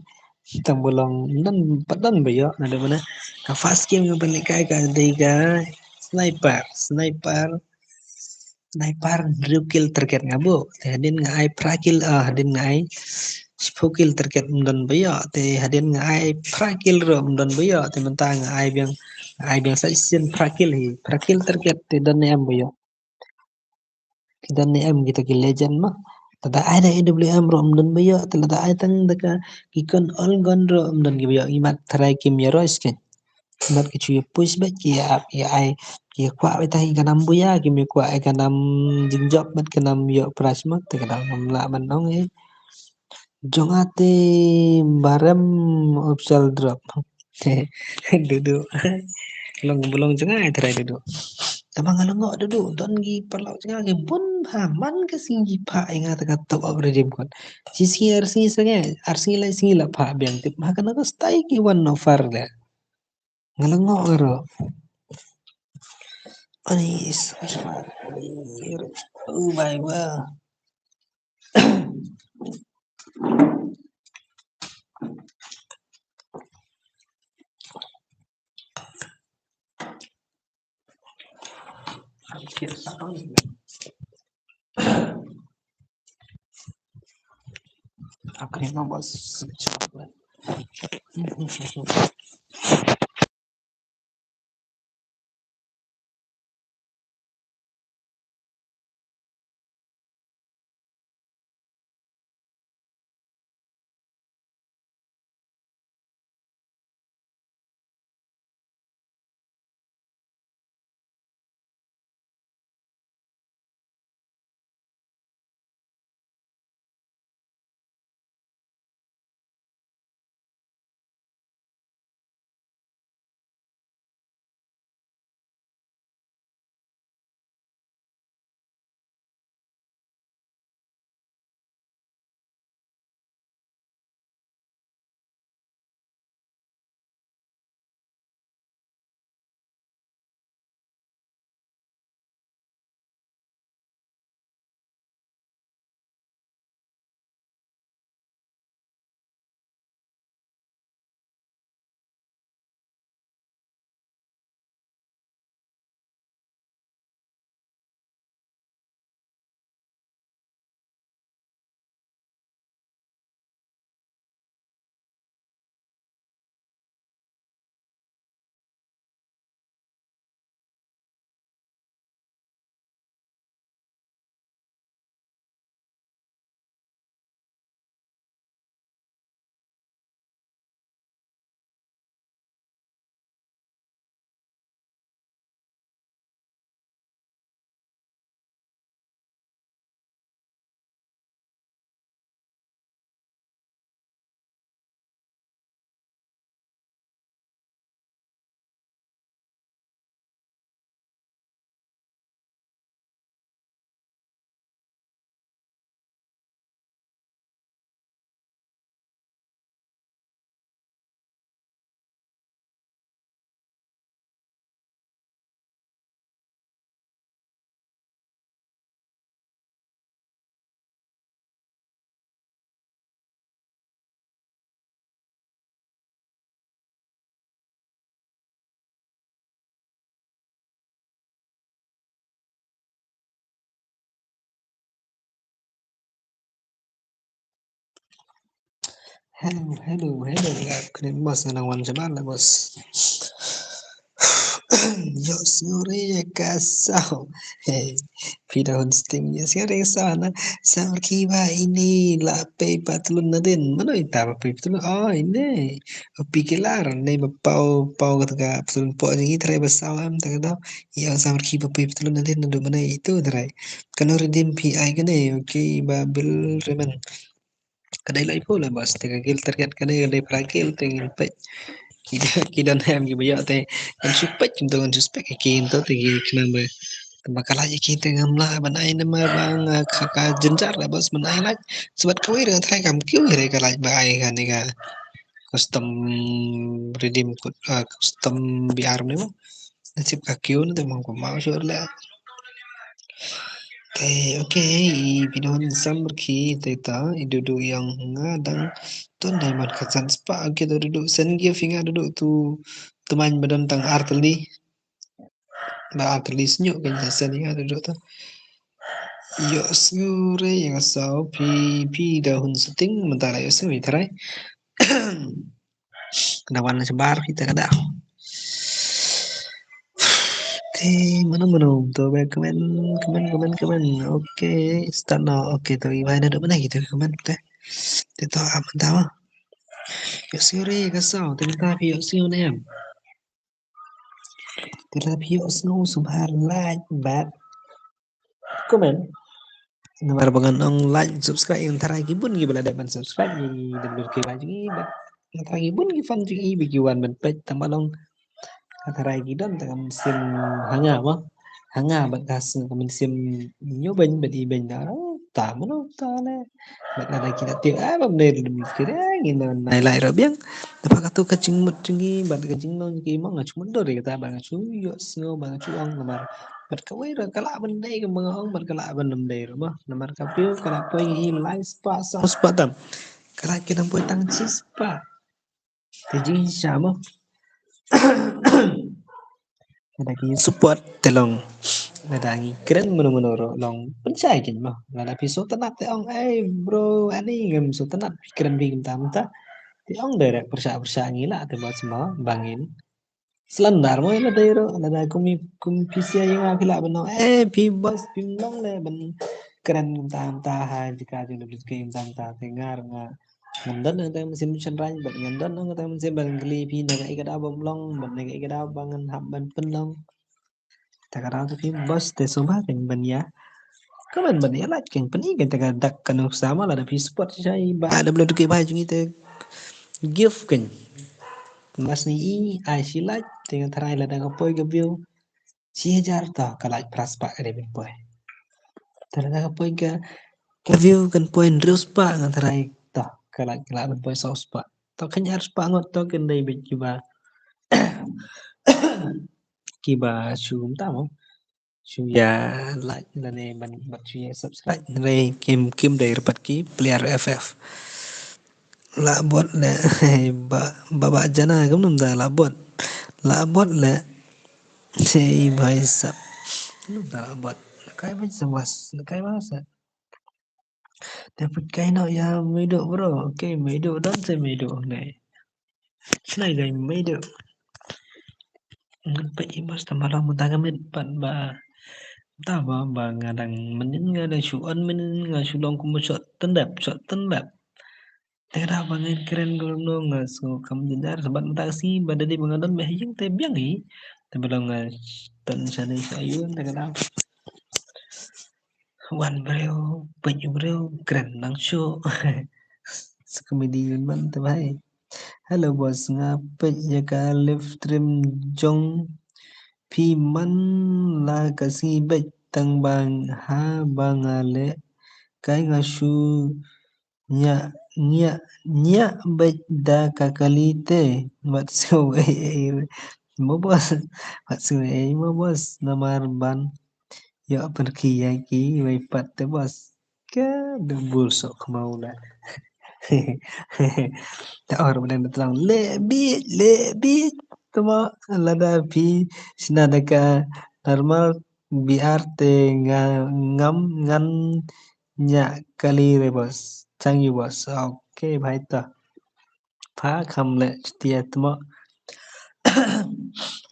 tầm bồ lòng nên bắt đơn bây giờ là được bên cái fast game cái bên cái đây cái sniper sniper real kill terkait ngabo thì hadin ngai prakil hadin ngai spokil terkait mendon bayo thì hadin ngai prakil ro mendon bayo thì mentang ngai biang season prakil terkait thì dan em bayo dan em gitu ki legend mah tada ada EWM ro mendon bayo tada ai tang daka kikon all gun ro mendon ki bayo imat try kim ya ro isken imat ki chuy push back ya ai ki kwa beta hi kanam buya ki mi kwa ai kanam jinjok bat kanam yo prasma te kanam la manong jongate barem optional drop duduk long belong cengai terai duduk tabang ngalengok duduk don gi perlau cengai ge bun man ke singi pa ingat kata top up redeem kon sisi arsi sange arsi lai singi la pa biang tip makan aku stay ki one offer le ngelengok ero. Anis, baik bah. Akhirnya bos secepat. Hello, kena bos nang jaman lah bos. Yo sore kasau. Hey, pinahon sting ya sore sana. Sama kiba ini la pe patlun na din. Mano itama pe patlun. Oh, ini. Pikilar ne pau pau kata patlun po ni tray basawam tak daw. Ya sama kiba pe patlun na din nado mana itu tray. Kalau redeem PI kene okay ba bil reman. Kadai lai pula bos tega gil terkat kadai pragil tengin pe. Kita nam gi bayo te kan suspek chúng tôi kan suspek kin to te gi kenamba bakal aja kita ngamla banai nama bang kakak jenjar lah bos banai lah sebab kau ini dengan try kam kau ini kalau baik kan ni kan custom redeem code custom BR ni mo nasib kau ni mau kau mau sure lah oke pinahon sambar ki teta idu yang ngadang tuan daiman kasan spa kita duduk sen gia finga duduk tu teman badan tang arteli na arteli senyuk kan sen inga duduk tu yo sure yang sao pi dahun seting mentara yo sure tarai kenawan sebar kita kada mana mana to be komen oke start now oke to iba ada mana gitu komen teh itu apa tahu yo sure kasau tapi yo sure nem tapi yo snow subhan like bad komen nomor bangan like subscribe yang taragi pun gimana dapat subscribe di dan berkira lagi taragi pun gifan juga bikiwan benpet tamalong taragi dan tangan sim hanga mah hanga batas kemen sim nyobain bedi benda Tamano tale. Nada kita tiap apa bener mikir gini nai lai biang. Dapat katu kacing mut tinggi, bat kacing non ki mang cuma dor kita bang cu yo snow bang cu ong namar. Bat kawai ra kala ban dai ke mga ong bat kala ban nam dai rumah namar kapiu kala poi him lai spa sa spa tam. Kala kita poi tang chi spa. Tejing sama. Ada ki support telong. Nadangi keren menoro long pencai kin mah ngada piso tenat te ong bro ani ngem so tenat keren bingin tamta te ong derek persa ngila te bas ma bangin selendar mo ila dairo nada kumi pisia yang akila beno pi bas pim long le ben keren tamta ha jika di lebih ke tamta tengar nga ngandan ang tayo mesin mesin rany bat ngandan ang tayo mesin bang geli pi naga ikada bom long ban naga ikada bangan habban penlong takarang tu pi bas te soba kan ban ya Kaman ba niya lahat kang panigan taga dak kanong sama la da pi sport siya ba ada belum tuki ba jungi te gift kan mas ni I ai si like dengan tarai la da kapoy gabiyo si hajar ta kalaj praspa ade bin poy tara da kapoy ka view kan poin reus pa ngan tarai ta kalaj kala bin poy saus pa to kanyar spa ngot to kan dai bin kiba kiba sum ta mo sum ya like la ne ban bat sum ya subscribe re kim dai rapat ki player FF labot le ba baba jana cũng nằm ta labot le sei भाई साहब nằm ta labot cái bánh sawas cái bahasa dapat kain ya medo bro oke medo dan saya medo nih senai gay medo ngepet imas tamalang mutagamit pat ba ta ba ngadang menin ngadang suan menin ngasulong kumusot tendap Tera banget keren golong dong so kamu jendar sebat taksi pada di pengadon bahayang teh biang hi tapi lo nggak tan sana sayun tak kenal wan breo penyu breo keren langsung sekomedi man teh bahai halo bos ngapet ya ka live stream jong pi man la kasih bet tang bang ha bangale kai ngasu nya nya nya bet da kakalite matsu mo bos matsu mo bos namar ban ya pergi ki way patte bos ke dembul sok mau dah tak orang benar terang lebih tuma lada pi sinadaka normal biar te ngam ngan nya kali re bos changi bos oke bhai ta phá kham le tia tuma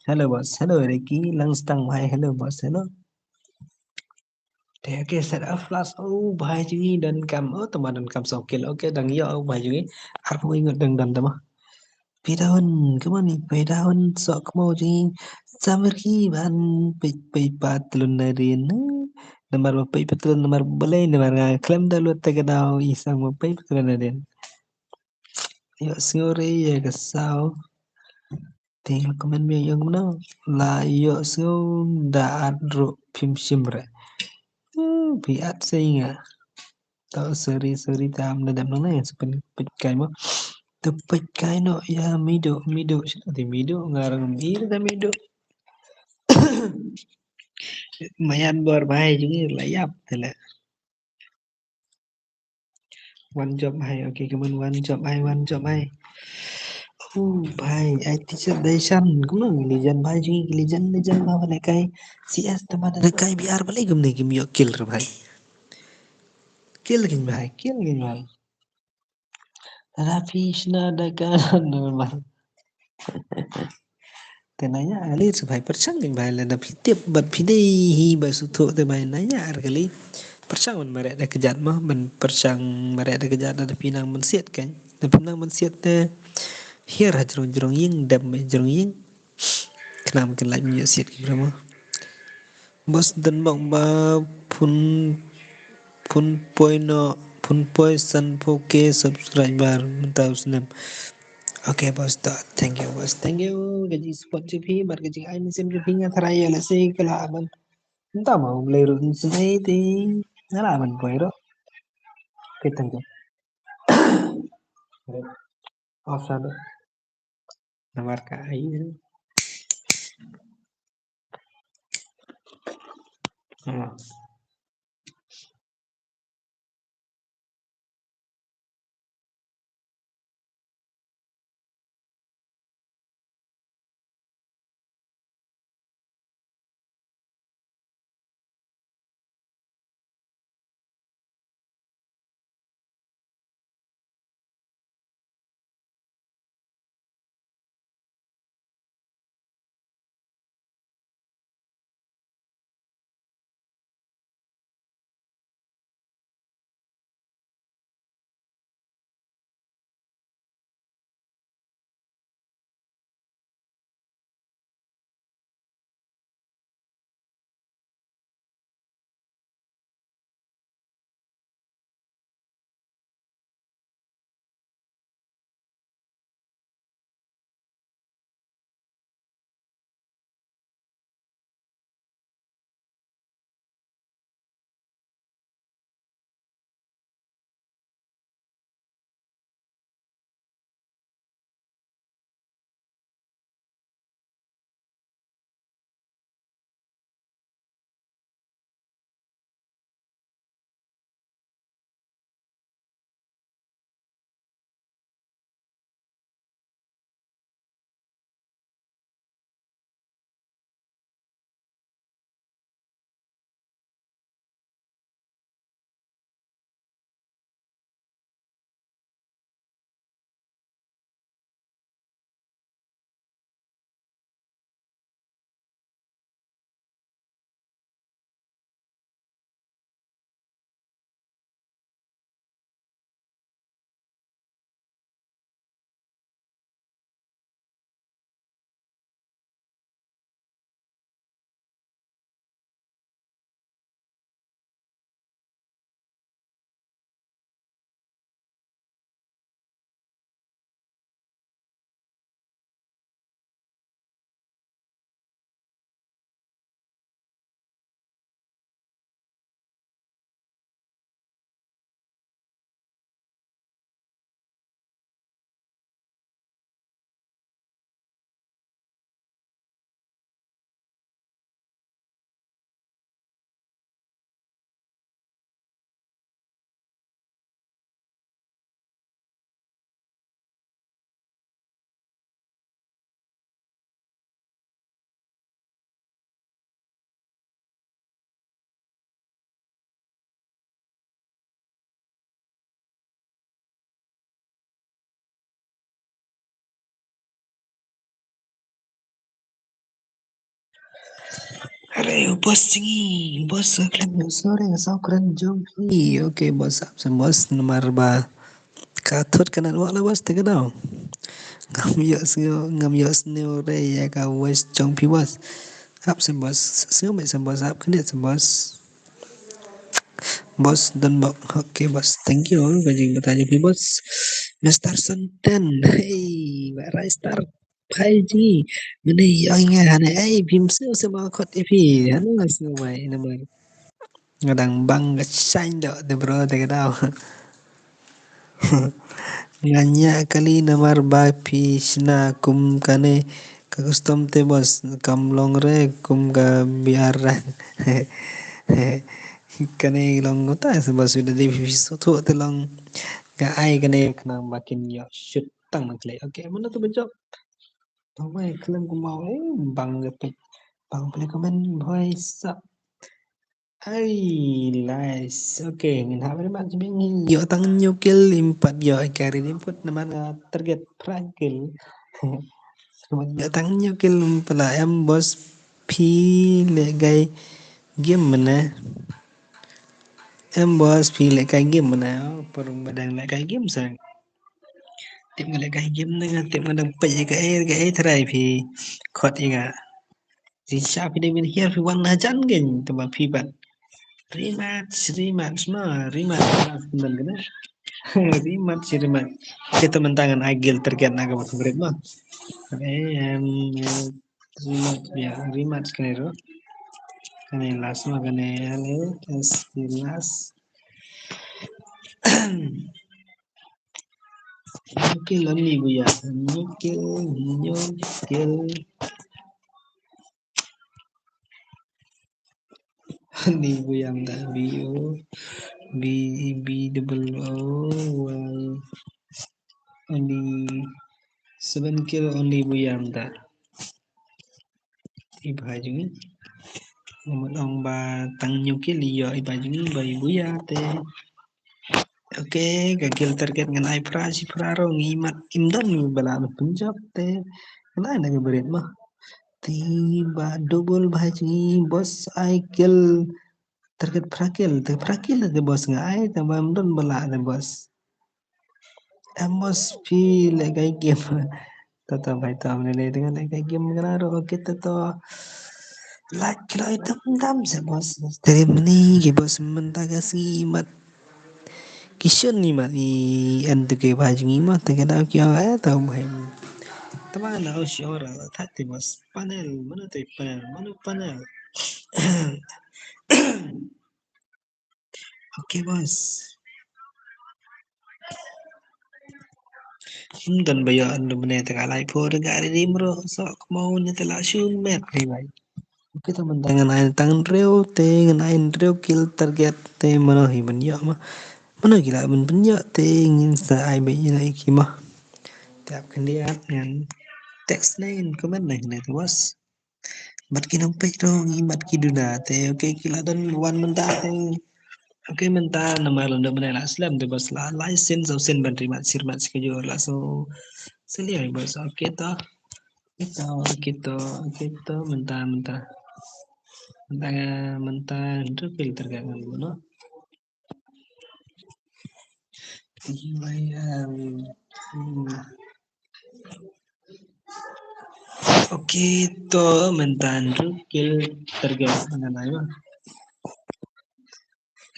hello boss hello Ricky Langstang bhai hello boss hello thế cái set up flash bhai chungi dan kam teman dan kam sokil oke dan yo bhai chungi aku ingat dan tama pidahon kemana pidahon sok mau chungi samir ki ban pe patlun narin nomor pe patlun nomor belai nomor klaim dalu tegadau isang pe patlun narin yo singore ya kasau tinggal komen biang yang mana la yo sio da adro pim simre biat sehingga tao seri tam na dam nang na sepen kai mo tepet kai no ya mido di mido ngarang mir da mido mayan bor bahai jungi layap tele one job hai oke kemen one job hai भाई आई teacher Daishan cũng là legend भाई जी legend mà vào cái CS tama ada kai biar balik gum nih game yo kill re भाई kill gin भाई tapi sna ada kan भाई tenanya alir se भाई persang gin भाई la tapi tiap bat pide hi ba su tho te भाई nanya ar kali persang man mare ada kejat mah ben persang mare ada kejat ada pinang men siat kan da pinang men siat te hier hajrong jrong ying dam jrong ying kenapa makin like music gitu bos dan bang ba pun pun poino pun poi san poke subscriber mentau senam oke bos to thank you gaji support GP bar gaji ai mesin GP nya tharaya la sei kala aban entah mau leru sei ti ngala aban poiro Okay, thank you. Off ada nomor KI. Hmm. Aray, bos tinggi, bos kalian sore ngasau keren jompi. Oke, bos absen bos nomor ba. Katot kanan wala bos tega daw. Ngam yo sneo re ya ka wes jompi bos. Absen bos, sneo me sen bos ab kene sen bos. Bos dan bok. Oke bos, thank you. Bajing bertanya pi bos. Mister Senten, hey, bara start. Paiji, mana yang hane ai bim seo sama kot ipi, hanu ngasih mai nama. Ngadang bang gasain do de bro te kadao. Nganya kali namar bapi sina kum kane kakustom te bos kam long re kum ga biar kane long ngota bos sudah di visu tu te long ga ai kane kena makin yo shoot tang makle. Oke, mana tu bencok? Tahu mai kelam ku mau bang gepek bang boleh komen voice up. Ay, nice. Oke, ngin ha very much bing yo tang nyukil impat yo carry input naman target prangkil. Yo tang nyukil pala em bos pi le gay game mana em bos pi le kay game mana perung badang le kay game sang tip ngale kay game na tip ngadang pe kay try pi khot inga si sha pi de min here pi wan na jan gen to ba pi ban rematch mah rematch benar kan rematch kita mentangan agil terkait naga favorite mah em rematch ya rematch kan itu kan yang last mah kan yang last Nyukil only buya. Nyukil, nyukil. Only buyang tak bio. B B double O Y. Only 7 kill only buyang tak. Iba juga. Một ông bà tăng nhiều cái lý do iba juga bay buya te. Oke, gagil target ngan ai pra si praro ngimat imdan ni bala penjab te. Kena ada berit mah. Tiba double bahaji bos ai kill target prakil te prakil te bos ngai tambah imdan bala te bos. Amos feel like game. Tata भाई तो हमने ले देखा like game करा रहा kita to like kilo itu dam se bos. Dari mana ke bos mentah kasih mat Kisyon ni mat ni ando ke baju ni mat tegak nak kya tahu mai. Teman nak usia orang tak bos panel mana tu panel mana panel. Okay bos. Dan bayar ando mana tegak lai po tegak ada di mero so mau ni telah shun met ni bai. Kita mentangan air tangan reu te ngan air reu kill target te mana himan ya mah. Mana gila men penyak te ngin sa ai bai ni lai kimah. Tiap kendiat ngan teks lain komen lain tu bos. Mat kinampay ro ngimat kiduna te okay kila don wan mentah te okay mentah nama londo menela Islam te bos la license au sen bantri mat sirmat skejo la so selia bos okay to kita kita mentah mentah mentah mentah itu filter kan no bayang okay to mentah itu filter kan mana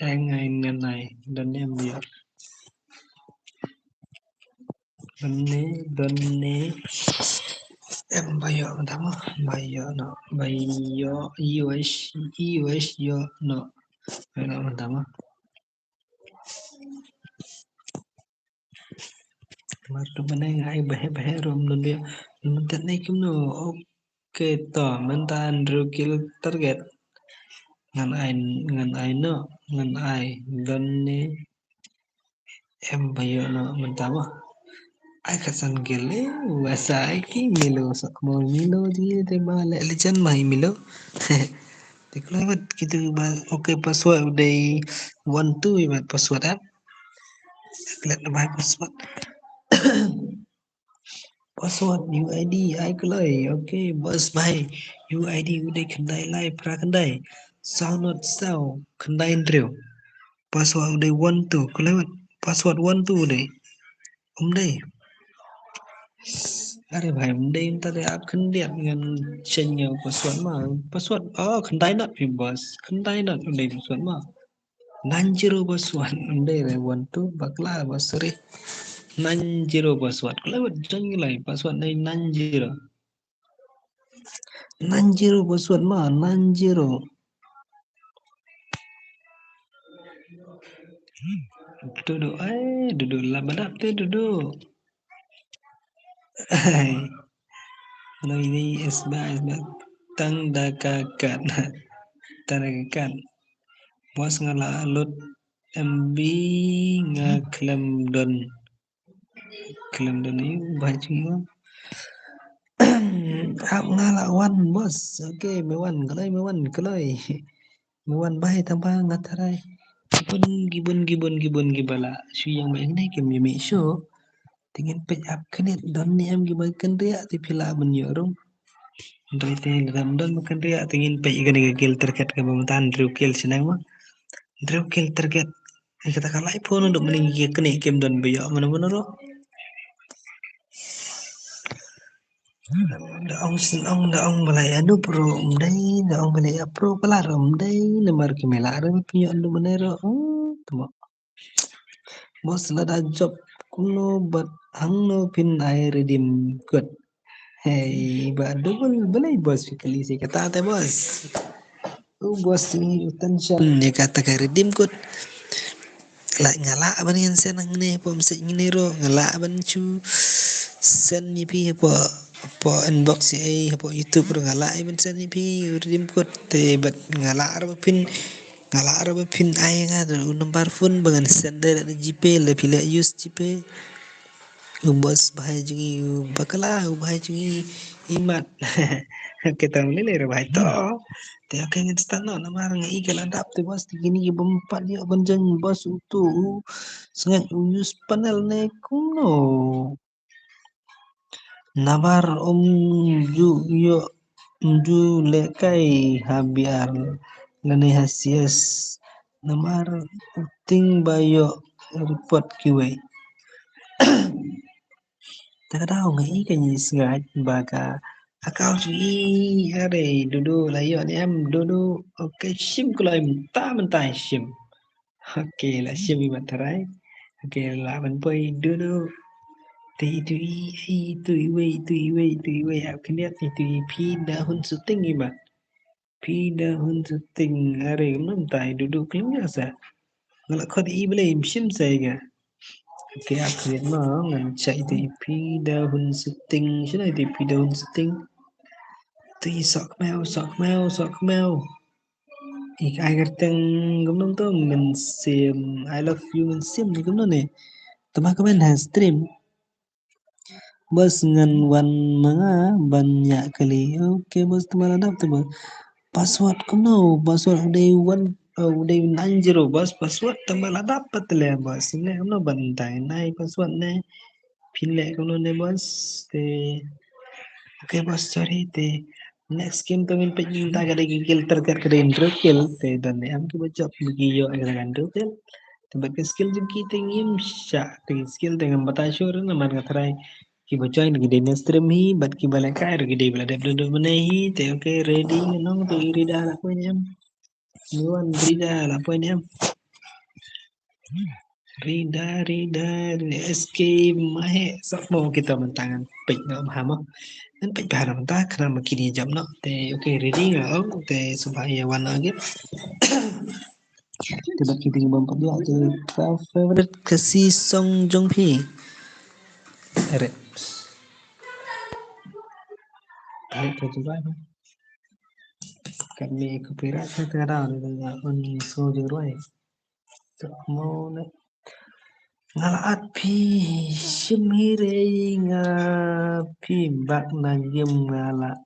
ya ngai ngai dan em biar donne em bayo tama bayo no bayo us yo no bayo tama mar tu mana ngai bahe rom no dia mentan nai kim no okay to mentan rukil target ngan ai no ngan ai donne em bayo no mentama ai kasan gele wasa ai ki milo sak mo milo dia te bale lejan mai milo Teknologi kita okay password day 1 2 ibat password app. Klik nama password. Password UID ai kelai. Okay bos bhai UID udah kendai live pra kendai. Sound not sound kendai ndreu. Password udah 1 2 kelewat. Password 1 2 deh. Deh. Are bhai deh tadi app kendiat dengan change password mah. Password oh kendai not bos. Kendai not udah password mah. Nanjiro password udah 1 2 bakla bos sorry. Nanjiro password. Kelewat jangan lagi password dari Nanjiro. Nanjiro password mah Nanjiro. Duduk duduk lah badap tu duduk. Kalau ini esbah tanda kakat bos ngalah alut MB ngaklem don ini baju ap ngalah wan bos okay mewan kelai mewan baik tambah ngatarai gibun gibala su yang main naik game mi show tingin page up kanit don ni am gibal kendria ti pila menyorong dari te dalam don makan dia tingin page gani gil terket ke pemerintahan drukil senang mah drukil terket kata kalai pun untuk meninggi kene game don bayo mana-mana lo Daong balai anu pro umdai daong balai pro kelar umdai nemar kimela re punya anu menero temo bos lada job kuno but hangno pin ai redim good hey ba double balai bos fikali si kata te bos bos ni tension ni kata ke redim good lại ngala ban yan sen ang ne pom se ngine ro ngala ban chu sen ni pi po inbox ai po YouTube ro ngala ai ban sen ni pi rim kot te bat ngala ro pin ngala ro pin ai nga ro number phone bangan sen de GP le pile use GP bos bahai jungi bakala bahai jungi imat kita mulai ro bahai to te akan instan no namar ngai kala dap te bos gini bempat dia banjan bos utu sangat use panel ne kuno nabar ju yo ju lekai habiar lane hasias namar uting bayo report kiwe takadaw ngai kanyi singat baga akau cui are dudu layo ni am dudu oke sim kulai mentah sim oke lah sim ibaterai oke lah menpoi dudu te itu iwe akhirnya itu pi dahun syuting ibat pi dahun syuting are mentai duduk keluar sa ngalak kau di ibele sim saya oke akhirnya ngancak itu pi dahun syuting sini itu pi dahun syuting tu sok mèo ik ai garteng gumnong to men sim I love you men sim ni gumnong ne tama kamen has stream bos ngan wan mga banyak kali oke bos teman adap tu bos password kuno password udah one udah 90 bos password teman adap patle bos ne kuno bantai nai password ne pile kuno ne bos te oke bos sorry te next game to min pejin ta kada gigil terkar kada intro kill te dan ne am ki bocok bagi yo kada kan kill tempat ke skill jeng kita ngim sya te skill dengan batasur na man katrai ki bocok ni gede ne stream hi bat ki bala kai ro gede bala dep do menehi te oke ready nong tu irida la ko nyam nuan rida la ko nyam rida escape mahe sok mo kita mentangan pek ngam hama dan pek bahara mentah kena makini jam no te oke ready ngam te supaya warna gitu tiba kita bumper dia je favorite kasih Song Joong Ki eret tarik ke juga kami copyright kita ada dengan on so juroi mau nak ngalaat pi shimire nga pi bak na yum ngala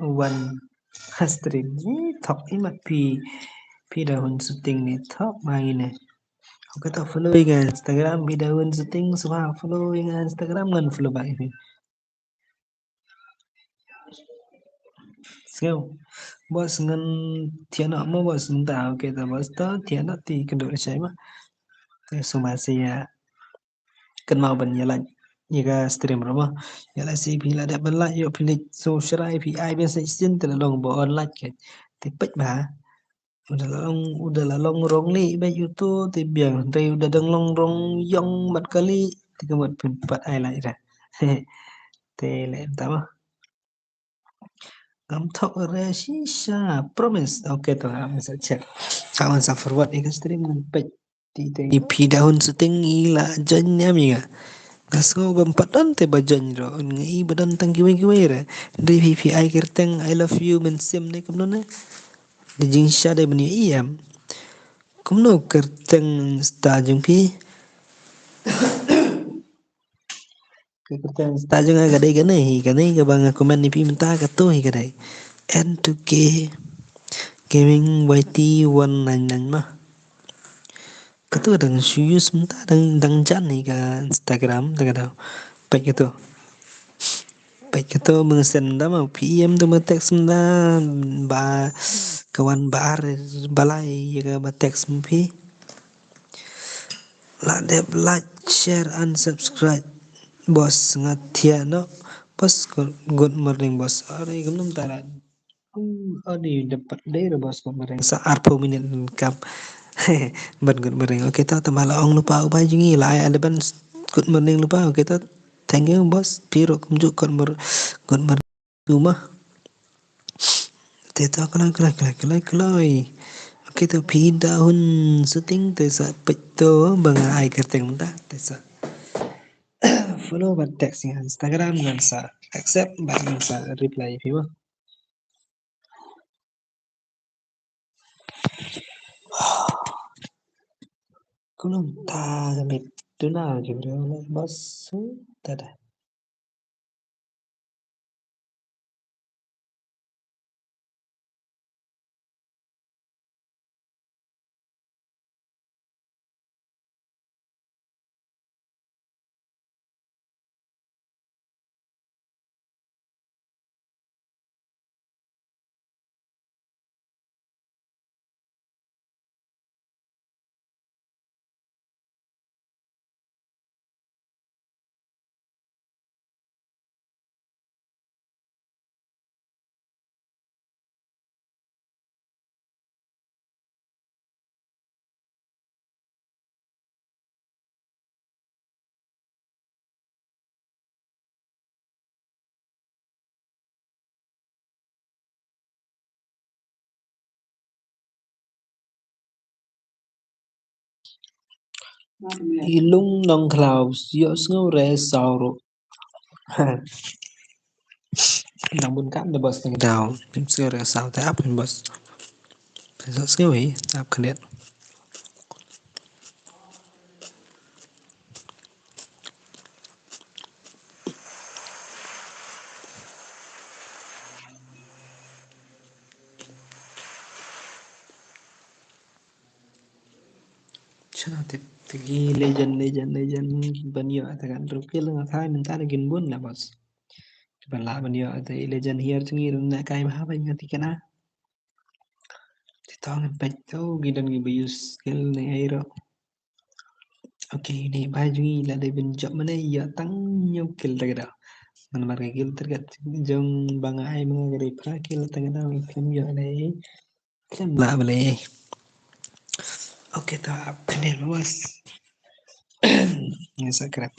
wan hastrin ni top imat pi dahun syuting ni top main ni aku tak follow dengan Instagram pi dahun syuting semua follow dengan Instagram kan follow baik ni so bos ngan tiana mo bos entah okay ta bos ta tiana ti kendor saya mah Sumasia kan mau ban yalan yaga stream rumah yala si pila da ban la yo pila social API biasa sin terlong bo online ke tipet ba udah la long rong li ba YouTube ti biang tei udah dang long rong yong mat kali ti kemat pat ai lại ra te le entah I'm talk Rashisha promise okay to I'm saja kawan sa forward ikan stream nan pet ti pi dahun syuting ila janya mi ga kaso bempat dan te bajan ro ngai badan tang kiwe ra di VVI kerteng I love you men sim ne kumno ne di jing sha de bani iam kumno kerteng sta jung pi kerteng sta jung ga dai ga nei ga bang komen ni pi menta ka to hi ga dai N2K gaming YT199 mah ketua dan suyus mentah dan jan nih ke Instagram tak baik itu mengesenda mau PM tu teks menda ba kawan bar balai ya ke ba teks mpi like share and subscribe bos ngatia no bos good morning bos are gumnum taran adi dapat dari bos kemarin saat po minit kam But good morning. Okay, ta tamala ong lupa ubay jungi la ay adaban good morning lupa. Okay, ta thank you bos. Piro kumju good morning rumah. Teta kalay. Kita pindah syuting tesa peto bangai kerteng ta tesa follow ba text yang Instagram ngan sa accept ba ngan sa reply piwa kunum ta gamit tuna gitu bos tada ilung nong clouds yo snow re sauro namun kan the bos ng down sure re sao ta up bos so skill hi up connect Chana tigi legend banyo atakan rukil nga thai minta gin bun na bos bala banyo atai legend here tungi na kai ma ba ngati kana tong pet to gidan gi bius skill ni aero okay ni baju la de bin job mana ya tang nyu kill tagada man mar kill tagat jong banga ai mga gari pra kill tagada ikam ya le kan la bale okay ta kene bos ngasa krat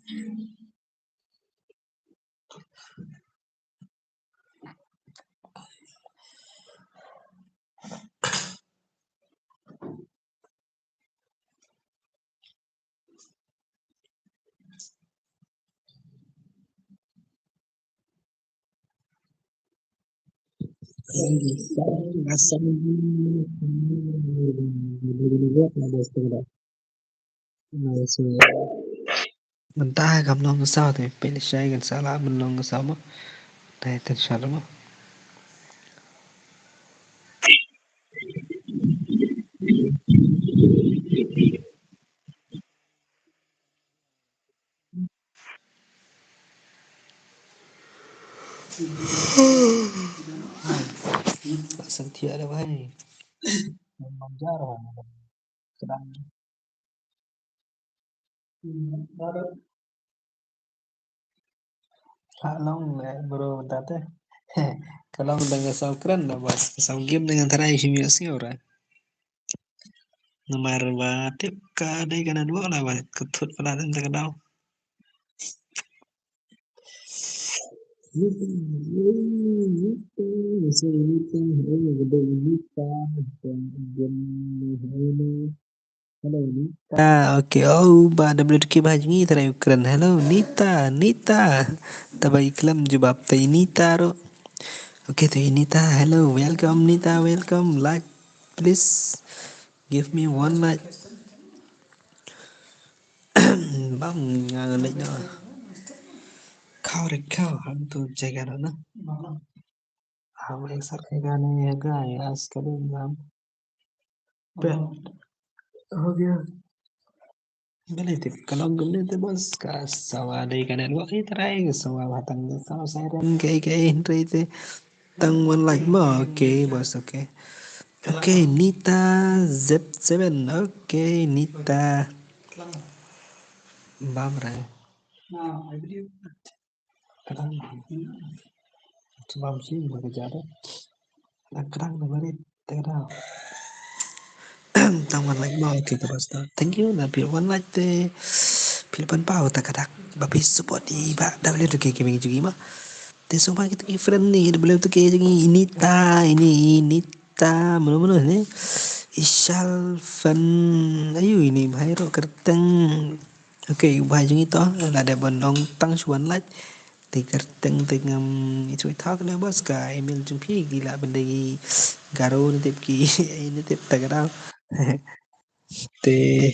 Asam mentah kam long sao thì pele sai kan sala men long sao mo tai ten sala mo sang thia ada bahai manjar sedang long bro tate kalau dengan sao keren lah bos sao game dengan tarai simulasi ora nomor tip ka dai kana dua lah bos ketut pelatan terkenal Hello Nita. Oke. Oh, ba WDK bahagi tarai keren. Hello Nita, Nita. Tabai iklam jawab tai Nita ro. Oke, tai Nita. Hello, welcome Nita, welcome. Like, please give me one like. Bang ngalik no. Kau rek kau hantu jaga no. Ham eksar kagane ya guys. Askadum bang. Bet. Oh dia. Belitif kalau gumne te bos ka sawa dai kanan wa kai trai sawa batang sawa sairan kai kai hindrai te tang one like mo okay bos okay. Okay, Nita Z7. Okay, Nita. Bam rai. Kadang sebab sih bekerja ada. Kadang beri terang. Tang one like mo okay ke bos. Thank you na pil one like te pil pan pau ta kadak. Bapi support di ba W tu ke kimi juga mah. Te semua kita ki friend ni boleh tu ke jadi ini Nita mana-mana ni. Ishal fan ayu ini bahaya ro kerteng. Okay, bahaya jeung itu lah ada bondong tang suan laj. Ti kerteng tengam itu thak na bos ka email jeung pi gila benda garo ni tip ki ini tip tagadang. Te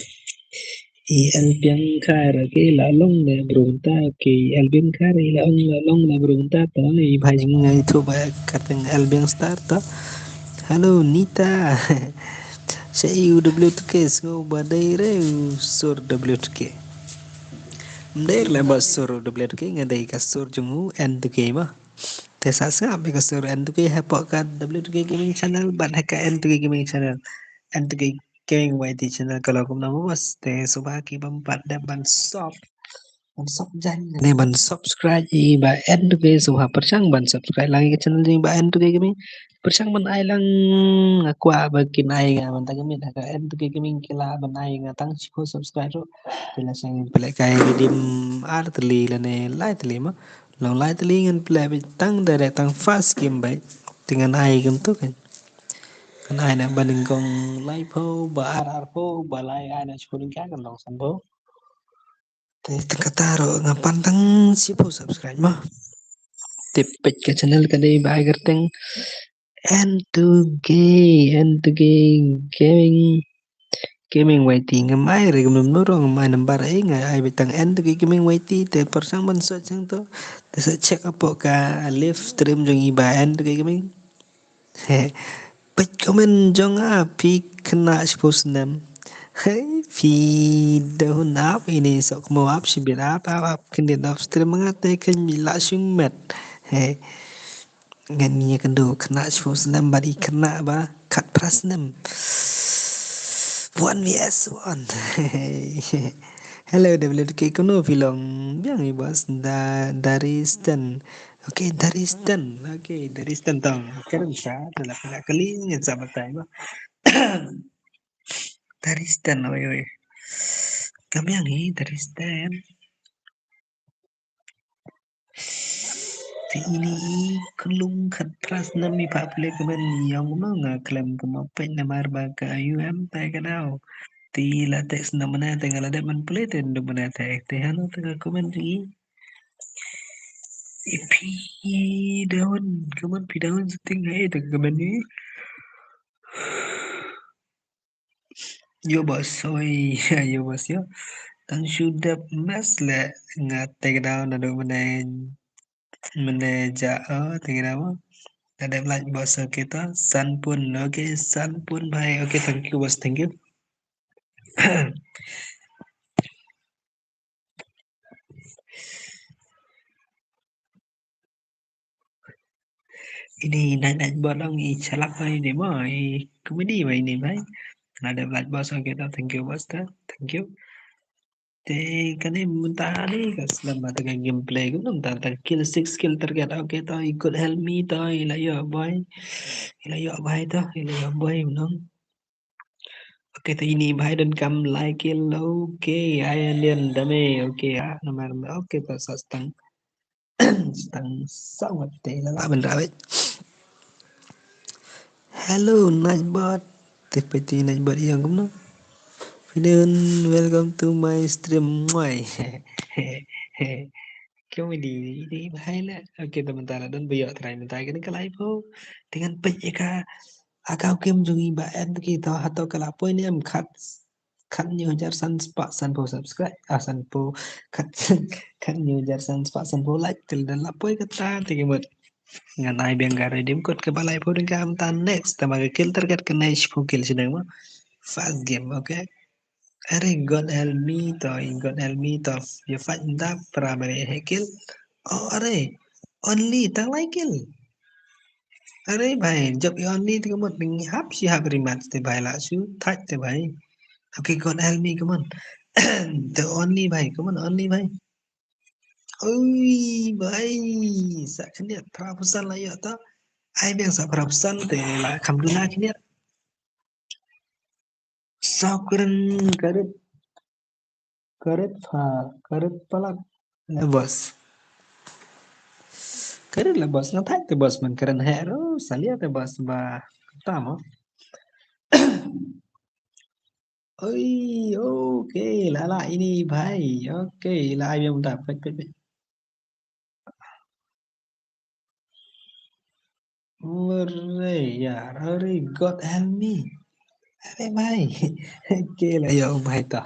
Albion Cara ke lalong na berunta ke Albion Cara lalong na berunta to ni bhajing itu ba kateng Albion Star to. Halo Nita. Saya UWTK so badai re sur WTK. Mdair le bas sur WTK ngadai ka sur jungu N2K mah. Tesa sa be ka sur N2K hapok ka WTK gaming channel ban ha ka N2K gaming channel. N2K gaming YT channel kalau kum nama bos te subaki bampat dan ban sop. Ban sop jan ne ban subscribe i ba N2K subha persang ban subscribe lagi ke channel ni ba N2K gaming. Persang ban ai lang aku bakin ai nga ban ta gamit ka N2K gaming kila ban ai nga tang chiko subscribe ro. Kila sang pelak kai redeem artli lane light lima. Long light li ngan pelak tang dari tang fast game bai. Dengan ai gam tu kan. Kan ai na baning kong live po ba arar po ba lai ai na chiko ka kan long san po. Te tekataro ngapantang si po subscribe mah. Tipet ke channel kadai ba ai gerteng N2K N2K gaming gaming YT ngamai re gum nuro ngamai nambar ai ngai ai bitang N2K gaming YT te persang ban so chang to te sa check apo ka live stream jong iba N2K gaming he pet comment jong pi kena post nam hey pi dahun up ini sok mau up si bir apa kini up stream mengate kan langsung met he gannya kendo kena post nam bari kena ba kat pras nam 1vs1. Hello WK kuno film yang ibas dari Stan. Oke dari Stan. Oke dari Stan tong. Kan bisa adalah kena kali sama tayo. Dari Stan oi oi. Kami yang ini dari Stan. Thì ini kelung khat pras nami pak pele kemen yang mana klaim kemapen namar baka UM tay kadau. Ti la tes na mana tengah ada man pele ten do mana tay te hanu tengah komen ri. Ipi daun kemen pi daun seting hai tengah komen ni. Yo bos oi yo bos yo. Tang sudah mas la ngat tay kadau na do mana ja tay kadau. Ada like bos kita San pun okay San pun bhai okay thank you bos thank you. Ini naik buat dong ini celak lah ini mah ini komedi mah ini bhai. Ada like bos kita thank you bos thank you. Te kan ini mentah ni kas lama tengah gameplay ku nang tentang kill 6 kill target okay to ikut help me to ila yo boy. Ila yo bhai to ila yo boy nang. Oke, thì ini bahaya dan kam like kill oke ayan lian dame oke ya nomor oke to setang setang sangat teh lah benda weh. Hello Nightbot, seperti Nightbot yang kamu Fidun, welcome to my stream Mwai. Kau ini bahaya lah. Oke teman-teman dan biar try minta kan ke live dengan banyak agak game juga ibarat kita atau kalau apa ini am cut nhiều jar san spa san po subscribe san po cut cut nhiều jar san spa san po like til dan apa kata tiga ngan ai biang gara dim kot ke balai po dengan am tan next tamaga kill target kena ish po kill sedang mah fast game okay. Are God help me to God help me to you fight that primary kill oh are only tang like kill are bhai jab only thì một mình hấp si hấp rematch thì bhai là su thách thì bhai okay God help me come on the only bhai come on only bhai ôi bhai sa khnia prapusan la ya ta ai biang sa prapusan te la kamdula khnia sao keren karet karet pha karet palak la bos karet la bos ngathai te bos man keren hero salia te bos ba tamo ôi ok là ini bhai ok là ai biang ta pek pek Ore yaar, ore God help me. अरे भाई केला yo भाई ta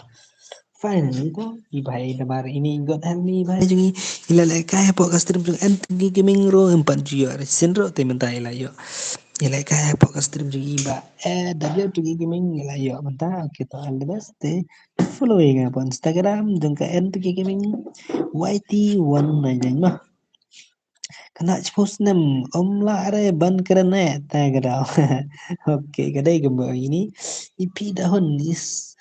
finally to i भाई dabar ini god help me भाई jungi ila le kaya po stream jung ent gi gaming ro empat jio sen ro te menta ila yo ila kaya po stream jungi ba w to gi gaming ila yo menta kita aldas te following apa Instagram jung ka ent gi gaming YT1 na jeng mah kena post nem om la are ban keren tag daw oke kadai gambar ini ipi dahon is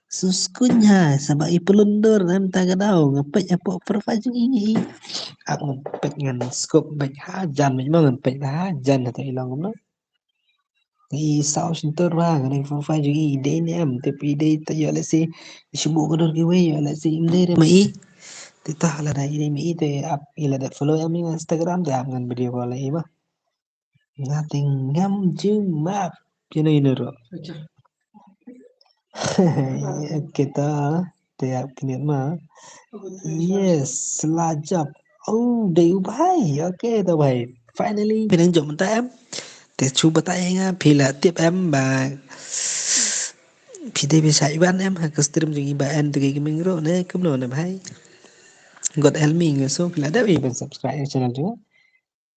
suskunya sabab ipelundur nan taga daw ngepek apa perfajung ini aku ngepek ngan scope baik hajan memang ngepek hajan atau ilang no i sao sintor ba ngan perfajung ide ini am tapi ide tayo lesi subuh kodor giwe yo lesi inde mai tita hala da ini mi te up ila da follow am Instagram da am ngan video wala iba nothing ngam jumap ini ro kita tiap kini mah yes selajap oh đều भाई ok tao भाई finally mình đang dùng tay em để chú bắt tay anh thì là tiếp em bà thì đây bị sai ban em hay custom dùng bà em từ cái mình rồi nè cũng rồi nè भाई God help me người số là đã bị mình subscribe channel juga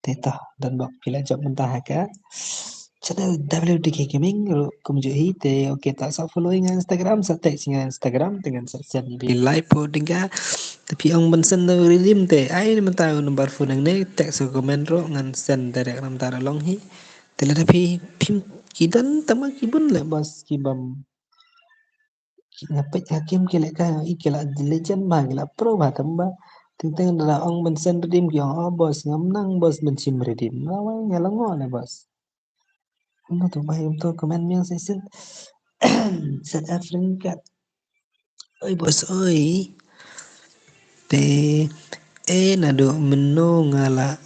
Teta dan bak pila job mentah ka channel WDK Gaming kumjuhi te oke tak sa following Instagram sa tag singa Instagram dengan search bi live po dinga tapi ang bensen no redeem te ai man tahu number phone ang ne tag sa comment ro ngan send direct nam tara long hi tela tapi pim kidan tama kibun le bas kibam ngapet hakim kila ka ikila legend ba kila pro ba tamba Tentang adalah ong bensen redeem yang oh bos ngam nang bos bensin redeem lawai ngalang na bos ano to bay to comment yang season set friend kat oi bos oi te nado meno ngala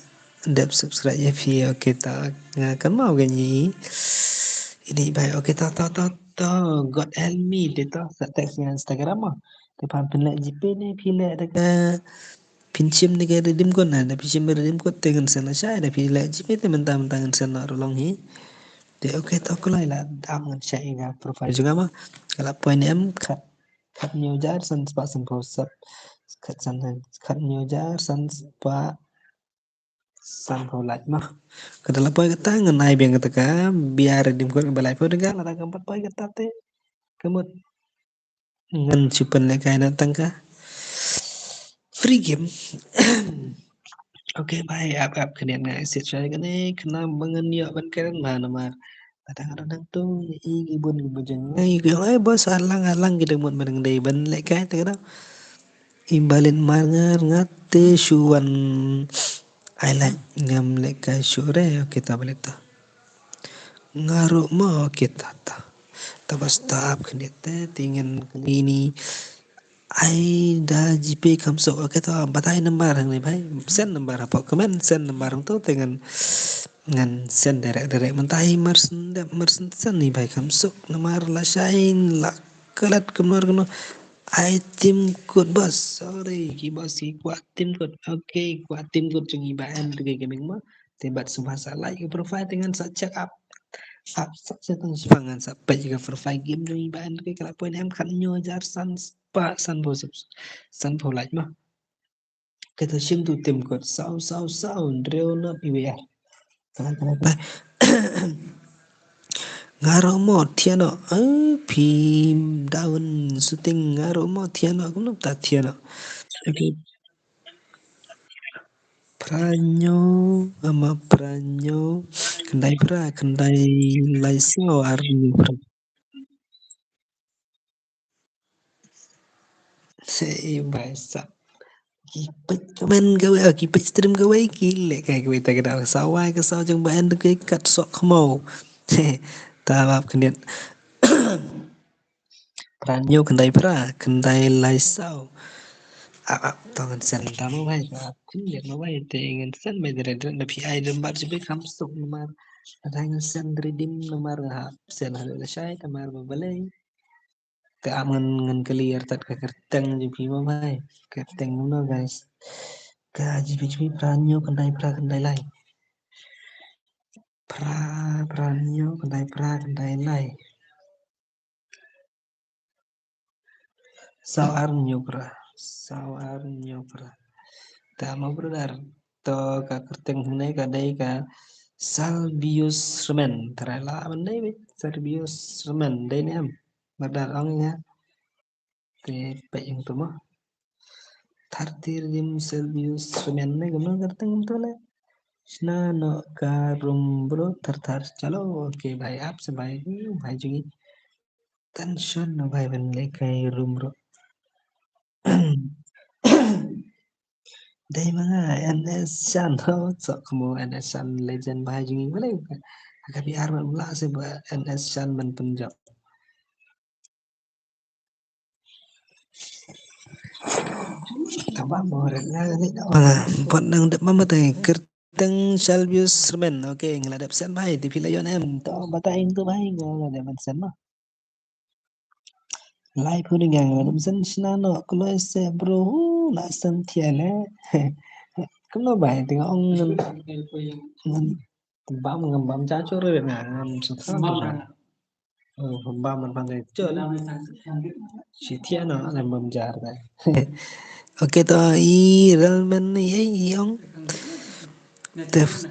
Dap subscribe ya Pi. Oke tak kan mau ganyi. Ini baik. Oke tak God help me dia tak teks dengan Instagram mah. Depan penlek JP ni pilih ada pinjam ni ke redeem code ada pinjam redeem code dengan sana saya ada pilih JP tu mentang-mentang sana rolong hi. Dia oke tak aku lah dam ngan saya ingat profile juga mah. Kalau poin em cut new jar san spa san post cut new jar san spa san like mah. Kadala poy kata ngenai biang kata ka biar dim ko balai po dengar lara keempat poy kata te kemut ngan chupan le kai na tangka free game. Oke bye ap kenian ngai sit saya kene kena bangen ya ban keren mana mar kadang-kadang tuh ibun bujang ngai gue bos alang-alang gitu mun meneng dei ban le kai te kadang imbalin mangar ngate suan I like ngam le kai sure kita balik ta ngaruh mo kita ta tabas tahap kendete tingin ini ai da GP kamso oke to batai nembar hang ni bhai sen nembar apa komen sen nembar tu dengan ngan sen derek mentai mersen sen ni bhai kamso nemar la shain la kalat kemar ai tim kut bos sorry ki bos ki kuat tim kut oke kuat tim kut jungi bahan tu ke ming ma tebat sumasa like profile dengan sa check up saya tang sipangan sampai jika profile game jungi bahan tu ke kalau poin em kan nyo jar san bo san bo like mah kata sim tu tim kut sau dreo na piwe kanan pa ngaro mo tiano pi daun syuting ngaro mo tiano kuno ta tiano okay Pranyo ama Pranyo kendai laisau arni pra sei baisa kipet kamen gawe kipet stream gawe gile kayak gawe tak ada sawai ke saw jeng bahan ke kat sok mau tabap kendian Pranyo kendai laisau tangan sen tamu bai kun lihat mau bai dengan sen bai dari pi ai lembar jibe kamsuk nomor dengan sen redeem nomor sen hal syai tamar balai keaman ngan clear tat ke kerteng jibi mau bai kerteng no guys ke jibi pranyo kendai lai pranyo kendai lai sawar nyopra tama brother to ka kerteng hunai kadai ka Salbius Semen terela mandai be Salbius Semen dai ni am badar ong ya te pe yang tu mah thartir dim Salbius Semen ne gumno kerteng tu le Shna no karum bro thar chalo okay भाई आपसे भाई जुगी tension no भाई बन ले kai room bro Dai mga NS Shan ho so kamu NS Shan legend bahaya jungi boleh bukan agak biar mula sih NS Shan men penjab Kabang mo rin nga ni buat nang dap mama tay kerteng Salvius Sermen oke ngeladap sen bahaya di Pilayon em to batain tu bahaya ngeladap sen mah live pun dengan ngeladap sen sinano kalau se bro nak sen tiana Kamu bahaya tengok ong Bam ngembam cacur ya ngam suka bam pandai cun si Tiana ngembam jar Oke to i realmen ni ong tef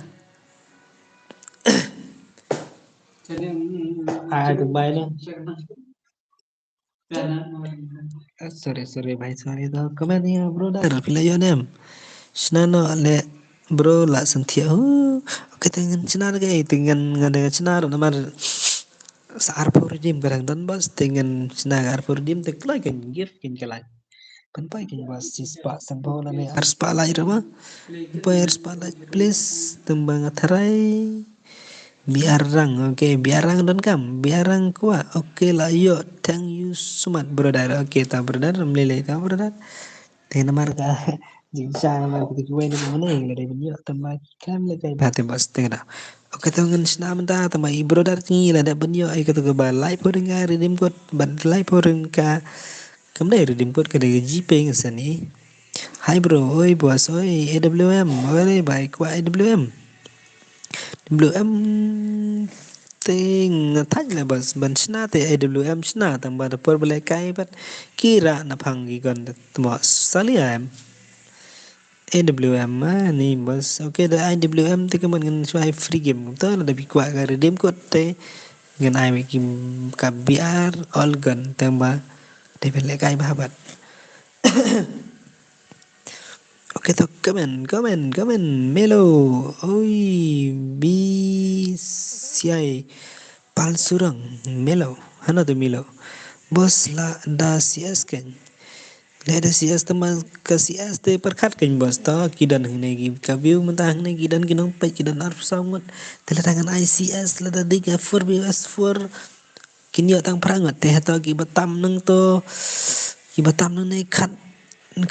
Dubai na sorry bhai sorry to comment ni brother pilayon em Snano ale bro la sentia oke dengan cenar gay dengan ngada cenar namar sa arpur dim kadang dan bas dengan cenar arpur dim tek lagi kan gift kin kalai Panpai kin bas sispa sampai na may arspa lai rama Panpai arspa lai please tembang atharai biarang oke biarang dan kam biarang kuat oke lah yo thank you so much brother oke ta brother melele ka brother Tena marga Jing sang mà cái quay nó mana yang ada banyak tambah kan le kai bahate bas tengah. Oke to ngan sna menta tambah ibro dar ni la da banyak ai kata ke balai po dengar redim kot balai po ka kamne redim kot ka de GP ngasani. Hai bro, oi bos, oi AWM, oi baik wa AWM. AWM ting thách là bas ban sna te AWM sna tang ba da por balai kai bat kira na phangi gon mo saliam. AWM ni bos oke da AWM te kaman ngan suai free game to la da bi kwa ga redeem code te ngan ai me kim ka biar all gun tamba te bele kai bahabat oke to kamen melo oi bi siai pal surang melo hana to melo bos la da CS kan Leda CS teman ke CS te perkat kan bos to kidan hne gi kabiu mentah hne kidan kinong pe kidan arf sangat tela tangan ICS leda diga 4 kinyo tang prangat te to ki batam nang to ki batam nang ne khat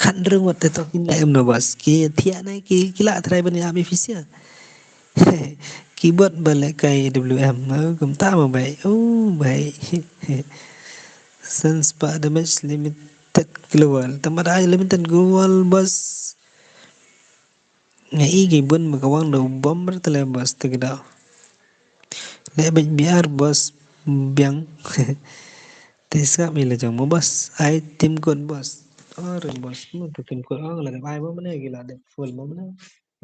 khat rung wat te to kin em no bos ki thia ne ki kila trai ban ya fisia keyboard balik kai WM kum ta mà bay bay Sunspark damage limited global tempat aja limited global bos ngai gi bun makawang do bomber tele bos tegda le ben biar bos biang teska mila jong mo bos ai tim kon bos or bos mo to tim kon ang la ai mo mana gila de full mo mana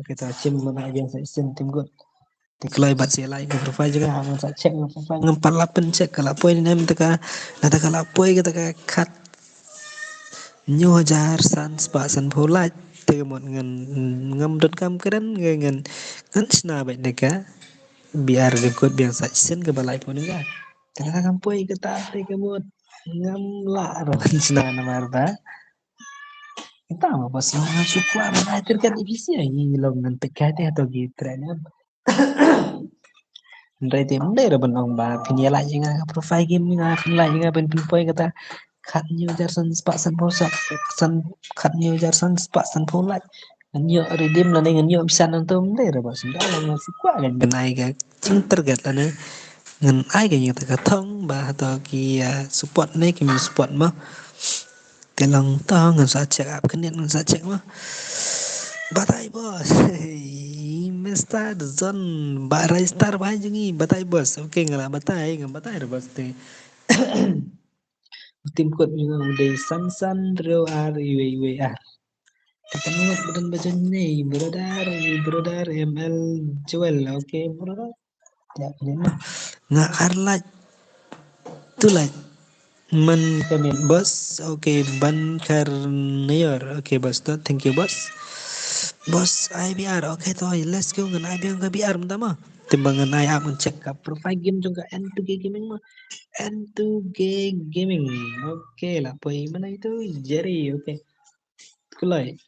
kita cim mana yang sa isen tim kon Tiklay bat sila ini profile juga hangan sa cek ng profile ng palapan cek kalapoy ni namin taka nata kalapoy kita ka kat nyo hajar sans pa san pholat te mon ngan ngam dot kam keren ngan ngan sna ba neka biar gekot biang sa sen ke balai pun nga tala kampoy kita te kemot ngam la ro sna na marba kita mo pas mga sukwa mga terkat ibisi ay long ngan pekate atau gitu ya Ndrai tem ndai ra ban ong ba phinia lại nga profile game nga khin lại nga ben pin poi kata khat new jar san spa san po san khat new jar san spa san po lại nyo redeem la ngan nyo bisa nang tom ndai ra ba sin da la si kwa gan ben ai ga ching tergat la ne ngan ai ga nyata ka thong ba to ki support ne ki mi support ma te long to ngan sa check up kan ngan sa check ma Batai bos, Mr. Zon, Barai Star Bajangi, Batai bos, oke nggak batai bos te. Tim kuat juga udah Sansan Rio R Iwe R. Ketemu badan baca nih, brother ML Joel, oke brother. Ya ini nggak arlat tuh lah. Man kamen bos, oke ban karnier, oke bos, thank you bos. Bos IBR oke toh let's go ngan IBR ke BR pertama timbangan ai aku cek ke profile game juga N2G gaming mah N2G gaming oke lah poi mana itu Jerry oke kulai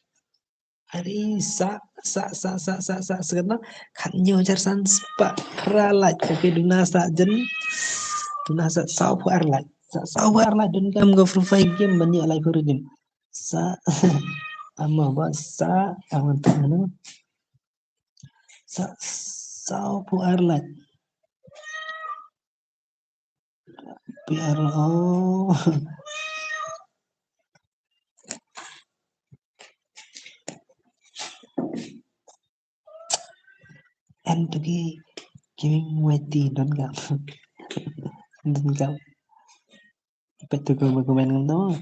hari sa sekarang kan nyo jar san spa pralat oke duna sa sau pu arlat sau pu arlat dun kam go profile game banyak lai game sa ama ba sa awan tangan Sao pu arlat PRO and togi giving weti don gam petu ko dokumen ngam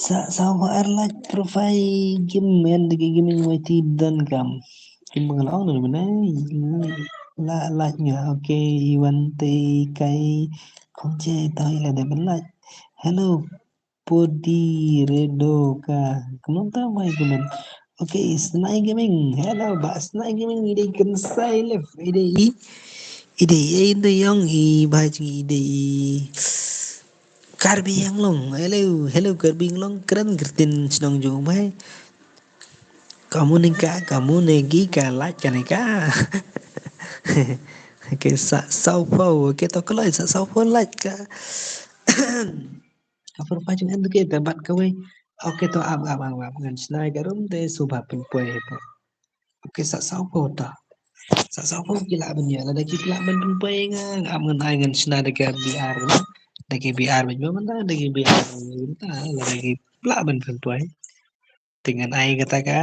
sao pu arlat profile game and togi giving weti don gam kim mengalong no mana la nya oke iwan te kai không chê tôi là để bắn lại hello Podi Redo ka kamu tahu mai kuman oke Snai Gaming hello ba Snai Gaming ide kan sai live ide ide yang i ba ide Karbi yang long hello Karbi yang long keren gertin senang jung mai kamu negi kalah kaneka cái sau phô cái tao có lời sau phô lại cả Kapur pajung itu kita tempat kowe Oke to ab ngan snai garum te suba pempoi po. Oke sa sau po ta. Sa sau po gila banya la dagi gila ben pempoi nga ab ngan ai ngan snai daga BR no. Dagi BR ben mo man dagi BR ta la dagi gila ben pempoi. Dengan ai kata ka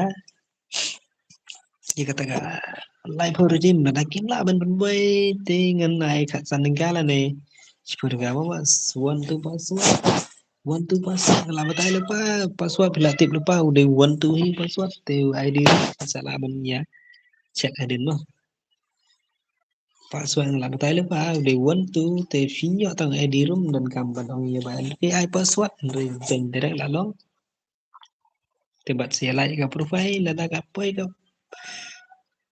dia kata ka lai po regime na dagi gila ben pempoi dengan ai kat sandingkala ne. Sipur ga mas one two password. One two password kalau betul lupa password bila tip lupa udah one two hi password te ID salah bennya chat ID mah password kalau betul lupa udah one two te finyo tang ID room dan kamban ong ya ban cái ai password rồi dành direct là long te bat sia lại ka profile là da ka poi ka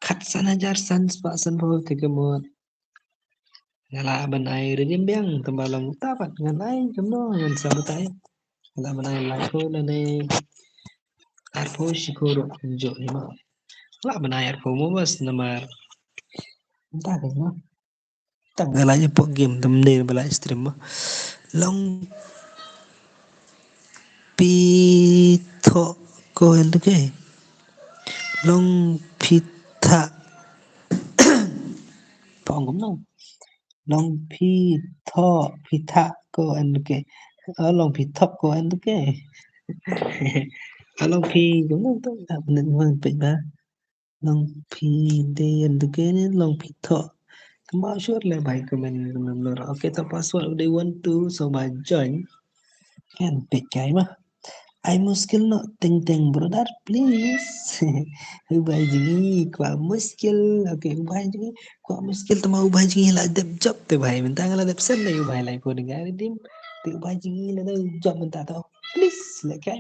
khat sana jar san spa san bo te ka mo ngala ban ai redim biang tembalong tapat ngan ai kemno ngan sabutai ngala ban ai lai ko na ne arpo shikoro jo ni ma lah benayar promo mas nomor entah kan mah tanggalannya pok game temen bela stream mah long pito ko hentu ke long pita pong cũng nong long pito pita ko hentu ke long pito ko hentu ke long pi cũng nong tuh bener bener pek ba long pi de hentu ke ni long pito Kemau le baik komen menurut oke tak password udah want to so join kan pek kai mah ai muskil no ting ting brother please ubah jingi kwa muskil oke ubah jingi kwa muskil tama ubah jingi la dep job te bhai minta ngala dep sen le ubah lai ko dengar dim te ubah jingi la dep job minta to please le kai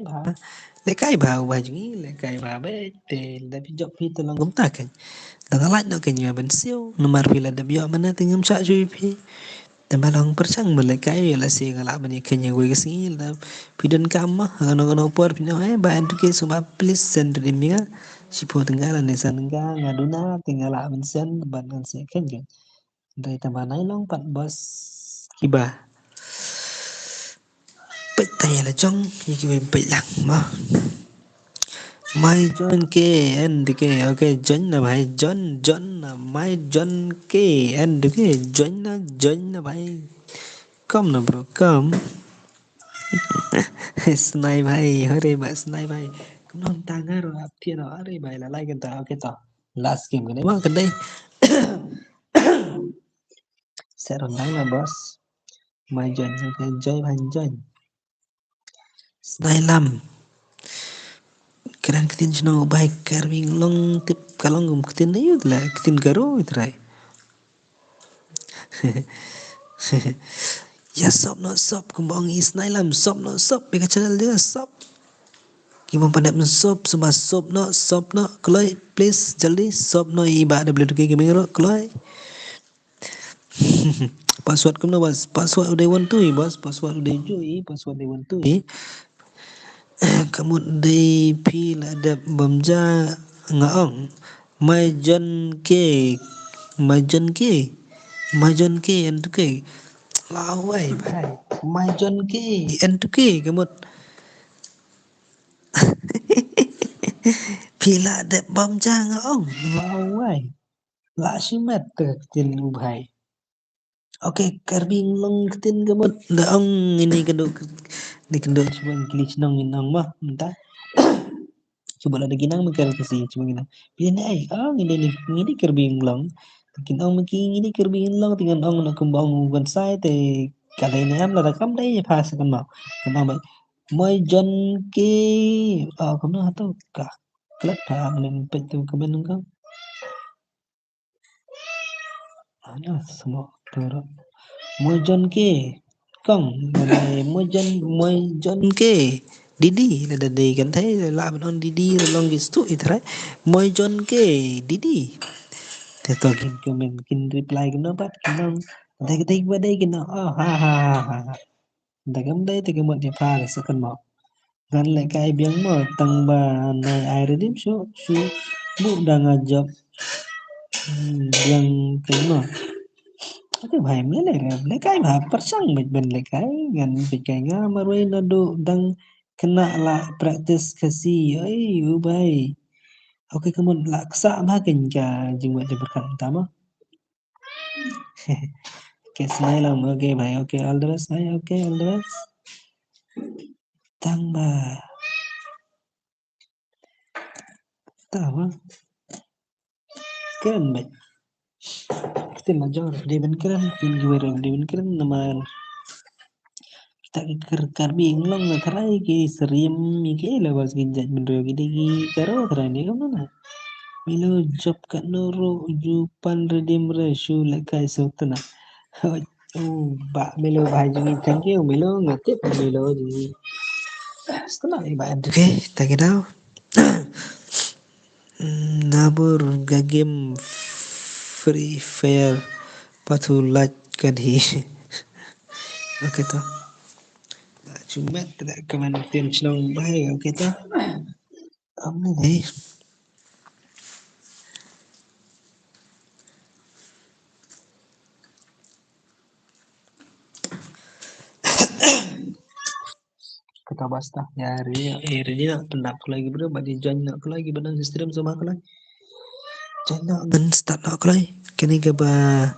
bha ubah jingi le kai bha be te dep job pi to long gum ta kan la like no kan ya ben siu nomor pi la dep yo mana tingam sa ju pi Tembalong persang melekai la si ngala bani kenya gue kesini la pidan kama ano por pino ba ke suma please send di minga si po tenggala ne sanenga ngaduna tingala mensen ban kan se kenya dari tambah nailong pat bos kiba pet tanya la jong yiki pet lang ma mai John ke and ke okay John na bhai John na mai John ke and ke John na bhai come na bro come Snai भाई अरे भाई Snai भाई non tangar thiên nó अरे भाई là like kita oke toh last game cái đấy mà gần đây sẽ rendang là boss mai join cái join hành join Snai lam keren ketin snow baik carving long tip kalau ngum ketin ayo lah ketin garo itu rai ya sop no sop kumbang is Snai lam sop no sop beka channel dia sop Kimo pandap no sop no kloy please jaldi sop no iba WTK gaming ro kloy password ko na bas password udah one two bas password udah jui password udah one two kamu di pil ada bamja ngaong majon ke majon ke majon ke entu ke lawai bhai majon ke entu ke kamu pila ada bamja ngaong lawai la simet ke tin bhai Oke, karbing long ketin gamot daong ini kedok cuma glitch nong inong mah entah coba ada ginang mikir kasi cuma ginang pilih ay ini karbing long ong maki ini karbing long tinggal ong na kumbang bukan sai te kada ini am la kam dai pas kan mau kan mau moi jon ke kamu atau kah kelak dah men petu kemen kau ana semua turut Mojon ke Công này Mojon ke Didi là đợt đi cảm thấy là làm on Didi là long cái story thế Mojon ke Didi thế tôi mình kin reply cái nó bắt cái nó đây cái đây qua đây cái nó ha ha ha ha đây cái đây thì cái một địa pha là sẽ cần một gần lại cái biếng mà tăng ba này ai redeem số số bu đang ngajak yang cái mà Oke भाई मिलेगा लेकाई भा परसंग में बन लेकाई गन बिकाई nga marway na do dang kena lah praktis kasih ubay. Oke, kamu laksa makin ka jenggot berkat utama. Oke, smile lang. Oke, bye. Oke, all the best. Bye. Oke, all the best. Tambah. Tahu. Keren, baik. Kita major. Devin keren. Pin gue Devin keren naman. Kita karbing lang na taray ki seriam ki labas ginjat bendro gidi ki karo taray ni kamu na. Milo job kat noro jupan redim reshu lekai sotna. Oh, Pak Milo bahagi thank you Milo ngatip Milo di. Setelah iba oke, take it out. Nabur gagem free fire patulat kadhi. Oke toh. Cuma tidak kemana-mana senang bahaya oke toh. Amne deh. Kita basta ya hari nak pendak aku lagi bro badi join aku lagi benang sistem sama aku lagi join nak dan start aku lagi kini ke ba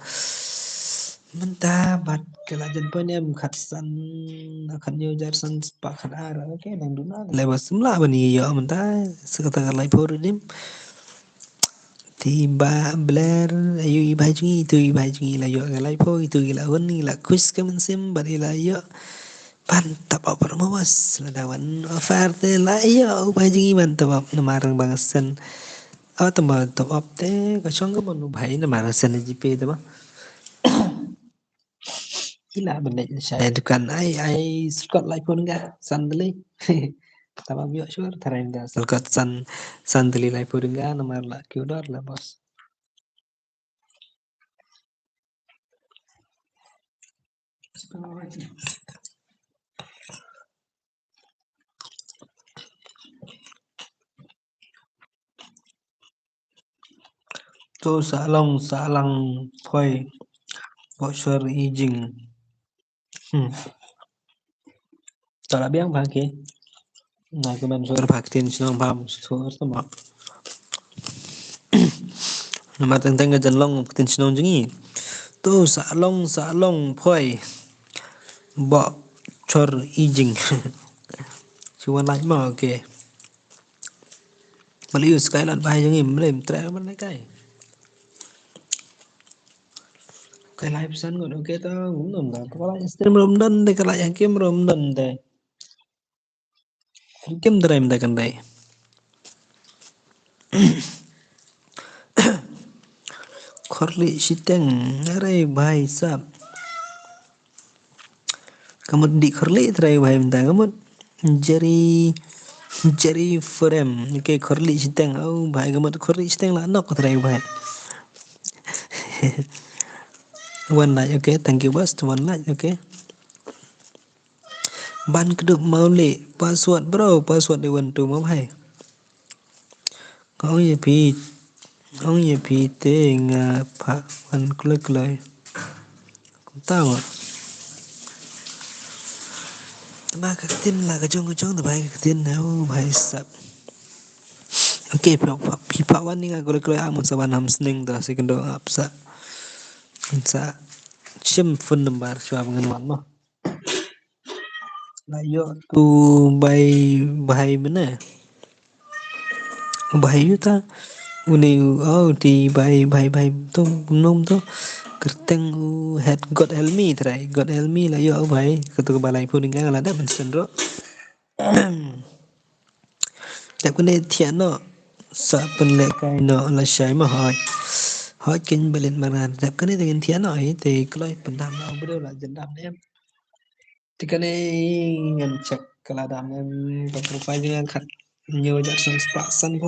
mentah bat kelajan pun ya mukhatsan akan nyojar san sepak kadar oke dan duna lewat semula bani ya mentah sekatakan lagi porudim tiba belar ayu ibajungi itu ibajungi la yo galai po itu gila honi la kuis kemen sim badi la yo mantap apa mawas ladawan oferte la iya ubahji mantap apa namarang bangasan apa tamba top up te kacang ke manu bhai namarang sana jipe te ba gila benek saya dukan ai suka like pun enggak sandali tama biok syur tarain dah selkat sandali like pun enggak namar la kiudar la bos tu salang phoi bosor ijing tara biang bagi nah kemen suar vaksin sinong pam suar sama nama tentang gajan long vaksin sinong jengi tu salong phoi bo chor ijing chuan lai ma ke mali us kai lan bai jengi mlem tre man lai kai lai pesan ngot oke ta ngum nom da kalau stream rom dan de kalau yang kim rom dan de kim drem da kan dai khorli siteng अरे भाई साहब kamu di khorli trai भाई minta kamu jari jari frame ke khorli siteng oh भाई kamu khorli siteng la nok trai भाई one like okay thank you bos one like okay ban keduk mau le password bro password di one tu mau भाई ông ye pi te nga pha van kloi kloi tahu ba ka tin là cái chung bài cái tin nào bài sập oke pi pa wan ni nga kloi kloi amun sa ban ham sning da segundo apsa sa chim phun number chua ngan wan mo la yo tu bai bai mana bai yuta uni oh di bai tu num tu kerteng head god helmi trai god helmi la yo bai ketu balai pun nga la da ben sendroแต่ก็ได้เทียนเนาะสะเป็นเล็กไกเนาะละใช้มาหอยกินไปเล่นมานานแต่ก็ได้แต่เทียนหน่อยแต่ก็เลยเป็นดำเราไม่ได้ละจันดำเนี่ยที่ก็ได้เงินเช็คกระดำเนี่ยกับโปรไฟล์ที่ขัดเยอะจากสันสปะสันโพ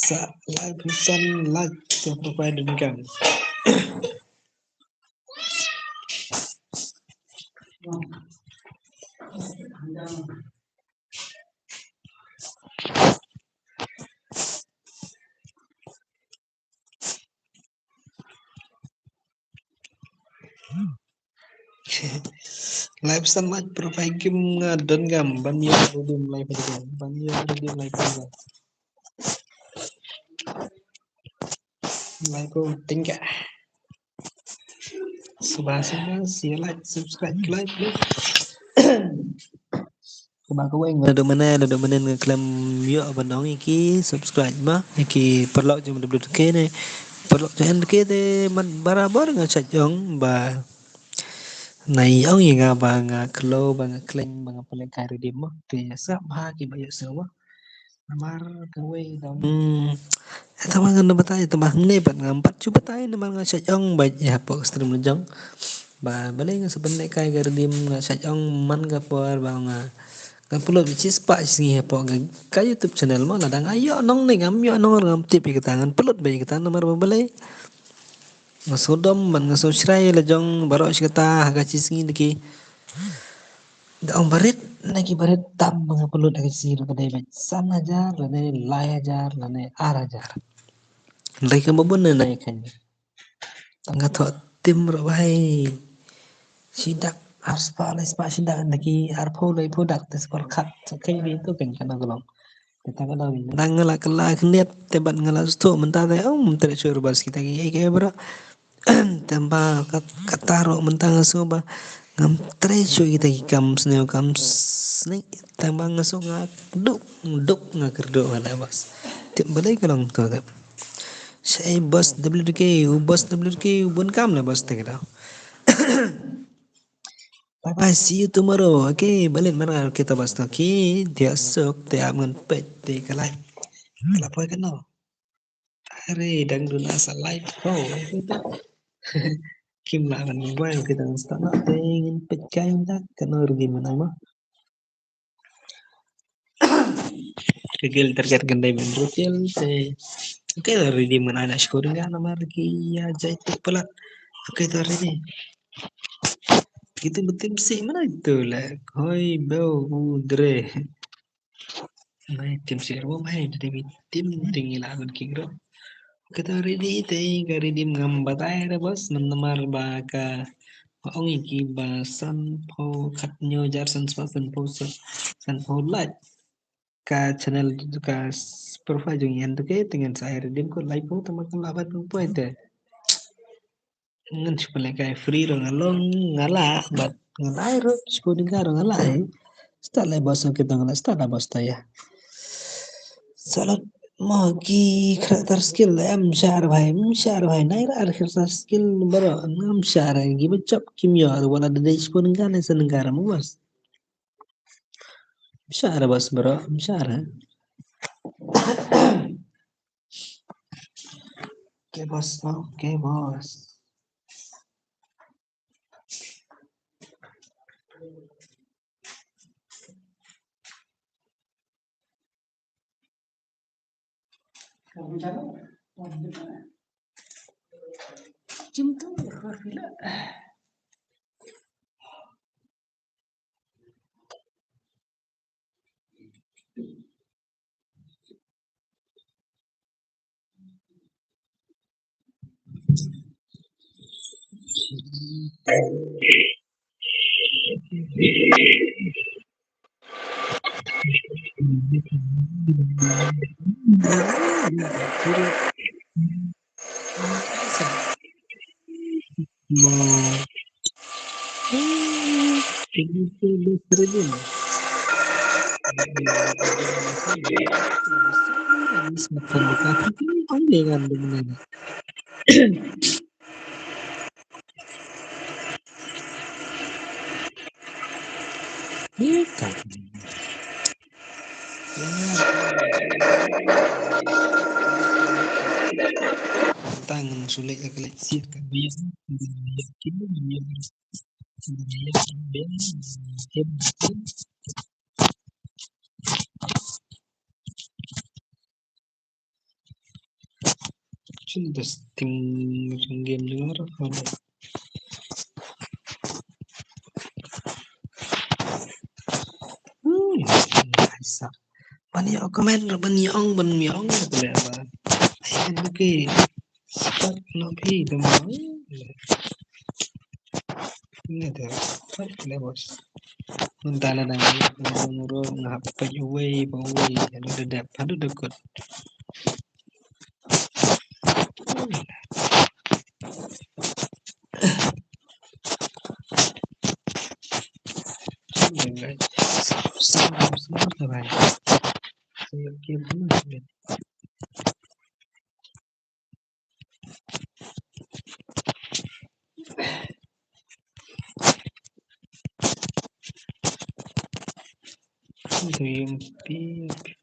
สะไลฟ์สันไลฟ์จากโปรไฟล์ดึงกัน live sunlight profile game ngadon gam ban ya redeem live aja ban ya redeem live aja live ko tinggal subah share like subscribe like please Kuba ko weng ada mana ngeklaim yo abang iki subscribe mah iki perlu cuma dulu kene perlu jangan kete man barabar ngacak jong ba này ông gì ngà bà ngà klo bà ngà kling bà ngà pale kari di mo thì sắp ha ki bayo sewa namar kawe dong tama nga nabatay tama ne pat nga empat coba tayo naman nga sa jong ba ya po stream na jong ba balay nga sa banay kay kari di nga sa jong man ka po ba nga kan pulo which is pa singi po nga ka YouTube channel mo ladang ayo nong ning am yo nong ngam tipi katangan pulot ba kita namar balay nga sodom ban nga so shray la jong baro kata haga singi diki Daong barit nagi barit tam mga pulot agi siro kadai ba san hajar lane lai hajar lane ar hajar lai ka mabun na nai kan tanga tho tim ro bai sidak ars pa les pa sidak nagi ar pho lai pho dak tes par khat kai ni to kan kana golong kita kada wi nang ngala kala kniat te ban ngala sto menta te tre sur bas kita gi ke bra tamba kataro mentang soba ngam trecho kita ikam sneo kam snake tamba ngaso nga duk duk nga kerdo wala bas tip balay kalong to tap say bus WK bus WK bun kam la bus te kita bye bye see you tomorrow okay balik mana kita bas to ki dia sok te amun pet te kalai kala poy kan no are dang dun asa live ko kita Kim lại mình quen cái thằng start up tên bịch cái đó cái nơi gì mình không á cái gil terkait gandai mình retail te cái là ready mình ada scoring kan nama lagi ya jahit pelat oke itu ready gitu betul sih mana itu lah koi bau udre mai tim sih mau mai dari tim tinggi lah kan kira kita ready te gak ready ngambat aja bos namar baka ông iki ba san po khat nyo jar san po like ka channel ka profile jung yan to ke dengan saya redeem ko like po tamakan labat po ite ngan chupale kai free ro ngalong ngala bat ngalai ro sko dingaro ngalai sta le boss ke tangala sta da boss ta ya salat magi karakter skill em share bhai nai ra karakter skill baro ngam share gi bacap kimya wala de sko dingane sa negara mo bas share bas bro share ke bos ke bos Cinta Rafila. Mau ini terjun. Semakin dekat dengan dengan ya kan tangan sulit agak sih kan biasa kini dia sudah game luar kalau bisa banyak komen banyak boleh apa ayan oke start no pay teman Ini ada apa bos? Mentala na nguro ngap pa away pa away. Ano dadap? Ano dagot? Guys, semua kawan. Saya kira mana? Itu yang pink.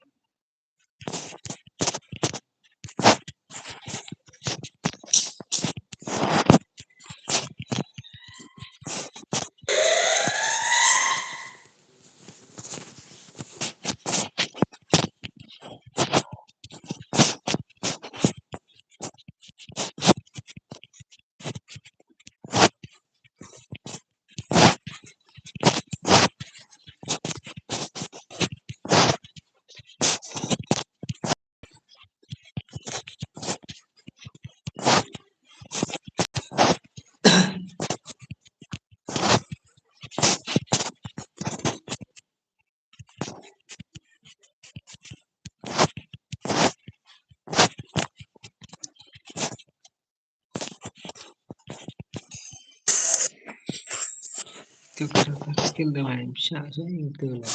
Itu kira skill dah main bisa saya itu lah.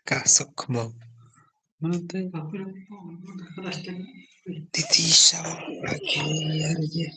Kasok mau. Menurut Titi sama lagi aja.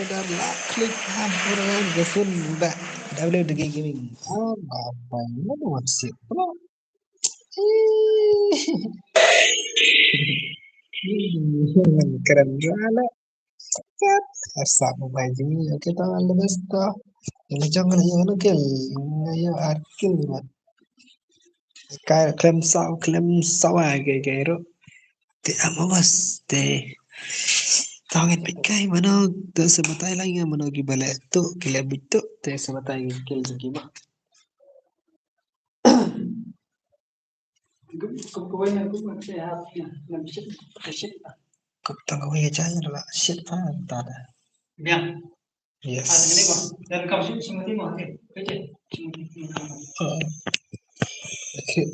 brother lah klik hampuran kesun mbak WDG Gaming. Oh, apa ini what's it? Bro. Keren banget. Cat. Asap baju. Oke, tangan lepas toh. Ini jangan yang oke. Ngayo akil buat. Kayak klem sau cái đó. Thì amas te. Tangan pikai mana tu sebatai lagi mana gibale tu kile bitu te sebatai kil gimana. Tanggawi aja adalah shit tada. Yes. Dan kau sih semua timah ke?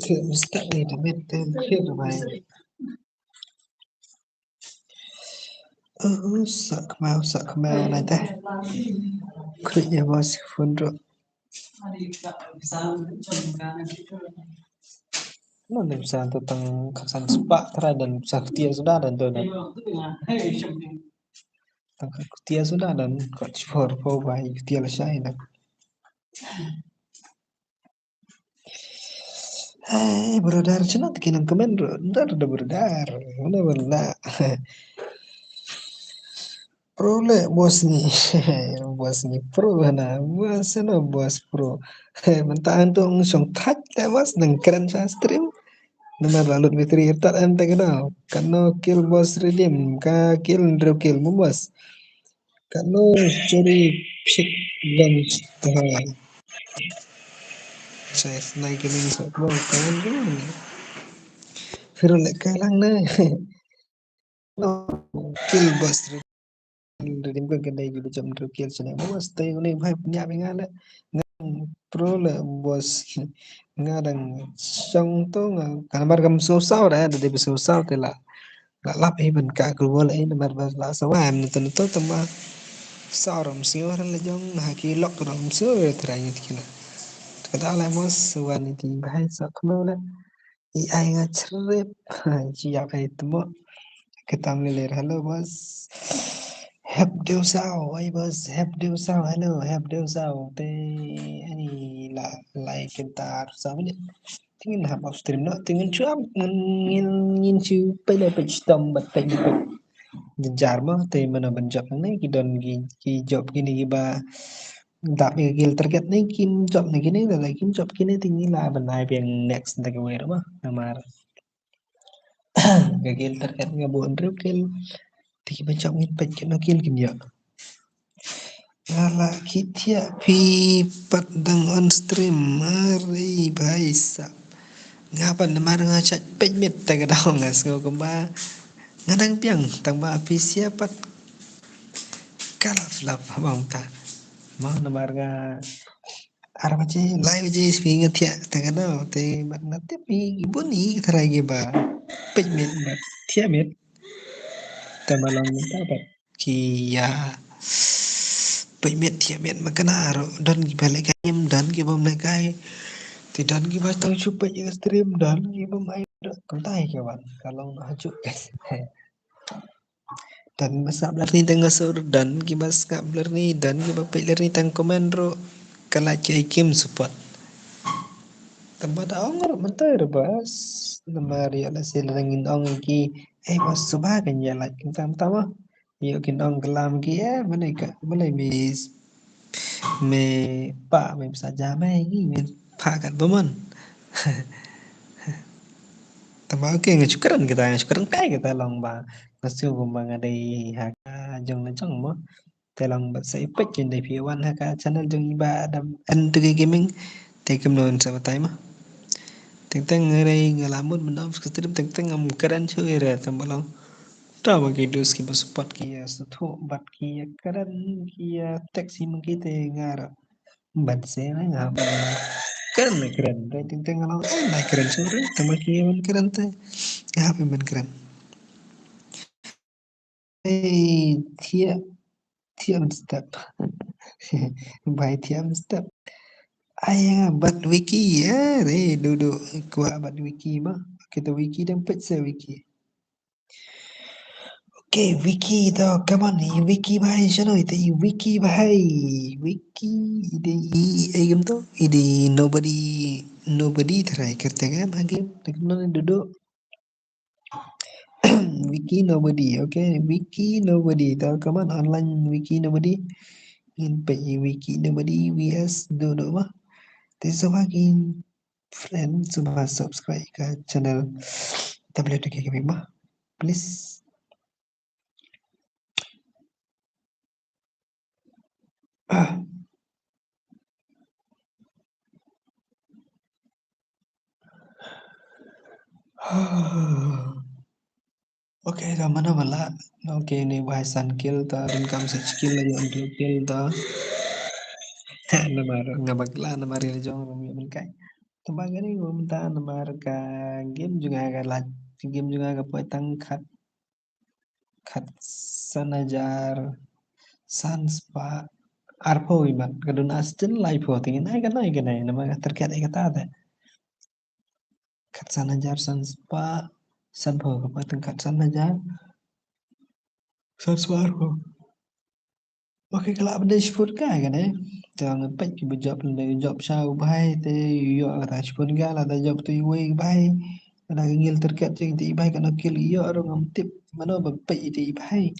Ke mesti ni damit ke ramai. Sak mau nanti. Kerja bos fundro. Mana bisa tentang kesan sepak dan saktia sudah dan tu dan. Tentang kutia sudah dan coach for baik kutia lesai dan. Hey, brother, cina tikinan komen brother, brother, mana benar. Pro le bos ni, bos ni pro na, bos na bos pro. Mentahan tu song touch le bos nang keren sa stream. Nama lalut mitri irtat ente kena, kano kill bos redeem, ka kill ndro kill mo bos. Kano curi psik lunch tahai. Saya naik ke mini sok bro, kan gimana? Firul le kalang na. No, kill bos redeem kan kedai gitu jam ndro kill sana. Bos tay ni bhai punya bengal pro le bos ngadang song to gambar gam susah dah ada di susah tela la lap even ka keluar ini nomor la sawam tentu tamba sauram sior le jong haki lok ram sior teranya tikina kada la mos wani ti bahai sak no la I ai nga trip chi ya kai tmo ketam le hello bos hep điều sao ai bos hep điều sao hello hep điều sao te ani la like kentar sao ni tingin na hap stream no tingin chuam ngin chu pele pe stom bat pe jar mo te mana banjak ni ki don ki job gini ki ba dap gil terket ni kim job ni gini la kim job gini tinggi la benai yang next ta ke wer ba namar gil terket ngabun rukil ti bancak ngin pe no kil kim ya Lala kitia pi padang on stream mari baisa ngapan namar ngacak pejmit ta ka dong ngas ngomba ngadang piang tang ba api siapat kalaf lap bang ta mau namar nga armace live je swing tia ta ka no te mat na te pi boni tharai ba pejmit ba tia mit ta malong ta ba ki ya pejmit tia mit makana ro don balik game dan ki bom nakai thì dan ki ba tang chupa je stream dan ki bom ai kon tai ke ban kalau haju dan masa blar ni tengah sur dan ki bas ka blar ni dan ki ba peler ni tang komen ro kala cai kim support tempat ongor mentar bas namari ala silangin ong ki bas subha kan ya la kin tam tam yo kin ong kelam ki mana ka mana me pa me bisa jame ki me pa kan bomon tama oke ngecukran kita ngecukran kai kita long ba nasu gumbang ada haka jong na jong mo telong ba sa ipek kin dai pi1 haka channel jong ba adam and gaming te kem non sa batay mo teng ngerai ngalamun menam stream teng ngam keren chui ra tambalong ta ba ki dus ki support ki ya sutho bat ki ya keren ki ya taxi mengki te ngara bat se na ngam keren teng ngalang na keren sore tama ki man keren te ngap man keren Thia Thia step by Thia step ayah bat wiki ya re duduk kuat bat wiki mah kita wiki dan pecah wiki Okay, Vicky to, come on, Vicky भाई चलो इते Vicky भाई, Vicky इधे ये game तो इधे nobody try करते हैं ना game, लेकिन उन्होंने duduk Vicky nobody, okay, Vicky nobody to, come on online Vicky nobody, in page Vicky nobody vs duduk mah, terus makin friend cuma subscribe ke channel WTK Gaming mah, please. Okay, dah mana bala? Okay, ni bahasan kill ta, income set skill lagi untuk kill ta. Namar ngabagla namar il jong rumi menkai. Tembaga ni gua minta namar ka game juga agak lah. Game juga agak poetang kat sanajar sanspa arpo iman kadun astin live ho tingin ay kanay nama terkait ay kata ada. Kat sanajar sanspa sanpo ka poetang kat sanajar sanspa arpo. Okay, kalau benda sport kan eh. Jangan pek ki job le job sao bai te yo ta sport ga la ta job tu we bai. Ada ngil terkat jeng ti bai kana kill yo ro ngam tip mano ba pek ti bai.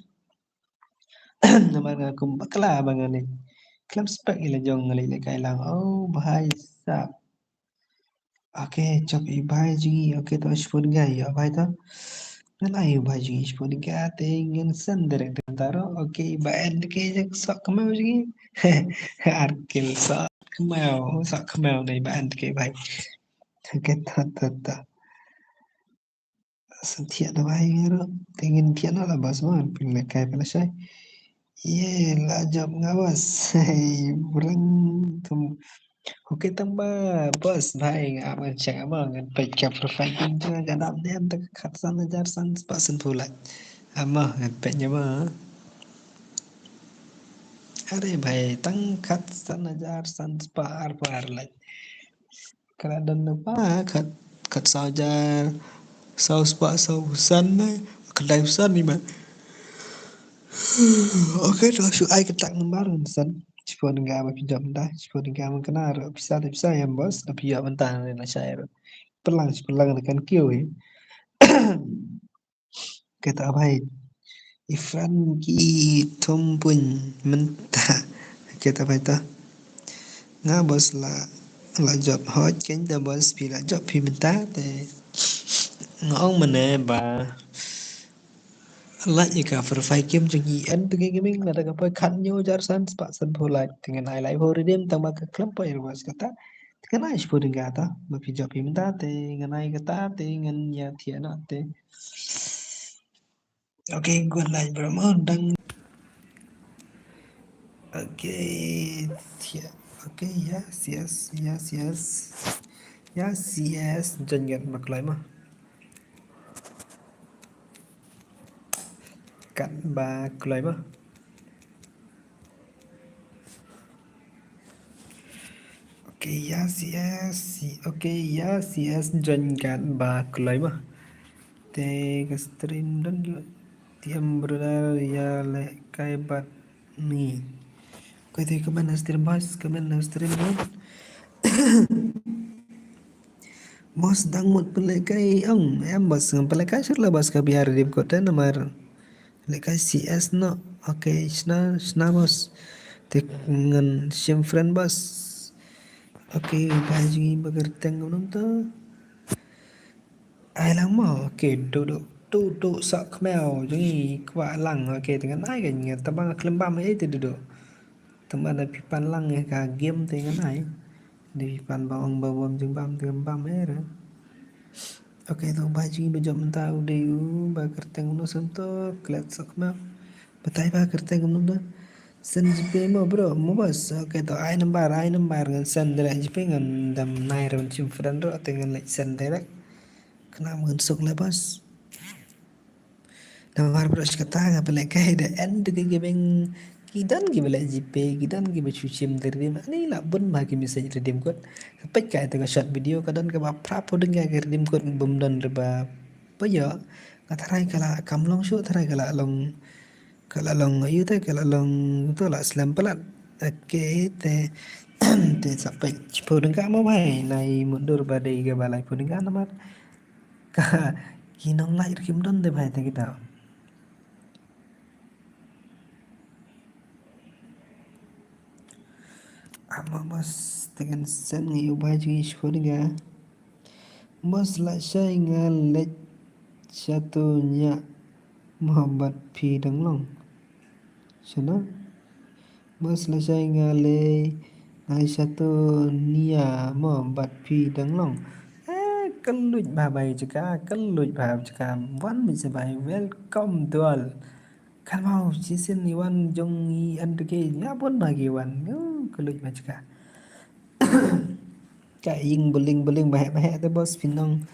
Nama nga kum bakla bangane. Club spek ile jong ngali le kai lang oh bai sa. Okay, job i bai ji okay to sport ga yo bai to. Nalai baju sport ga te ngin san derek taro okay baen ke jak sok kemau ji. Arkil sok kemau này baen ke bai. Cái thật thiện là bai ngero. Tingin thiện nó là bas man pin le kai pala sai. Ye la job ngawas. Burang tum. Oke tambah bos baik aman cek abang kan pecah profiling juga kadang dia tak khasan ajar san pasen pula. Amah kan pecnya mah. अरे भाई tang khat san ajar san par like kada dan pa khat sao ajar sao spa sao san kedai san ni man. Oke dah su ai ketak ngembar san Cipo nengah apa pinjam dah Cipo nengah mengkena bisa yang bos tapi ya mentah na saya pelang dengan kio kata भाई Ifran ki thom pun mentah kata भाई ta nga bos la job hot ken da bos pi la job pi mentah te ngong mene ba la ni ka for fai kem chung i en tu gaming la da pa khan nyo jar san spa san phola dengan ai lai ho redem tang ba ka klam pa ir bos kata kana is pun gata ba pi job pi mentah te nganai kata te ngan ya thiana te. Oke, gue like bermodang. Oke, ya, oke, yes. Jangan maklay mah. Kan ba klay mah. Oke, oke, yes. Jangan ba klay mah. Te stream dan tiam brother ya le kai bat ni. Kau tu kemana stream bos? Kemana stream bos? Bos dang mut pelekai em bos pelekai sudah bos ka biar dim kota nomor lekai CS no oke sna bos tek ngan sim friend bos oke baju bagar tengok nonto ai lang mo oke duduk sak mel jadi kwa lang oke dengan ai kan tabang kelembam itu duduk teman ada pipan lang ka game dengan ai di pipan bawang jeng bam dengan bam era. Oke, तो बाजी में जब मैं उड़े बा करते हैं उन्होंने संतो क्लच सकना बताई बा करते हैं उन्होंने संजीपे mo bro mo bos oke to ai nambar ngan sen direct jipe ngan dam nai ron chim friend ro tengan lek sen direct kena ngan sok le bos nambar bro kata ga bele kai de end ke giving kidan ki bele jipe kidan ki bechu chim dirdim ani la bun ba ki message redeem code pek kai to shot video kadan ka ba prapo denga ke redeem code bum don ba bây giờ Katharai kala kamlong shu tharai kala long ayu te kala long to la slam pelat ke te te sampai pudeng ka mo bai nai mundur badai ga balai pudeng ka namat ka kinong lahir kim don de bai te kita ama bos dengan sen ngi ubah ji pudeng ga bos la shai nga lech satunya Muhammad Phi Đăng Long sana bos la shai nga le ngai satu nia Muhammad Phi Đăng Long keluj babai jika keluj bahab jika wan bisa bai welcome to all kan mau sisin ni wan jong i andke ngapun bagi wan keluj bah jika cái yên bling bahek te bos pinong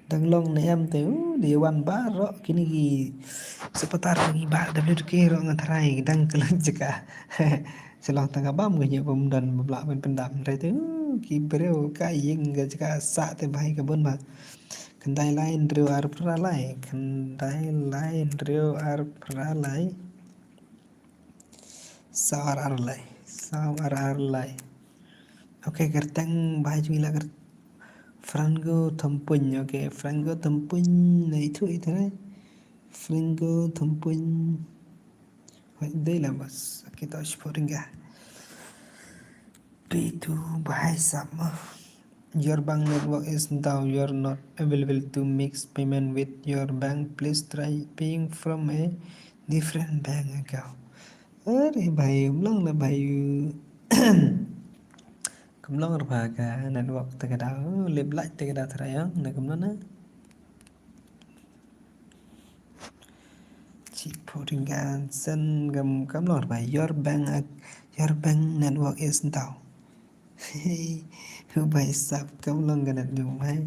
Đăng Long na em te di wan ba ro kini gi seputar gi ba WK ro ngatrai dang keluj jika selang tangga bam ge pom dan belak ben pendam re tu ki breu ka ying ge jika sa te bai ke bon ba kendai lain riu ar pralai kendai lain riu ar pralai sawar ar lai oke gerteng bai chui la ger Franco Thompunh oke Franco Thompunh này itu đấy Franco Thompunh đây là mas kita sporting ga itu bahaya sama your bank network is down you're not available to make payment with your bank please try paying from a different bank account अरे भाई ulang lah भाई kumlong ka network tagada lip light tagada thrayang na kumlona chi poringan sen gam kamlor by your bank network is down hu by sap kamlong ganet gum hai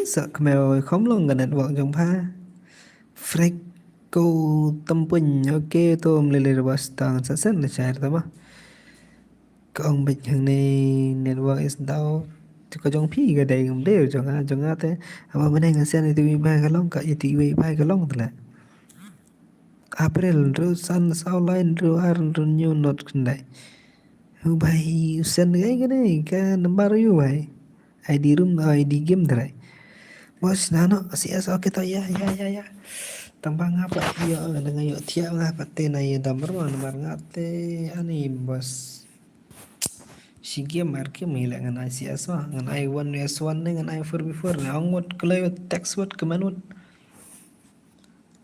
sợ mèo khóm lông ganet network jong pha freak cô tâm bình ok tôm lele bas tang sa sen la chair tama ka ong bit hang ne network is down ko jong phi ga dai ngam de jong a te aba bane nga sen tu ba ga long ka ti ba ga long tla april ro san sao line ro ar ro new not kndai hu bai sen ga ne ka number yu bai id room id game trai bos nano si as okay to ya tambang apa yo dengan yo tiap ngapa te na yo damar nomor ngate ani bos si game marke mila ngan ICS mah ngan I1 S1 ngan I4 na ongot kelay text word kemanut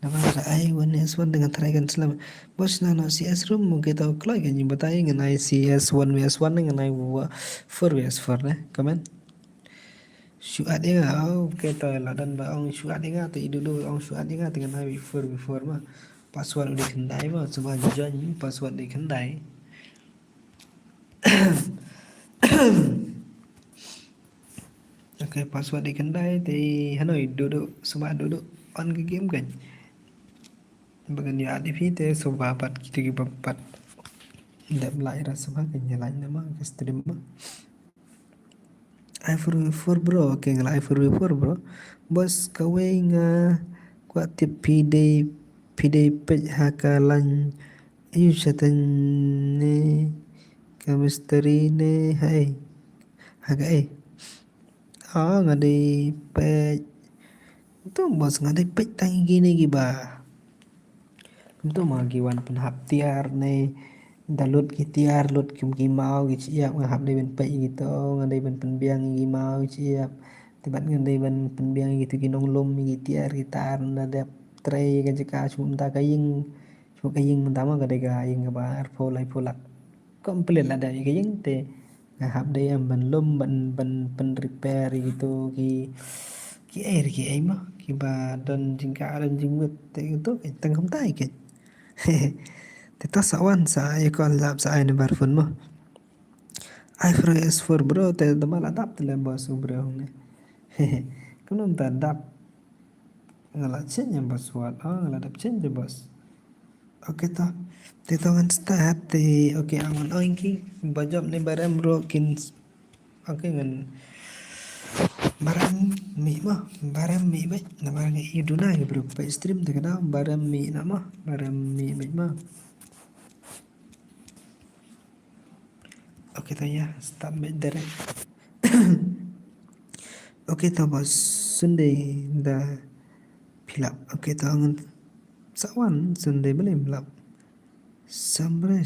nama I1 S1 dengan terakan selama bos nano CS room mungkin tahu kelay kan batai ngan ICS 1 S1 ngan I4 S4 na kaman suat dia kita ladan ba ong suat dia tu dulu ong suat dia dengan I before mah password di kendai mah cuma join password di kendai oke password di kendai thì Hanoi duduk semua duduk on cái game kan bagian ya di vite so babat kita babat tidak lại ra semua kan nyalain nama ke stream mah I4 bro oke ngala I4 bro bos kawe nga kuat tip pide pej hakalan ayu satan ne chemistry ne hai haga ngadi pej itu bos ngadi pej tangi gini giba itu magiwan penhap tiar ne dalut gitiar lut kim mau giap ngahap dai ben pej gitu ngadai ben penbiang gi mau ciap tibat ngadai ben penbiang gitu ginong lom gitiar gitar nadap tray kan jika cuma kaying pertama kadai kaying kabar polai polak komplit lah dari kaying te ngahap dai am ben lom ben repair gitu ki air mah ki ba dan jingka dan jingwet itu teng không tai ke Teta sawan sa ay ko lab sa ay ni barfun mo. Ay for S4 bro te damal adap te lembos bro ne. Kunun ta adap ngala chen yang bos wat ngala adap chen je bos. Oke to. Te to ngan start te oke awan oinki bajab ne barem bro kin oke ngan Barang mi mah nama ngai iduna ngai bro pa stream te kada barang mi nama barang mi mah. Oke to ya stop bedere. Oke to bos Sunday da philap oke to ngun sawan Sunday beli philap simre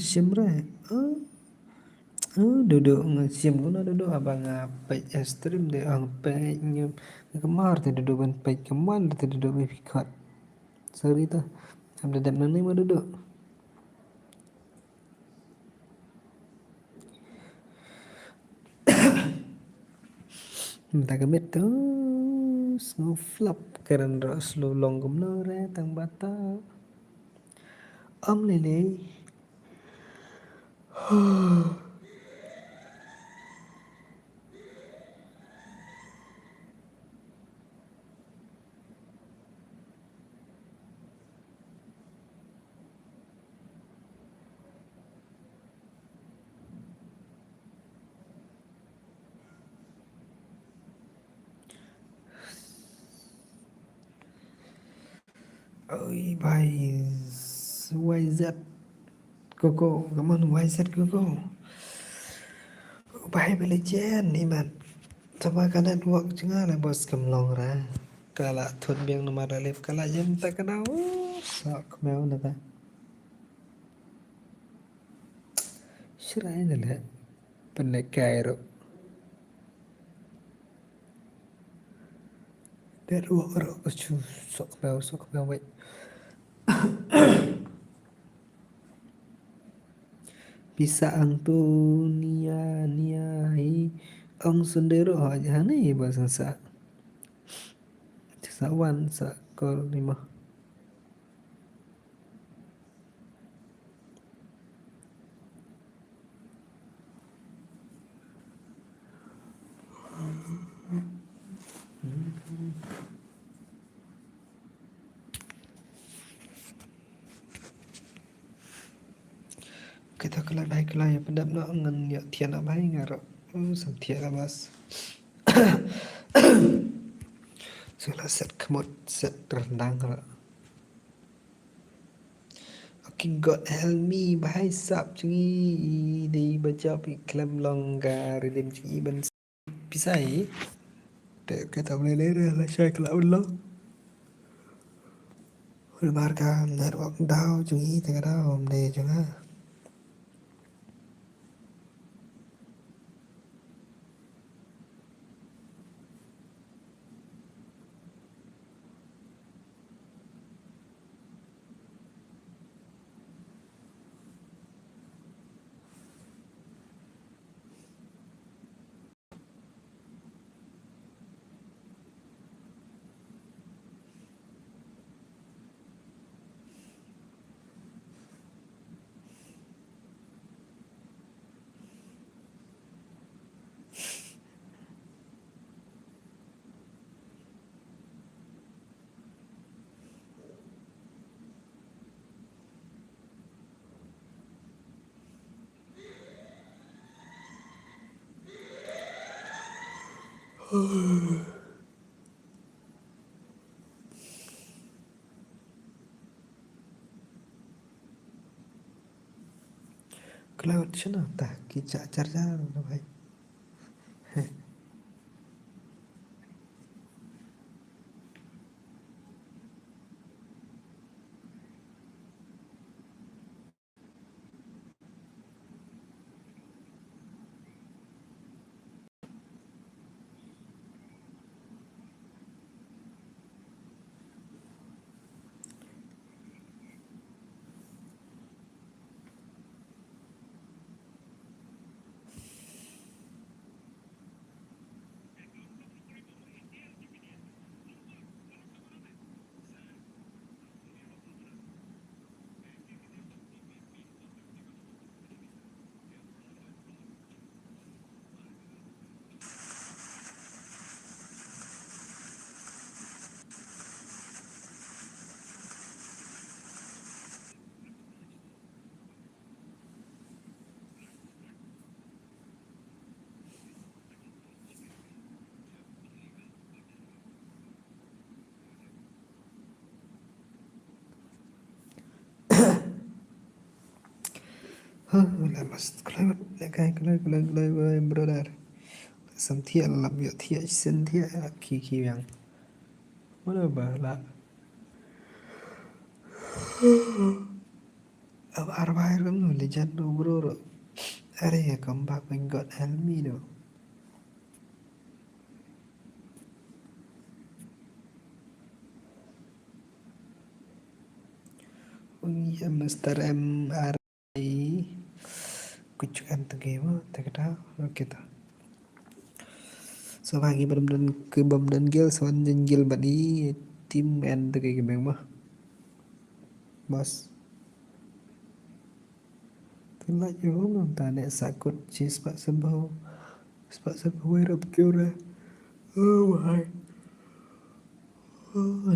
duduk ngesim guna duduk abang ngapai stream de ang pe nyem kemar te duduk ban pe keman te duduk be pikat sorry to sampai dap nang ni mah duduk minta kemit terus ngeflop keren ros lu longgom re tang bata om lele ôi भाई YZ Coco cảm ơn YZ Coco भाई beli jen iman coba kan network cengar lah bos kemlong ra kala thut biang nomor alif kala jem tak kenal sok mau nata Syrai nila pendek kairo network ro chu sok mau wait bisa ang tu niai ông sundero aja nih bahasa sa wan sa kol lima kita kelai baik kelai ya pendap nak ngan ya tian nak baik ngaro sam tian lah mas sudah set kemot set rendang kalau oke God help me bahai sap cengi di baca iklam longgar dem cengi ban pisai de kita boleh lera lah saya kalau Allah marka network dau cengi tengah dau de cenga kelewat sana tah kicak car-car bahai Là mas kelewat kelewat brother. Sam thiện làm việc thiện sinh thiện khi khi yang mana bala अब arbair no legend no bro. Are come back when God help me no. Oh yeah, Mr. MRI. Kucukan tu game tak ada. Okay ta. So bagi benar ke benar gil soan gil bani tim end tu kayak gimana mah. Bos. Tula yo mong tane sakut cheese pak sebau. Pak sebau wirap kira. Oh my. Oh.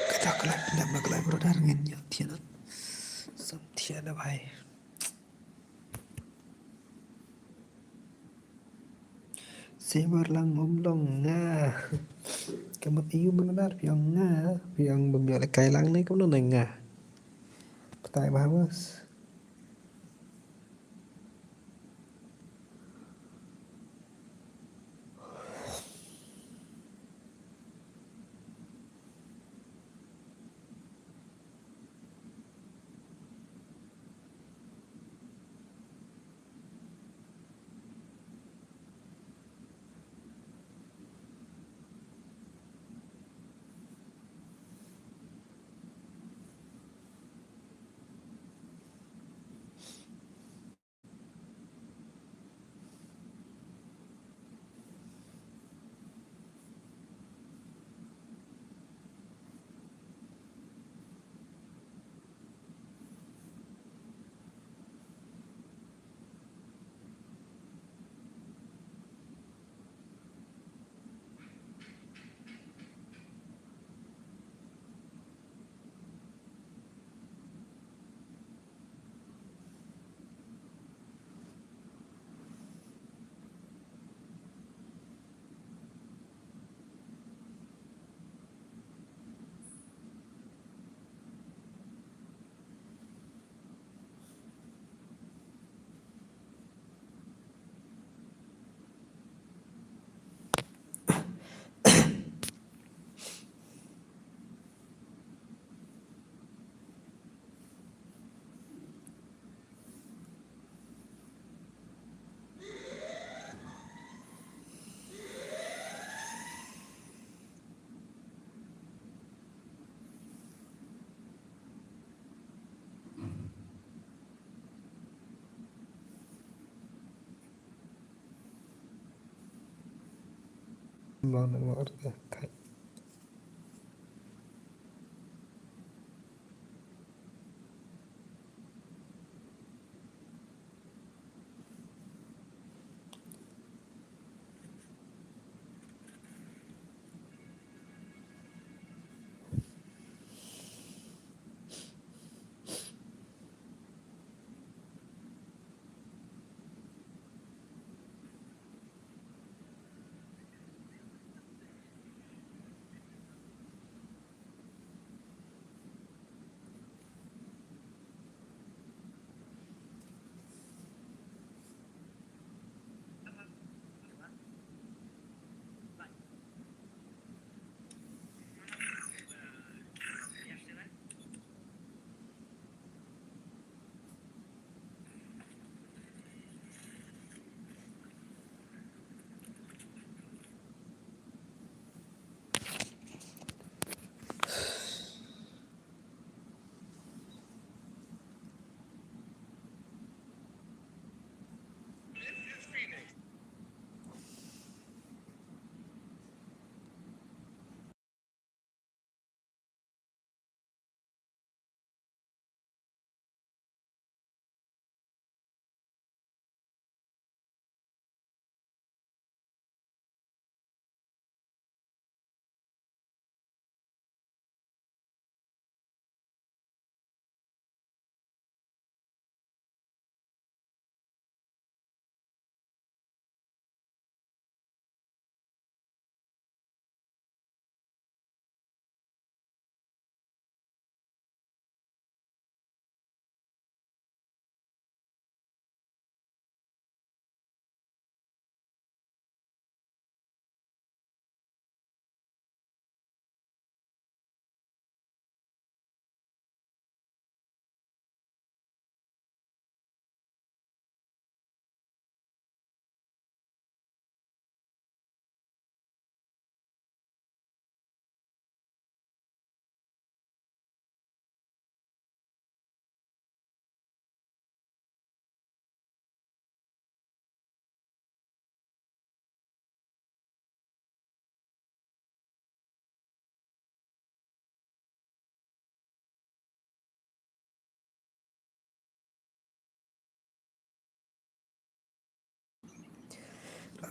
Kata kelak nak kelak brother ngenya tiada. Sam tiada bhai. Sebar lang long nga. Kamat iyo benar piang nga. Piang bemiak kai lang ni kamu nang nga. Petai bawas. Mau nak mau tak.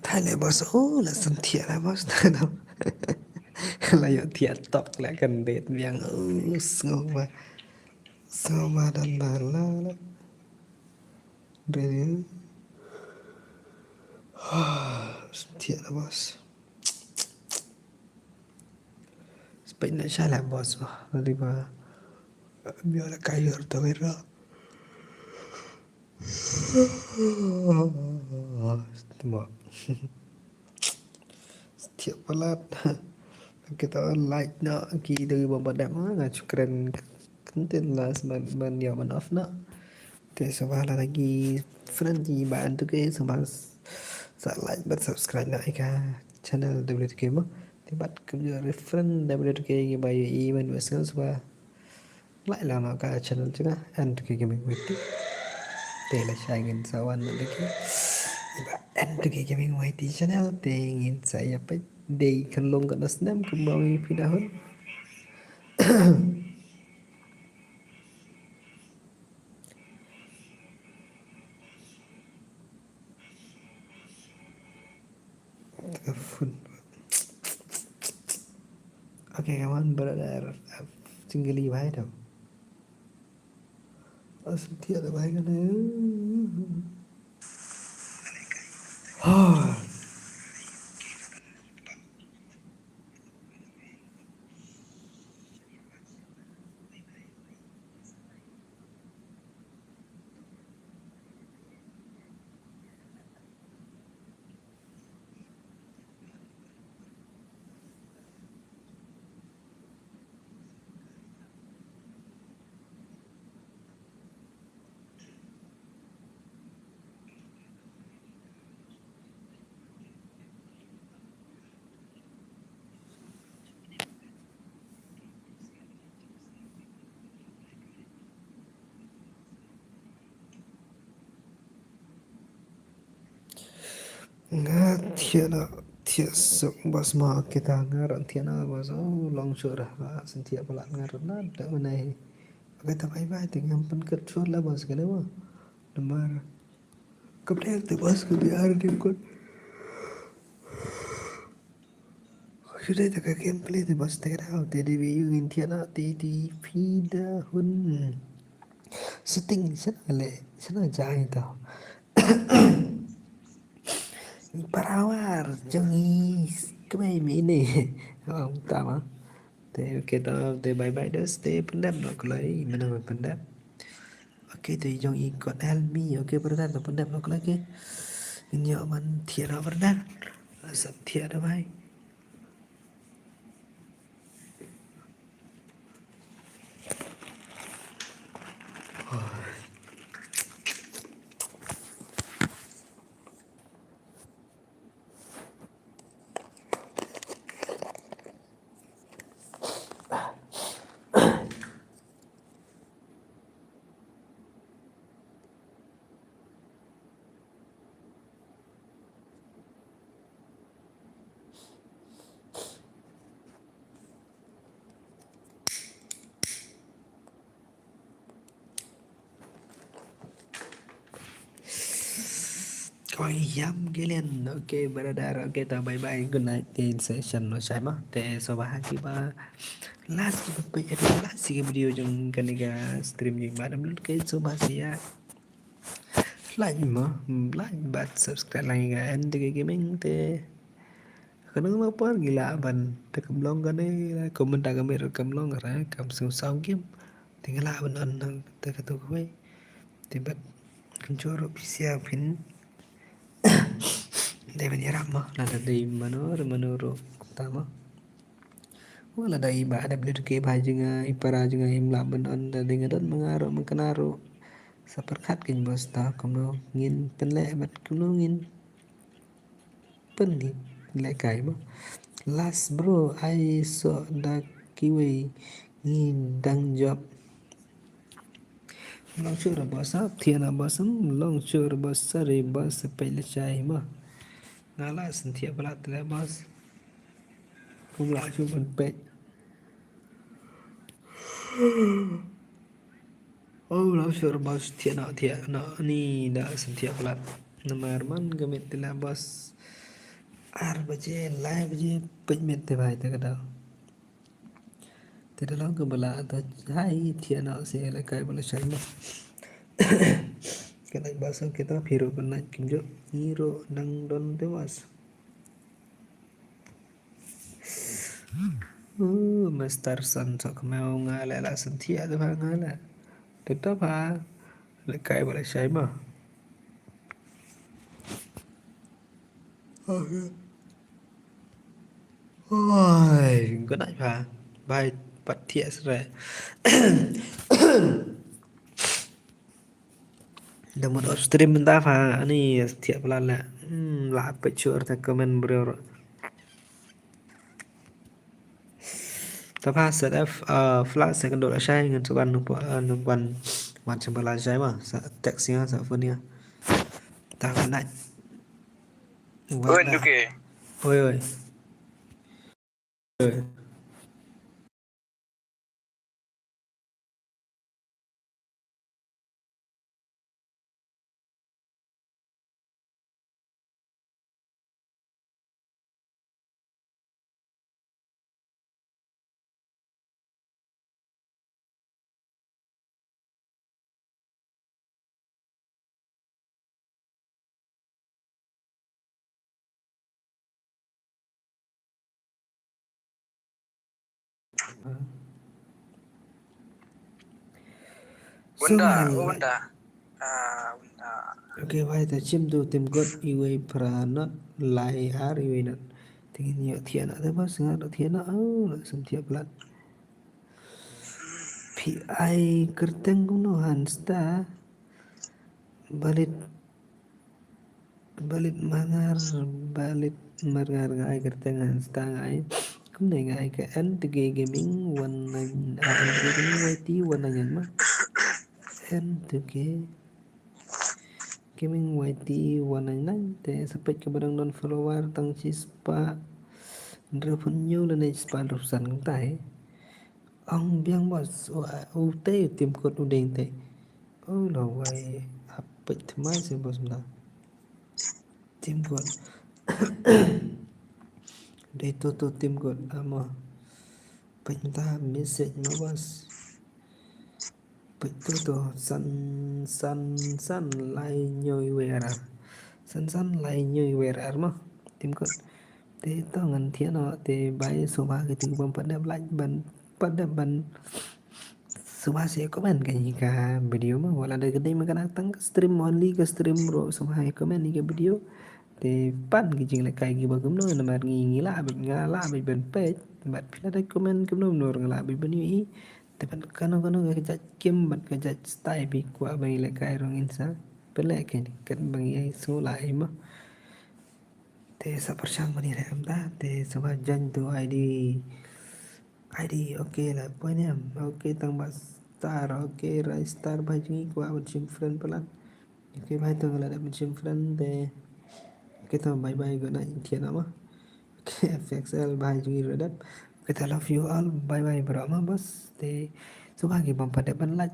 Thay lại boss là sân thiện là boss đâu là yo thiện tóc lại cần đệt miệng sâu mà đàn bà la rồi sân thiện là boss Spain siya lang boss di ba biar kayo to pero mo setiap pelat kita like na kita babada nga chukran konten lah man ya man off na te sabala lagi friend di bạn tu ke sabal sa like but subscribe na ka channel WTK mo thì bắt cũng như friend WTK cái bài email và sales và lại là nó cả channel chứ á anh cái gaming wait để là saya ingin sawan lagi and cái gaming wait channel thì ingin saya apa day kan long kan nasnam kembali pinahun Oke kawan brother tinggali baik dong setia ada baik kan nga thiệt sự bos mà kita ngaran thiệt na bos long surah sentia pelak ngaran na tak mana kita bye thì ngam pen ket suat lah bos kana mah lemar keprek tu bos ke biar dia kot sudah tak ke gameplay tu bos tak tahu tadi view in thiệt na ti pida hun setting sana jai tau Parawar jangi cái mấy này không tao á thì kita thì bye bye đó stay pendap nak kelai mana pendap oke thì jangan ikut Helmi oke pendap tu pendap nak lagi nyok man tiada pendap sab tiada bye coi dám cái lên ok brother ok tao bye bye good night in session nó sai mất te so ba kita last video jeng kaniga stream jeng madam lut ke so ba sia like mà like bat subscribe lagi kan cái gaming te kadang apa gila ban te kamlong kan komentar kami kamlong ra kam song game tinggal ban on te katu koi tibat kencoro bisa pin đây bên Iraq mà là đây mà nó tama wala dai ba ada beli ke ba juga ipara juga im laban on da dengan don mengaro mengkenaro seperkat kin bos ta kono ngin penle bat kono ngin pendi le kai mo last bro I saw da kiwi ngin dang job long sure bos up thiana bos long sure bos sare bos pele chai mo ngala sentia balat le bos cũng lại cho mình pet long sure bos thiana ni da sentia balat nama arman gamit la bos 8 bजे live je pejmet te bhai te kadao te dalam ke bala ta hai thiana se la kai bala shai ma cái này bao giờ kita phiru benai kinjo hero nang don tewas Master Sun sok mau ngala la sentia tu bang ngala tetap ha la kai bala shai ma ôi có đại phà bài bật thiệt rồi dah mau stream bentar phà ini setiap bulan lah lah pecur tak komen bro tapi sedap flash second dot saya dengan seban numpan macam bala saya mah teksnya sa phone ya tak nak Okay. oi oi Bunda, oh bunda. Bunda. Okay, vai ta chim tu tim got iwe pranat lai har iwe nat tingin yo thiana ta ba singa do thiana la sam thia plat pi ai kerteng kuno hansta balit balit margar ngai kerteng hansta ngai kum nei ngai ka an tege gaming wan an tege gaming YT wan ngan ma an tege gaming YT wan ngan te sapet ke barang non follower tang chi spa ndra phun nyu le nei spa rusan tai ông biang bos o te tim kot udeng te o lo wai apet mai se bos na tim kot de to tim kot ama penta message ma bos pet to san lai nhoi wera san lai nhoi wera ma tim kot te to ngan thia no te bai so ba ke ting bom pada like ban Subha se komen kayaknya ka video mah wala ada gede makan datang ke stream only ke stream bro subha komen ni ke video te pan ki jing le kai ki bagum no na mar ngi ngila be ngala be ben page bat pila da komen kem no nor ngala be ben yi te pan kano ke jat kem bat ke jat style bi kwa be le kai rong insa pele ke ni kan bang yi so lai mah te sa persyang mani re amda te subha jan tu ID okay lah poinnya okay tang bas star okay right star baju ko awat sim friend pelan okay bhai to ngala dapat sim friend de kita bye bye good night thian ama okay FXL baju redat kita love you all bye bye bro ama bos de subhagi bam pada ban like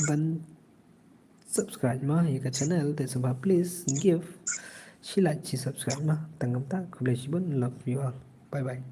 ban subscribe ma ya channel de subha please give she like she subscribe ma tangam ta kuble shibun love you all bye bye